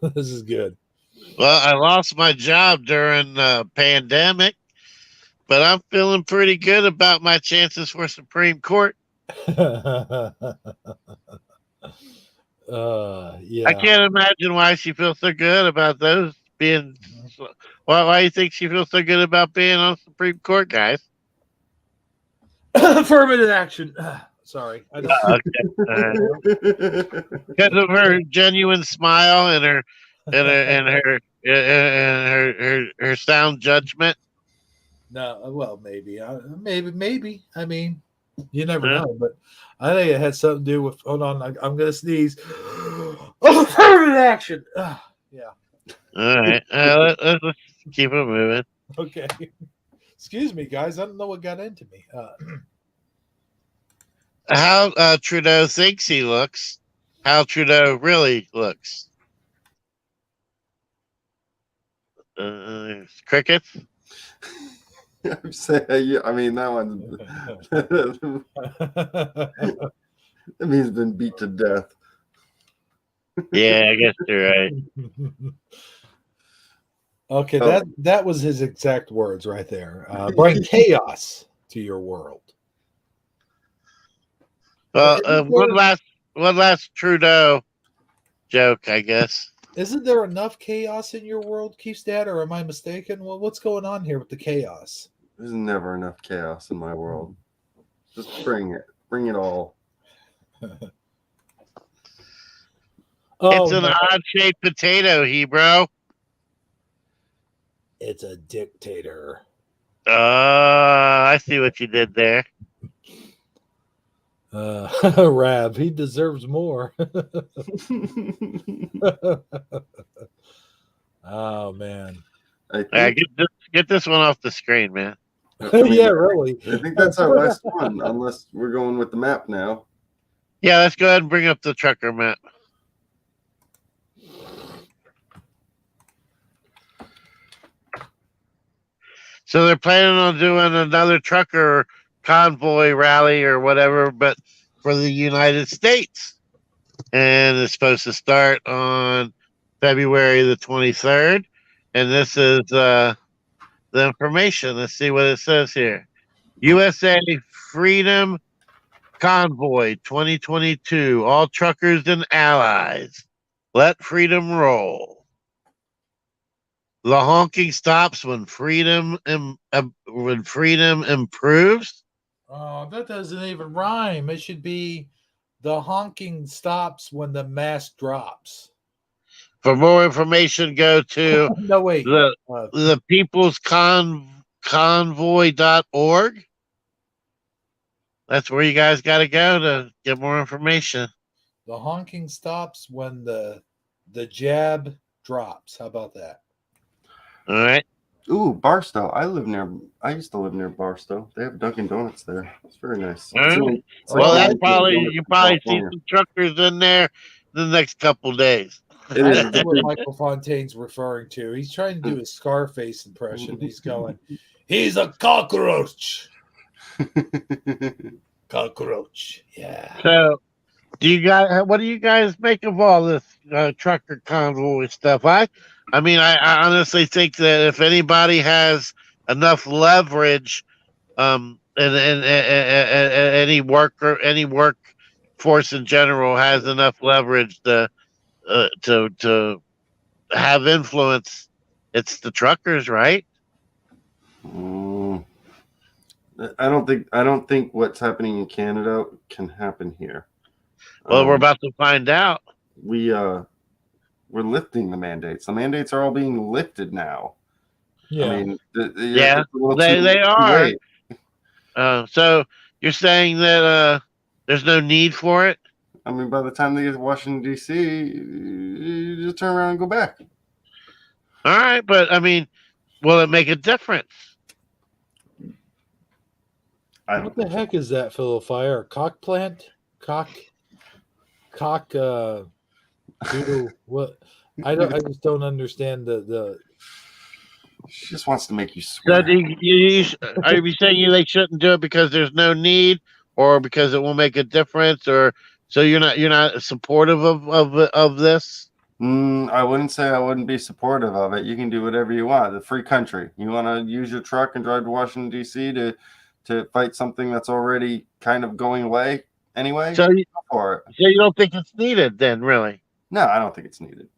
This is good. Well, I lost my job during the pandemic, but I'm feeling pretty good about my chances for Supreme Court. Yeah. I can't imagine why she feels so good about those being. Why do you think she feels so good about being on Supreme Court, guys? Affirmative action. Sorry, I don't. Because of her genuine smile and her sound judgment. No, well, maybe. Maybe. I mean, you never know. But I think it had something to do with. Hold on, I'm going to sneeze. Affirmative action. Yeah. All right, let's keep it moving. Okay. Excuse me, guys. I don't know what got into me. How Trudeau thinks he looks, how Trudeau really looks. Crickets? I'm saying, yeah, I mean, that one. I mean, he's been beat to death. Yeah, I guess you're right. Okay, that was his exact words right there. Bring chaos to your world. Well, one last Trudeau joke, I guess. Isn't there enough chaos in your world, Keith's dad, or am I mistaken? Well, what's going on here with the chaos? There's never enough chaos in my world. Just bring it all. It's an odd-shaped potato, bro. It's a dictator. I see what you did there. Rab, he deserves more. Oh man! Get this one off the screen, man. Yeah, really. I think that's our last one, unless we're going with the map now. Yeah, let's go ahead and bring up the trucker map. So they're planning on doing another trucker convoy rally or whatever, but for the United States. And it's supposed to start on February the 23rd. And this is the information. Let's see what it says here. USA Freedom Convoy 2022. All truckers and allies. Let freedom roll. The honking stops when freedom improves. Oh, that doesn't even rhyme. It should be the honking stops when the mask drops. For more information, go to No, wait. the People's Convoy.org. That's where you guys got to go to get more information. The honking stops when the jab drops. How about that? All right. Ooh, Barstow. I used to live near Barstow. They have Dunkin' Donuts there. It's very nice. All right. It's like Well, that's Dunkin' probably Donuts you in probably see California. some truckers in there the next couple days. It I is. know what Michael Fontaine's referring to. He's trying to do a Scarface impression. He's going, he's a cockroach. Cockroach. Yeah. So, what do you guys make of all this trucker convoy stuff? I mean, I honestly think that if anybody has enough leverage, and any workforce in general has enough leverage to have influence, it's the truckers, right? I don't think what's happening in Canada can happen here. Well, we're about to find out. We're lifting the mandates. The mandates are all being lifted now. Yeah. I mean, they are. So you're saying that there's no need for it? I mean, by the time they get to Washington D.C., you just turn around and go back. All right, but I mean, will it make a difference? What the heck is that, Phil Fire? Cock plant? Cock doodle what? I just don't understand the She just wants to make you swear. So are you saying they shouldn't do it because there's no need, or because it will make a difference, or so you're not supportive of this? I wouldn't say I wouldn't be supportive of it. You can do whatever you want. The free country. You want to use your truck and drive to Washington D.C. to fight something that's already kind of going away anyway. So go for it. So you don't think it's needed then, really? No, I don't think it's needed.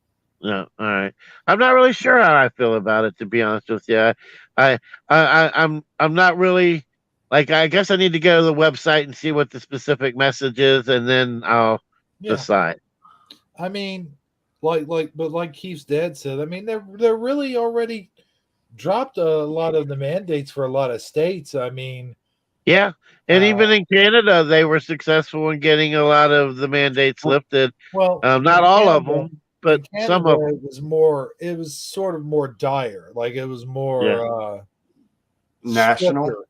No, all right. I'm not really sure how I feel about it, to be honest with you. I'm not really like. I guess I need to go to the website and see what the specific message is, and then I'll decide. I mean, like Keith's dad said. I mean, they're really already dropped a lot of the mandates for a lot of states. I mean, yeah, and even in Canada, they were successful in getting a lot of the mandates lifted. Well, not all of them. But Canada, some of them. it was sort of more dire. Like it was more national. stricter.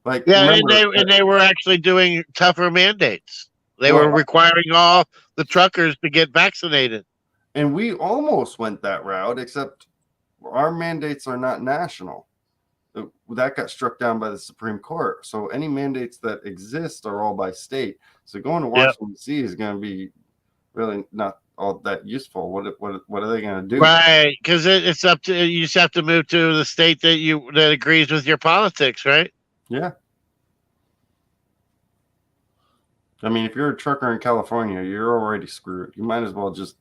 Like and they were actually doing tougher mandates. They were requiring all the truckers to get vaccinated. And we almost went that route, except our mandates are not national. That got struck down by the Supreme Court. So any mandates that exist are all by state. So going to Washington D.C. is going to be really not all that useful. What are they going to do? Right, because it's up to you. Just have to move to the state that agrees with your politics, right? Yeah. I mean, if you're a trucker in California, you're already screwed. You might as well just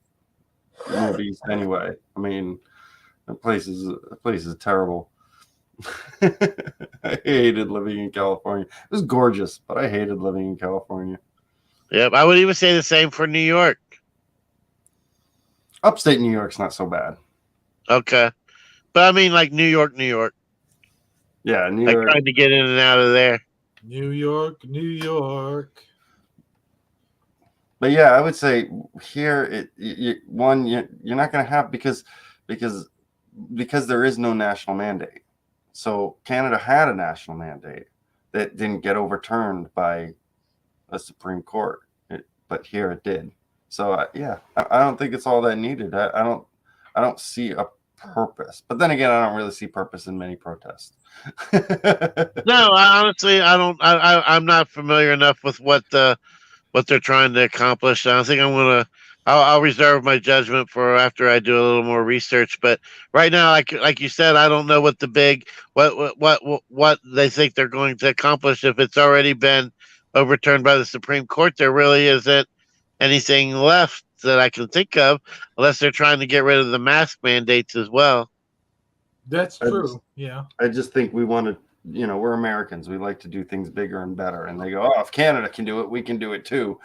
move east anyway. I mean, the place is terrible. I hated living in California. It was gorgeous, but I hated living in California. Yep, I would even say the same for New York. Upstate New York's not so bad. Okay. But I mean, like New York. Yeah, New York. I tried to get in and out of there. New York. But yeah, I would say here, you're not going to have because there is no national mandate. So Canada had a national mandate that didn't get overturned by a Supreme Court, but here it did. So I don't think it's all that needed. I don't see a purpose. But then again, I don't really see purpose in many protests. No, honestly, I don't. I'm not familiar enough with what they're trying to accomplish. I think I'll reserve my judgment for after I do a little more research. But right now, like you said, I don't know what the big what they think they're going to accomplish. If it's already been overturned by the Supreme Court, there really isn't anything left that I can think of, unless they're trying to get rid of the mask mandates as well. That's true. Yeah. I just think we want to, we're Americans. We like to do things bigger and better. And they go, oh, if Canada can do it, we can do it too.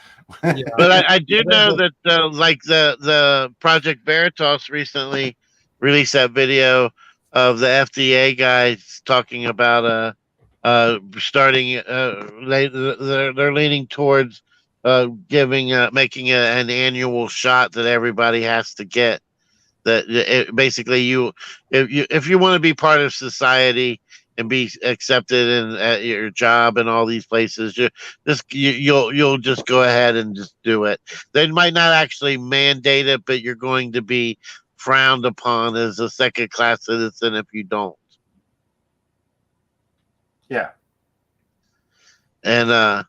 Yeah. But I do know that like the Project Veritas recently released that video of the FDA guys talking about starting they're leaning towards making an annual shot that everybody has to get. That basically if you want to be part of society and be accepted in at your job and all these places, you'll just go ahead and just do it. They might not actually mandate it, but you're going to be frowned upon as a second-class citizen if you don't. Yeah. And I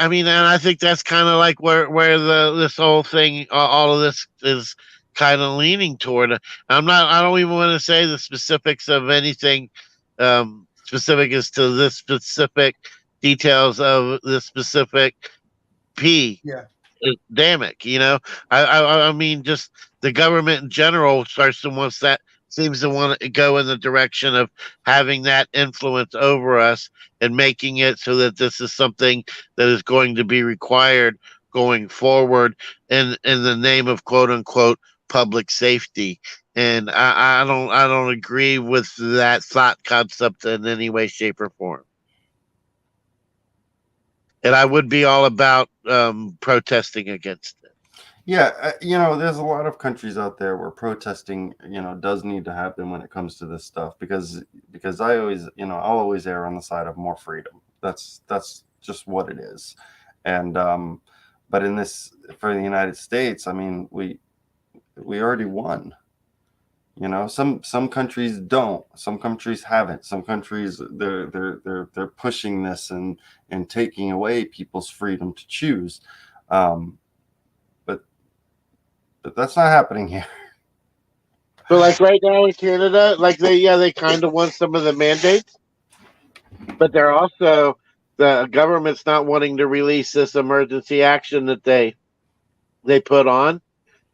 mean, and I think that's kind of like where this whole thing, all of this is kind of leaning toward. I don't even want to say the specifics of anything specific as to this specific details of the specific pandemic. I mean, just the government in general seems to want to go in the direction of having that influence over us and making it so that this is something that is going to be required going forward in the name of quote unquote public safety. And I don't agree with that thought concept in any way, shape, or form. And I would be all about protesting against it. Yeah, there's a lot of countries out there where protesting, does need to happen when it comes to this stuff because I always, I'll always err on the side of more freedom. That's just what it is. And but for the United States, I mean, we already won. Some countries don't. Some countries haven't. Some countries they're pushing this and taking away people's freedom to choose. But that's not happening here. So, like right now in Canada, like they kind of want some of the mandates, but they're also the government's not wanting to release this emergency action that they put on,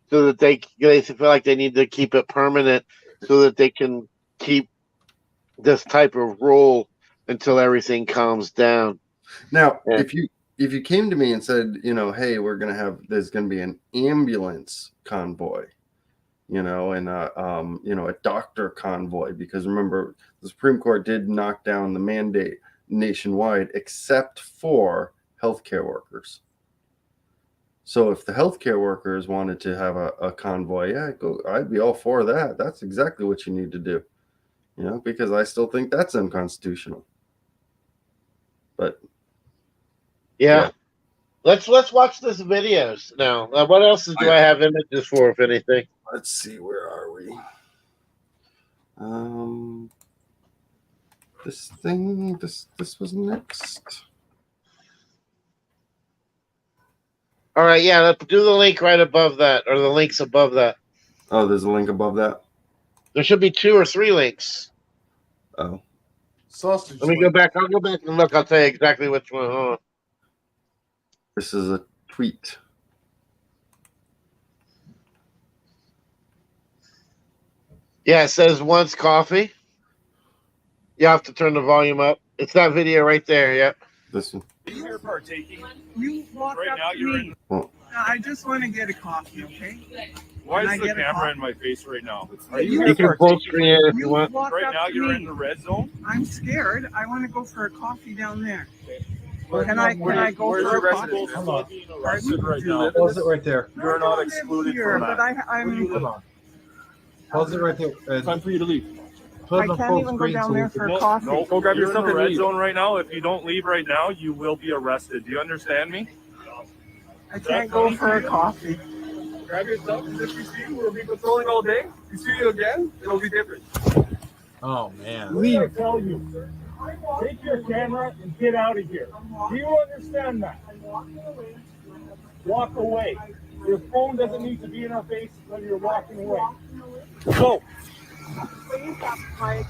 so that they feel like they need to keep it permanent, so that they can keep this type of rule until everything calms down. Now, if you came to me and said, hey, there's going to be an ambulance convoy, and a doctor convoy, because remember, the Supreme Court did knock down the mandate nationwide except for healthcare workers. So if the healthcare workers wanted to have a convoy, I'd be all for that. That's exactly what you need to do, because I still think that's unconstitutional. But yeah. Let's watch this videos now. What else do I have images for, if anything? Let's see, where are we? This was next. All right, yeah, let's do the link right above that, or the links above that. Oh, there's a link above that? There should be 2 or 3 links. Oh. Sausage. Let me go back. I'll go back and look. I'll tell you exactly which one. Hold on. This is a tweet. Yeah, it says once coffee. You have to turn the volume up. It's that video right there. Yep. This one. You're partaking. You walk Right up now, to you're me. in. Well, I just want to get a coffee, okay? Why Can I is the get a camera coffee? in my face right now? Are You you You can full partaking? screen it if you want. walk Right up now, to you're me. in the red zone. I'm scared. I want to go for a coffee down there. But Can I go where's for your a coffee? residence? You're being arrested right Do you now. live Pause it right there. You're No, not I live excluded here, from but that. I'm. Where do you Hold live? on. Pause it right there. Time for you to leave. Put I it on can't full even go screen down so there we for can- a coffee. No, Go grab your you're stuff in the and red leave. zone right now. If you don't leave right now, you will be arrested. Do you understand me? I can't go for a coffee. Grab yourself, because if we see you, we'll be patrolling all day. If we see you again, it'll be different. Oh man. Leave. I tell you, take your camera and get out of here. Do you understand that? Walk away. Your phone doesn't need to be in our face when you're walking away. Go. Please have my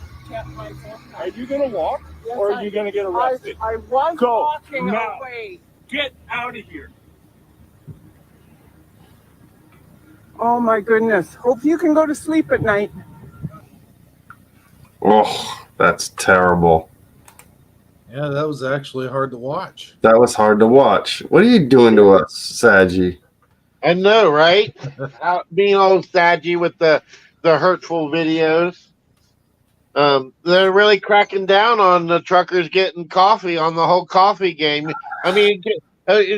phone. Are you gonna walk, or are you gonna get arrested? I was Go walking now. away. Get out of here. Oh my goodness. Hope you can go to sleep at night. Oh, that's terrible. Yeah, that was actually hard to watch. That was hard to watch. What are you doing to us, Saget? I know, right? Being old Saget with the hurtful videos. They're really cracking down on the truckers getting coffee on the whole coffee game. I mean,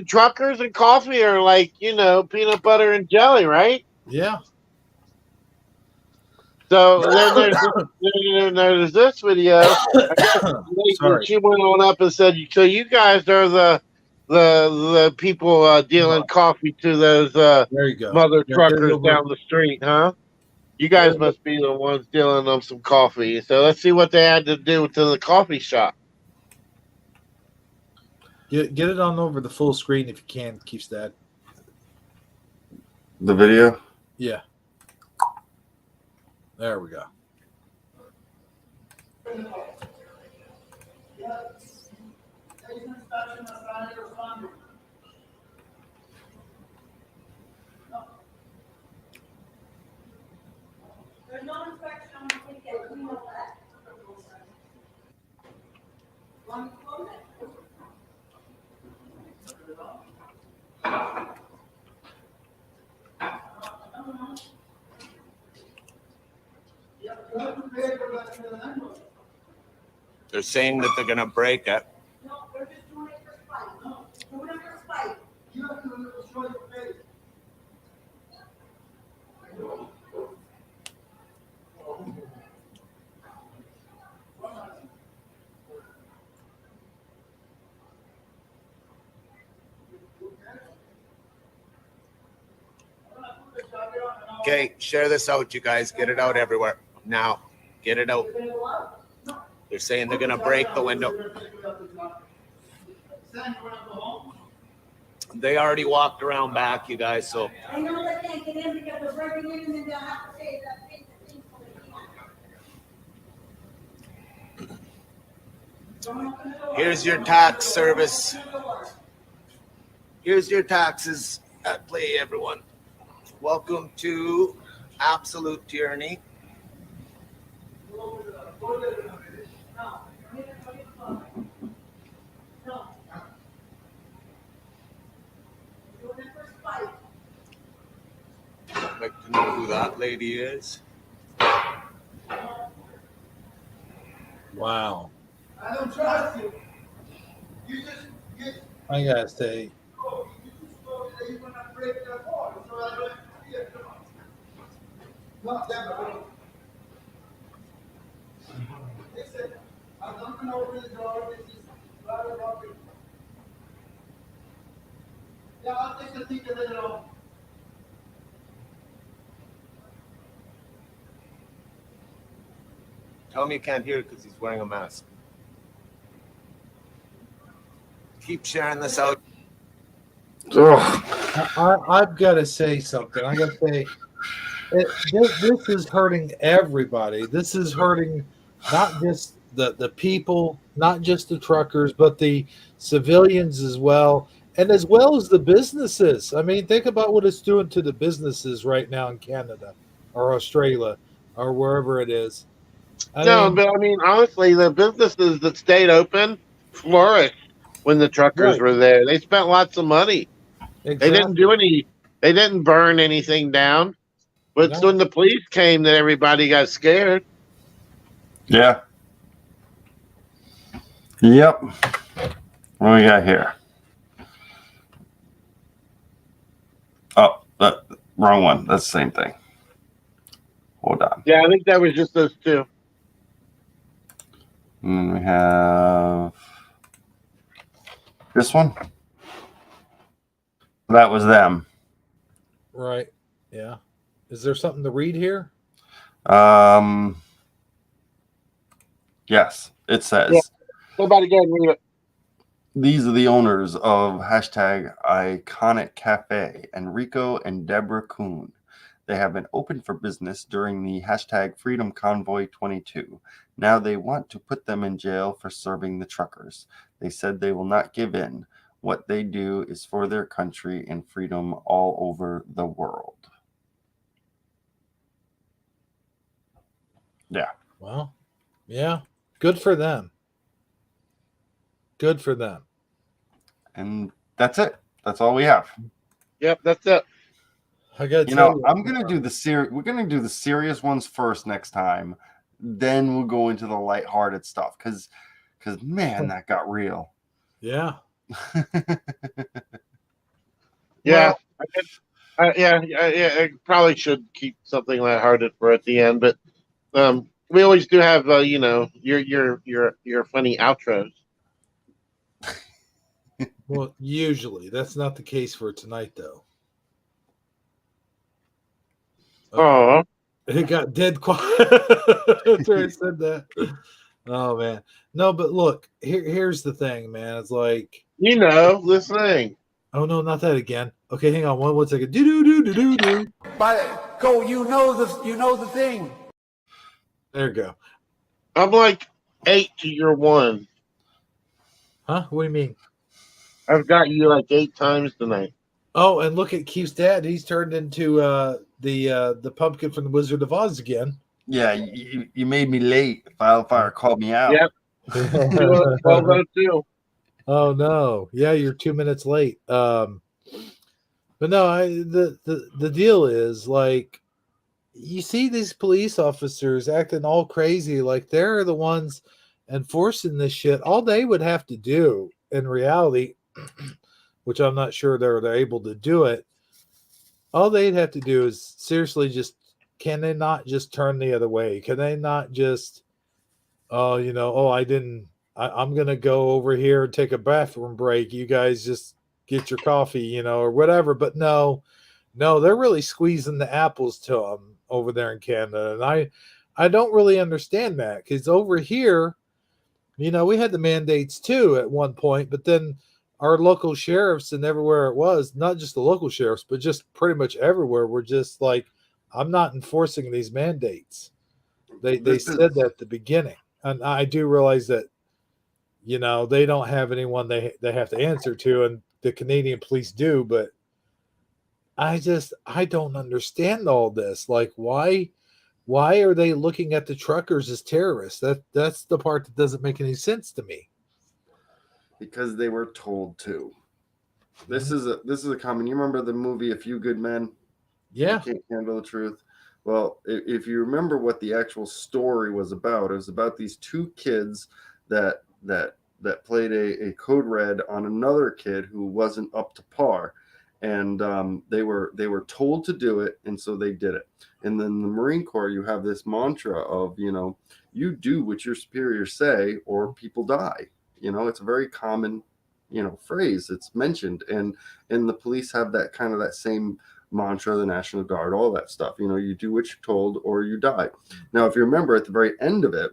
truckers and coffee are like, peanut butter and jelly, right? Yeah. So then there's this video. Sorry. She went on up and said, "So you guys are the people dealing coffee to those There you go. mother Yeah, truckers down the street, huh? You guys must be the ones dealing them some coffee." So let's see what they had to do to the coffee shop. Get it on over the full screen if you can, Keeps that. The video? Yeah. There we go. They're saying that they're going to break it. No, they're just doing it for spite. No, doing it for spite. You have to show your face. Okay, share this out, you guys. Get it out everywhere. Now, get it out. They're saying they're going to break the window. They already walked around back, you guys, so. I know they can't get in because they're breaking in and then they'll have to say that thing so they can't. Here's your tax service. Here's your taxes at play, everyone. Welcome to Absolute Tyranny. I'd like to know who that lady is. Wow. I don't trust you. You just get. I gotta say, Oh, you just told me that you're gonna break the wall, so I don't have to see it. Come on. Not that, but listen, I'm not gonna open the door. This is right about it. Yeah, I'll take the ticket later on. Tell him you can't hear it because he's wearing a mask. Keep sharing this out. I've got to say something. I got to say, this is hurting everybody. This is hurting not just the people, not just the truckers, but the civilians as well, and as well as the businesses. I mean, think about what it's doing to the businesses right now in Canada or Australia or wherever it is. But I mean, honestly, the businesses that stayed open flourished when the truckers were there. They spent lots of money. Exactly. They didn't burn anything down. But it's when the police came that everybody got scared. Yeah. Yep. What do we got here? Oh, wrong one. That's the same thing. Hold on. Yeah, I think that was just those two. And then we have this one. That was them. Right. Yeah. Is there something to read here? Yes, it says. Yeah. Somebody go and read it. These are the owners of hashtag Iconic Cafe, Enrico and Deborah Kuhn. They have been open for business during the hashtag Freedom Convoy 22. Now they want to put them in jail for serving the truckers. They said they will not give in. What they do is for their country and freedom all over the world. Yeah. Well, yeah. Good for them. Good for them. And that's it. That's all we have. Yep, that's it. I got to You tell know, you, I'm gonna do we're gonna do the serious ones first next time. Then we'll go into the lighthearted stuff because man, that got real. yeah. Yeah. I probably should keep something lighthearted for at the end, but we always do have your funny outros. Well, usually that's not the case for tonight, though. Oh, It got dead quiet after I said that. Oh man, no, but look, here's the thing, man. It's like, this thing. oh no, not that again. Okay, hang on one second. Do. But go, you know the thing. There you go. I'm like 8 to your 1. Huh? What do you mean? I've got you like 8 times tonight. Oh, and look at Keith's dad. He's turned into the pumpkin from the Wizard of Oz again. Yeah, you made me late. Fire called me out. Yep. 12:02. Oh no. Yeah, you're 2 minutes late. But no, the deal is like you see these police officers acting all crazy like they're the ones enforcing this shit. All they would have to do in reality, which I'm not sure they're able to do it. All they'd have to do is seriously just, can they not just turn the other way? Can they not just, I'm going to go over here and take a bathroom break. You guys just get your coffee, or whatever. But no, they're really squeezing the apples to them over there in Canada. And I don't really understand that because over here, we had the mandates too at one point, but then our local sheriffs and everywhere it was, not just the local sheriffs, but just pretty much everywhere, were just like, I'm not enforcing these mandates. They said that at the beginning. And I do realize that, they don't have anyone they have to answer to, and the Canadian police do, but I don't understand all this. Like, why are they looking at the truckers as terrorists? That's the part that doesn't make any sense to me. Because they were told to. This is a common. You remember the movie A Few Good Men? Yeah. You can't handle the truth. Well, if you remember what the actual story was about, it was about these 2 kids that played a code red on another kid who wasn't up to par, and they were told to do it, and so they did it. And then the Marine Corps, you have this mantra of you do what your superiors say or people die. It's a very common phrase. It's mentioned, and the police have that same mantra, the National Guard, all that stuff. You do what you're told or you die. Now, if you remember at the very end of it,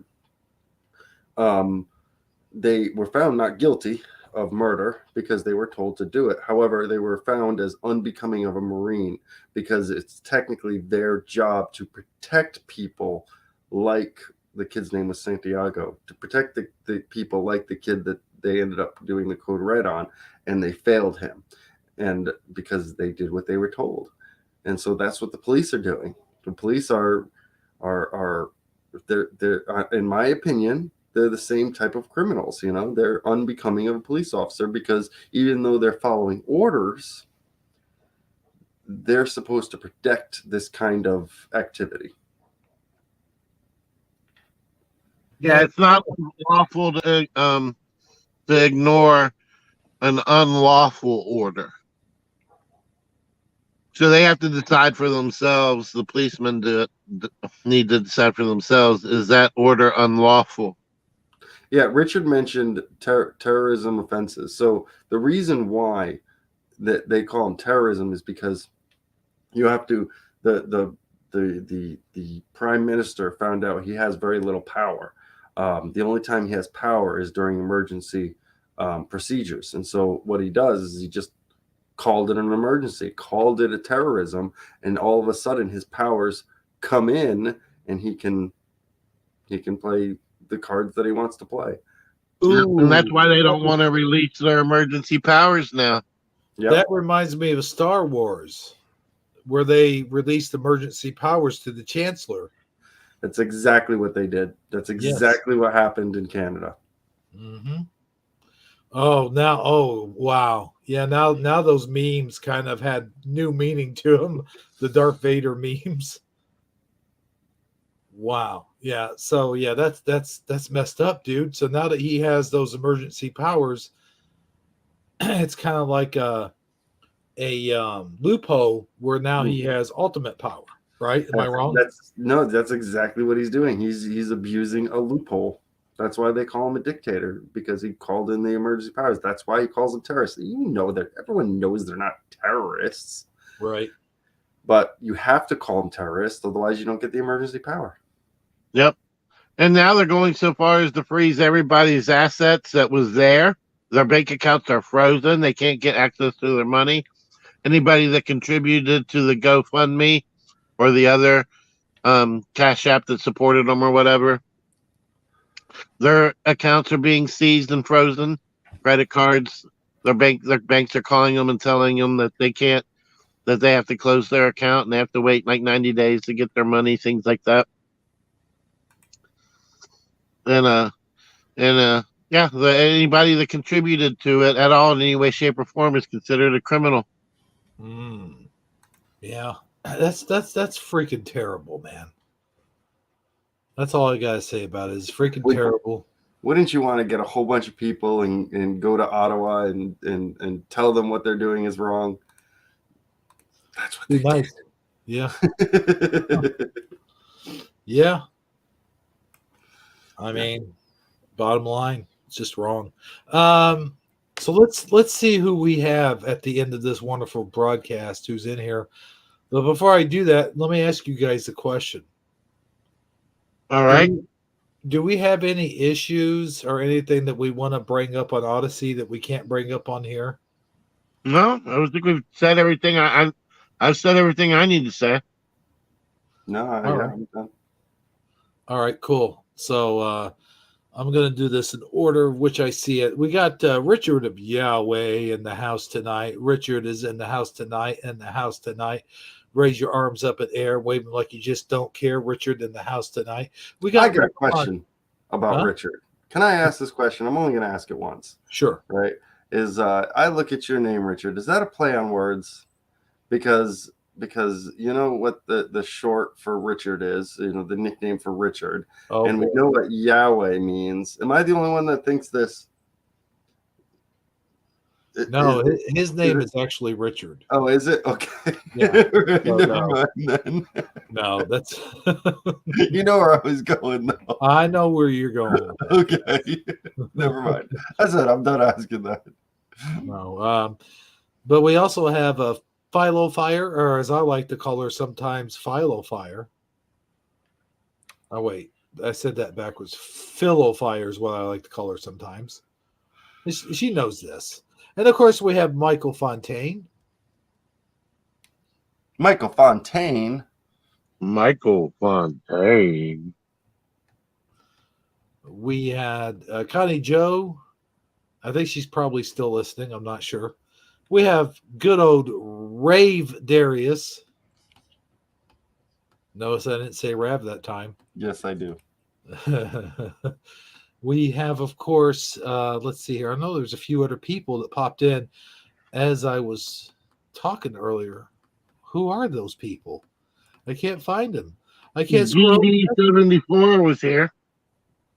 they were found not guilty of murder because they were told to do it. However, they were found as unbecoming of a Marine because it's technically their job to protect people, like the kid's name was Santiago, to protect the people like the kid that they ended up doing the code red on, and they failed him, and because they did what they were told. And so that's what the police are doing. The police are they're in my opinion, they're the same type of criminals. They're unbecoming of a police officer because even though they're following orders, they're supposed to protect this kind of activity. Yeah, it's not lawful to ignore an unlawful order. So they have to decide for themselves. The policemen need to decide for themselves: is that order unlawful? Yeah, Richard mentioned terrorism offenses. So the reason why that they call them terrorism is because you have to the prime minister found out he has very little power. The only time he has power is during emergency procedures. And so what he does is he just called it an emergency, called it a terrorism, and all of a sudden his powers come in, and he can play the cards that he wants to play. Ooh. And that's why they don't want to release their emergency powers now. Yep. That reminds me of Star Wars, where they released emergency powers to the Chancellor. That's exactly what they did. That's exactly what happened in Canada. Mm-hmm. Oh, wow. Yeah, now those memes kind of had new meaning to them, the Darth Vader memes. Wow. Yeah. So yeah, that's messed up, dude. So now that he has those emergency powers, it's kind of like a loophole where now he has ultimate power, right? Am I wrong? That's exactly what he's doing. He's abusing a loophole. That's why they call him a dictator, because he called in the emergency powers. That's why he calls them terrorists. You know that everyone knows they're not terrorists, right? But you have to call them terrorists, otherwise you don't get the emergency power. Yep. And now they're going so far as to freeze everybody's assets that was there. Their bank accounts are frozen. They can't get access to their money. Anybody that contributed to the GoFundMe or the other Cash App that supported them or whatever, their accounts are being seized and frozen. Credit cards, their banks are calling them and telling them that they can't, that they have to close their account and they have to wait like 90 days to get their money, things like that. Anybody that contributed to it at all in any way, shape, or form is considered a criminal. Yeah, that's freaking terrible, man. That's all I gotta say about it. Is freaking terrible. Wouldn't you want to get a whole bunch of people and go to Ottawa and tell them what they're doing is wrong? That's what they did. Yeah. Yeah. I mean, bottom line, it's just wrong. So let's see who we have at the end of this wonderful broadcast who's in here. But before I do that, let me ask you guys a question. All right. Do we have any issues or anything that we want to bring up on Odyssey that we can't bring up on here? No, I think we've said everything. I've said everything I need to say. No, I'm done. All right, cool. So I'm going to do this in order of which I see it. We got Richard of Yahweh in the house tonight. Richard is in the house tonight. Raise your arms up in air, waving like you just don't care. Richard in the house tonight. I got a question about Richard. Can I ask this question? I'm only going to ask it once. Sure. Right. I look at your name, Richard. Is that a play on words? Because you know what the short for Richard is, the nickname for Richard. And we know what Yahweh means. Am I the only one that thinks this? No, his name is actually Richard. Oh, is it? Okay. Yeah. Never mind then. No, that's you know where I was going though. I know where you're going. Okay. Never mind. I said I'm done asking that. No. But we also have a Philo Fire, or as I like to call her sometimes, Philo Fire. Oh wait, I said that backwards. Philo Fire is what I like to call her sometimes. She knows this. And of course, we have Michael Fontaine. Michael Fontaine. We had Connie Joe. I think she's probably still listening. I'm not sure. We have good old Rave Darius. Notice I didn't say Rav that time. Yes, I do. We have, of course, let's see here. I know there's a few other people that popped in as I was talking earlier. Who are those people? I can't find them. I can't scroll. DD74 was here.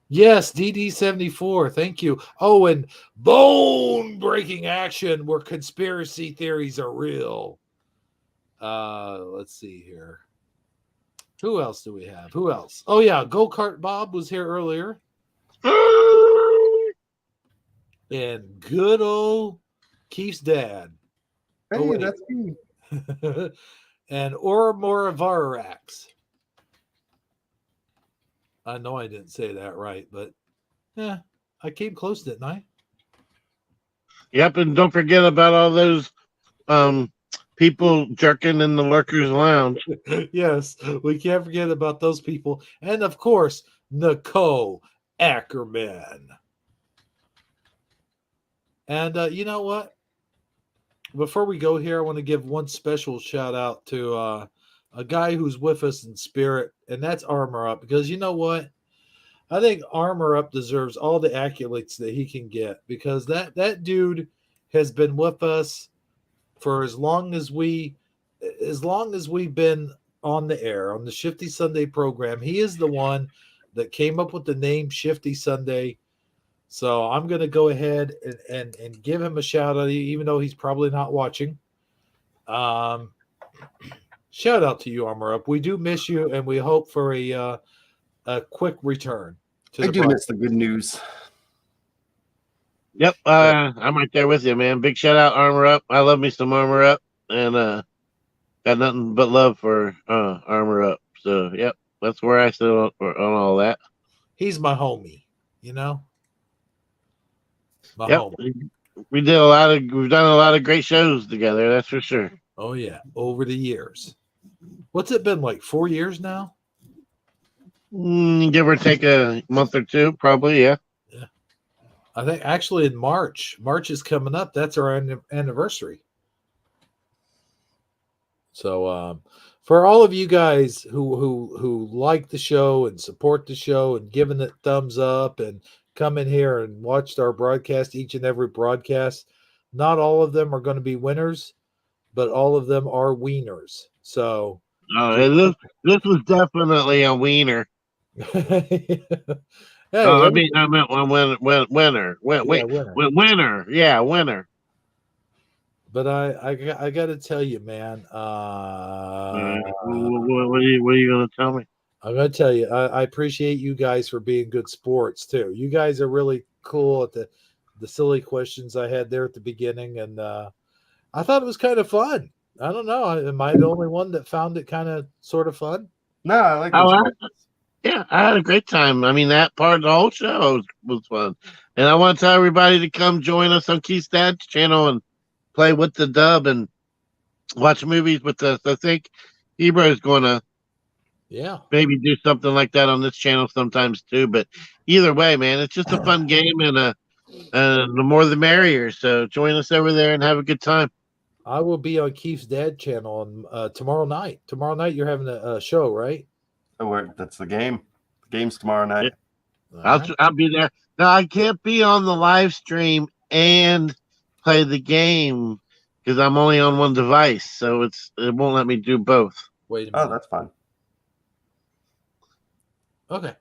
Yes, DD74. Thank you. Oh, and bone-breaking action where conspiracy theories are real. Let's see here. Who else do we have? Who else? Oh, yeah. Go-Kart Bob was here earlier. And good old Keith's dad. Hey, that's me. and Oromorivarax. I know I didn't say that right, but yeah, I came close, didn't I? Yep, and don't forget about all those people jerking in the Lurkers Lounge. Yes, we can't forget about those people. And of course, Nicole Ackerman. And you know what? Before we go here, I want to give one special shout out to a guy who's with us in spirit, and that's Armor Up. Because you know what? I think Armor Up deserves all the accolades that he can get, because that dude has been with us for as long as we've been on the air on the Shifty Sunday program. He is the one that came up with the name Shifty Sunday. So I'm going to go ahead and give him a shout out, even though he's probably not watching. Shout out to you, Armor Up. We do miss you, and we hope for a quick return. I do miss the good news. Yep, I'm right there with you, man. Big shout out, Armor Up. I love me some Armor Up, and got nothing but love for Armor Up. So, yep, that's where I sit on all that. He's my homie, you know. My Yep, homie. we've done a lot of great shows together. That's for sure. Oh yeah, over the years. What's it been like? 4 years now? Give or take a month or two, probably. Yeah. I think actually in March. March is coming up. That's our anniversary. So for all of you guys who like the show and support the show and giving it thumbs up and come in here and watched our broadcast, each and every broadcast, not all of them are going to be winners, but all of them are wieners. So this was definitely a wiener. Hey, I meant winner. Winner. Yeah, winner. But I got to tell you, man. What are you going to tell me? I'm going to tell you, I appreciate you guys for being good sports too. You guys are really cool at the silly questions I had there at the beginning, and I thought it was kind of fun. I don't know. Am I the only one that found it kind of sort of fun? No, I like those. Yeah, I had a great time. I mean, that part of the whole show was fun. And I want to tell everybody to come join us on Keith's Dad's channel and play with the dub and watch movies with us. I think Ebro's going to maybe do something like that on this channel sometimes too. But either way, man, it's just a fun game, and the more the merrier. So join us over there and have a good time. I will be on Keith's Dad channel on tomorrow night. Tomorrow night you're having a show, right? Oh, that's the game. The game's tomorrow night. Yeah. I'll be there. Now I can't be on the live stream and play the game because I'm only on one device, so it won't let me do both. Wait a minute. Oh, that's fine. Okay.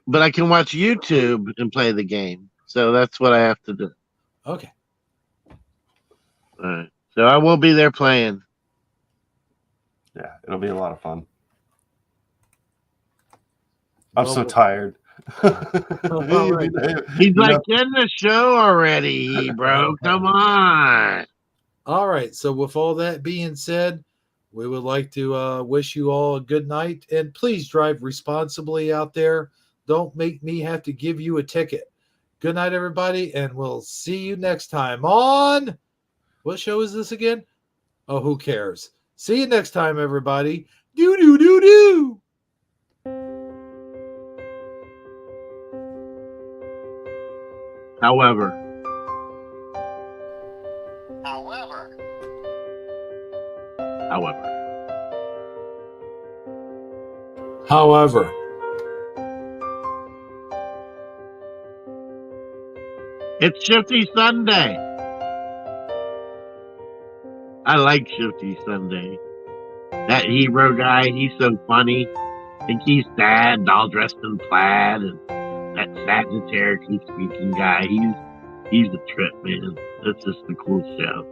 But I can watch YouTube and play the game, so that's what I have to do. Okay. All right. So I will be there playing. Yeah, it'll be a lot of fun. I'm so tired. Right. He's like, get the show already, bro. Come on. All right. So with all that being said, we would like to wish you all a good night, and please drive responsibly out there. Don't make me have to give you a ticket. Good night, everybody, and we'll see you next time on what show is this again? Oh, who cares? See you next time, everybody. Do do do do. However. It's Shifty Sunday. I like Shifty Sunday. That hero guy, he's so funny. And he's sad, all dressed in plaid, and that Sagittarius speaking guy, he's a trip, man. That's just a cool show.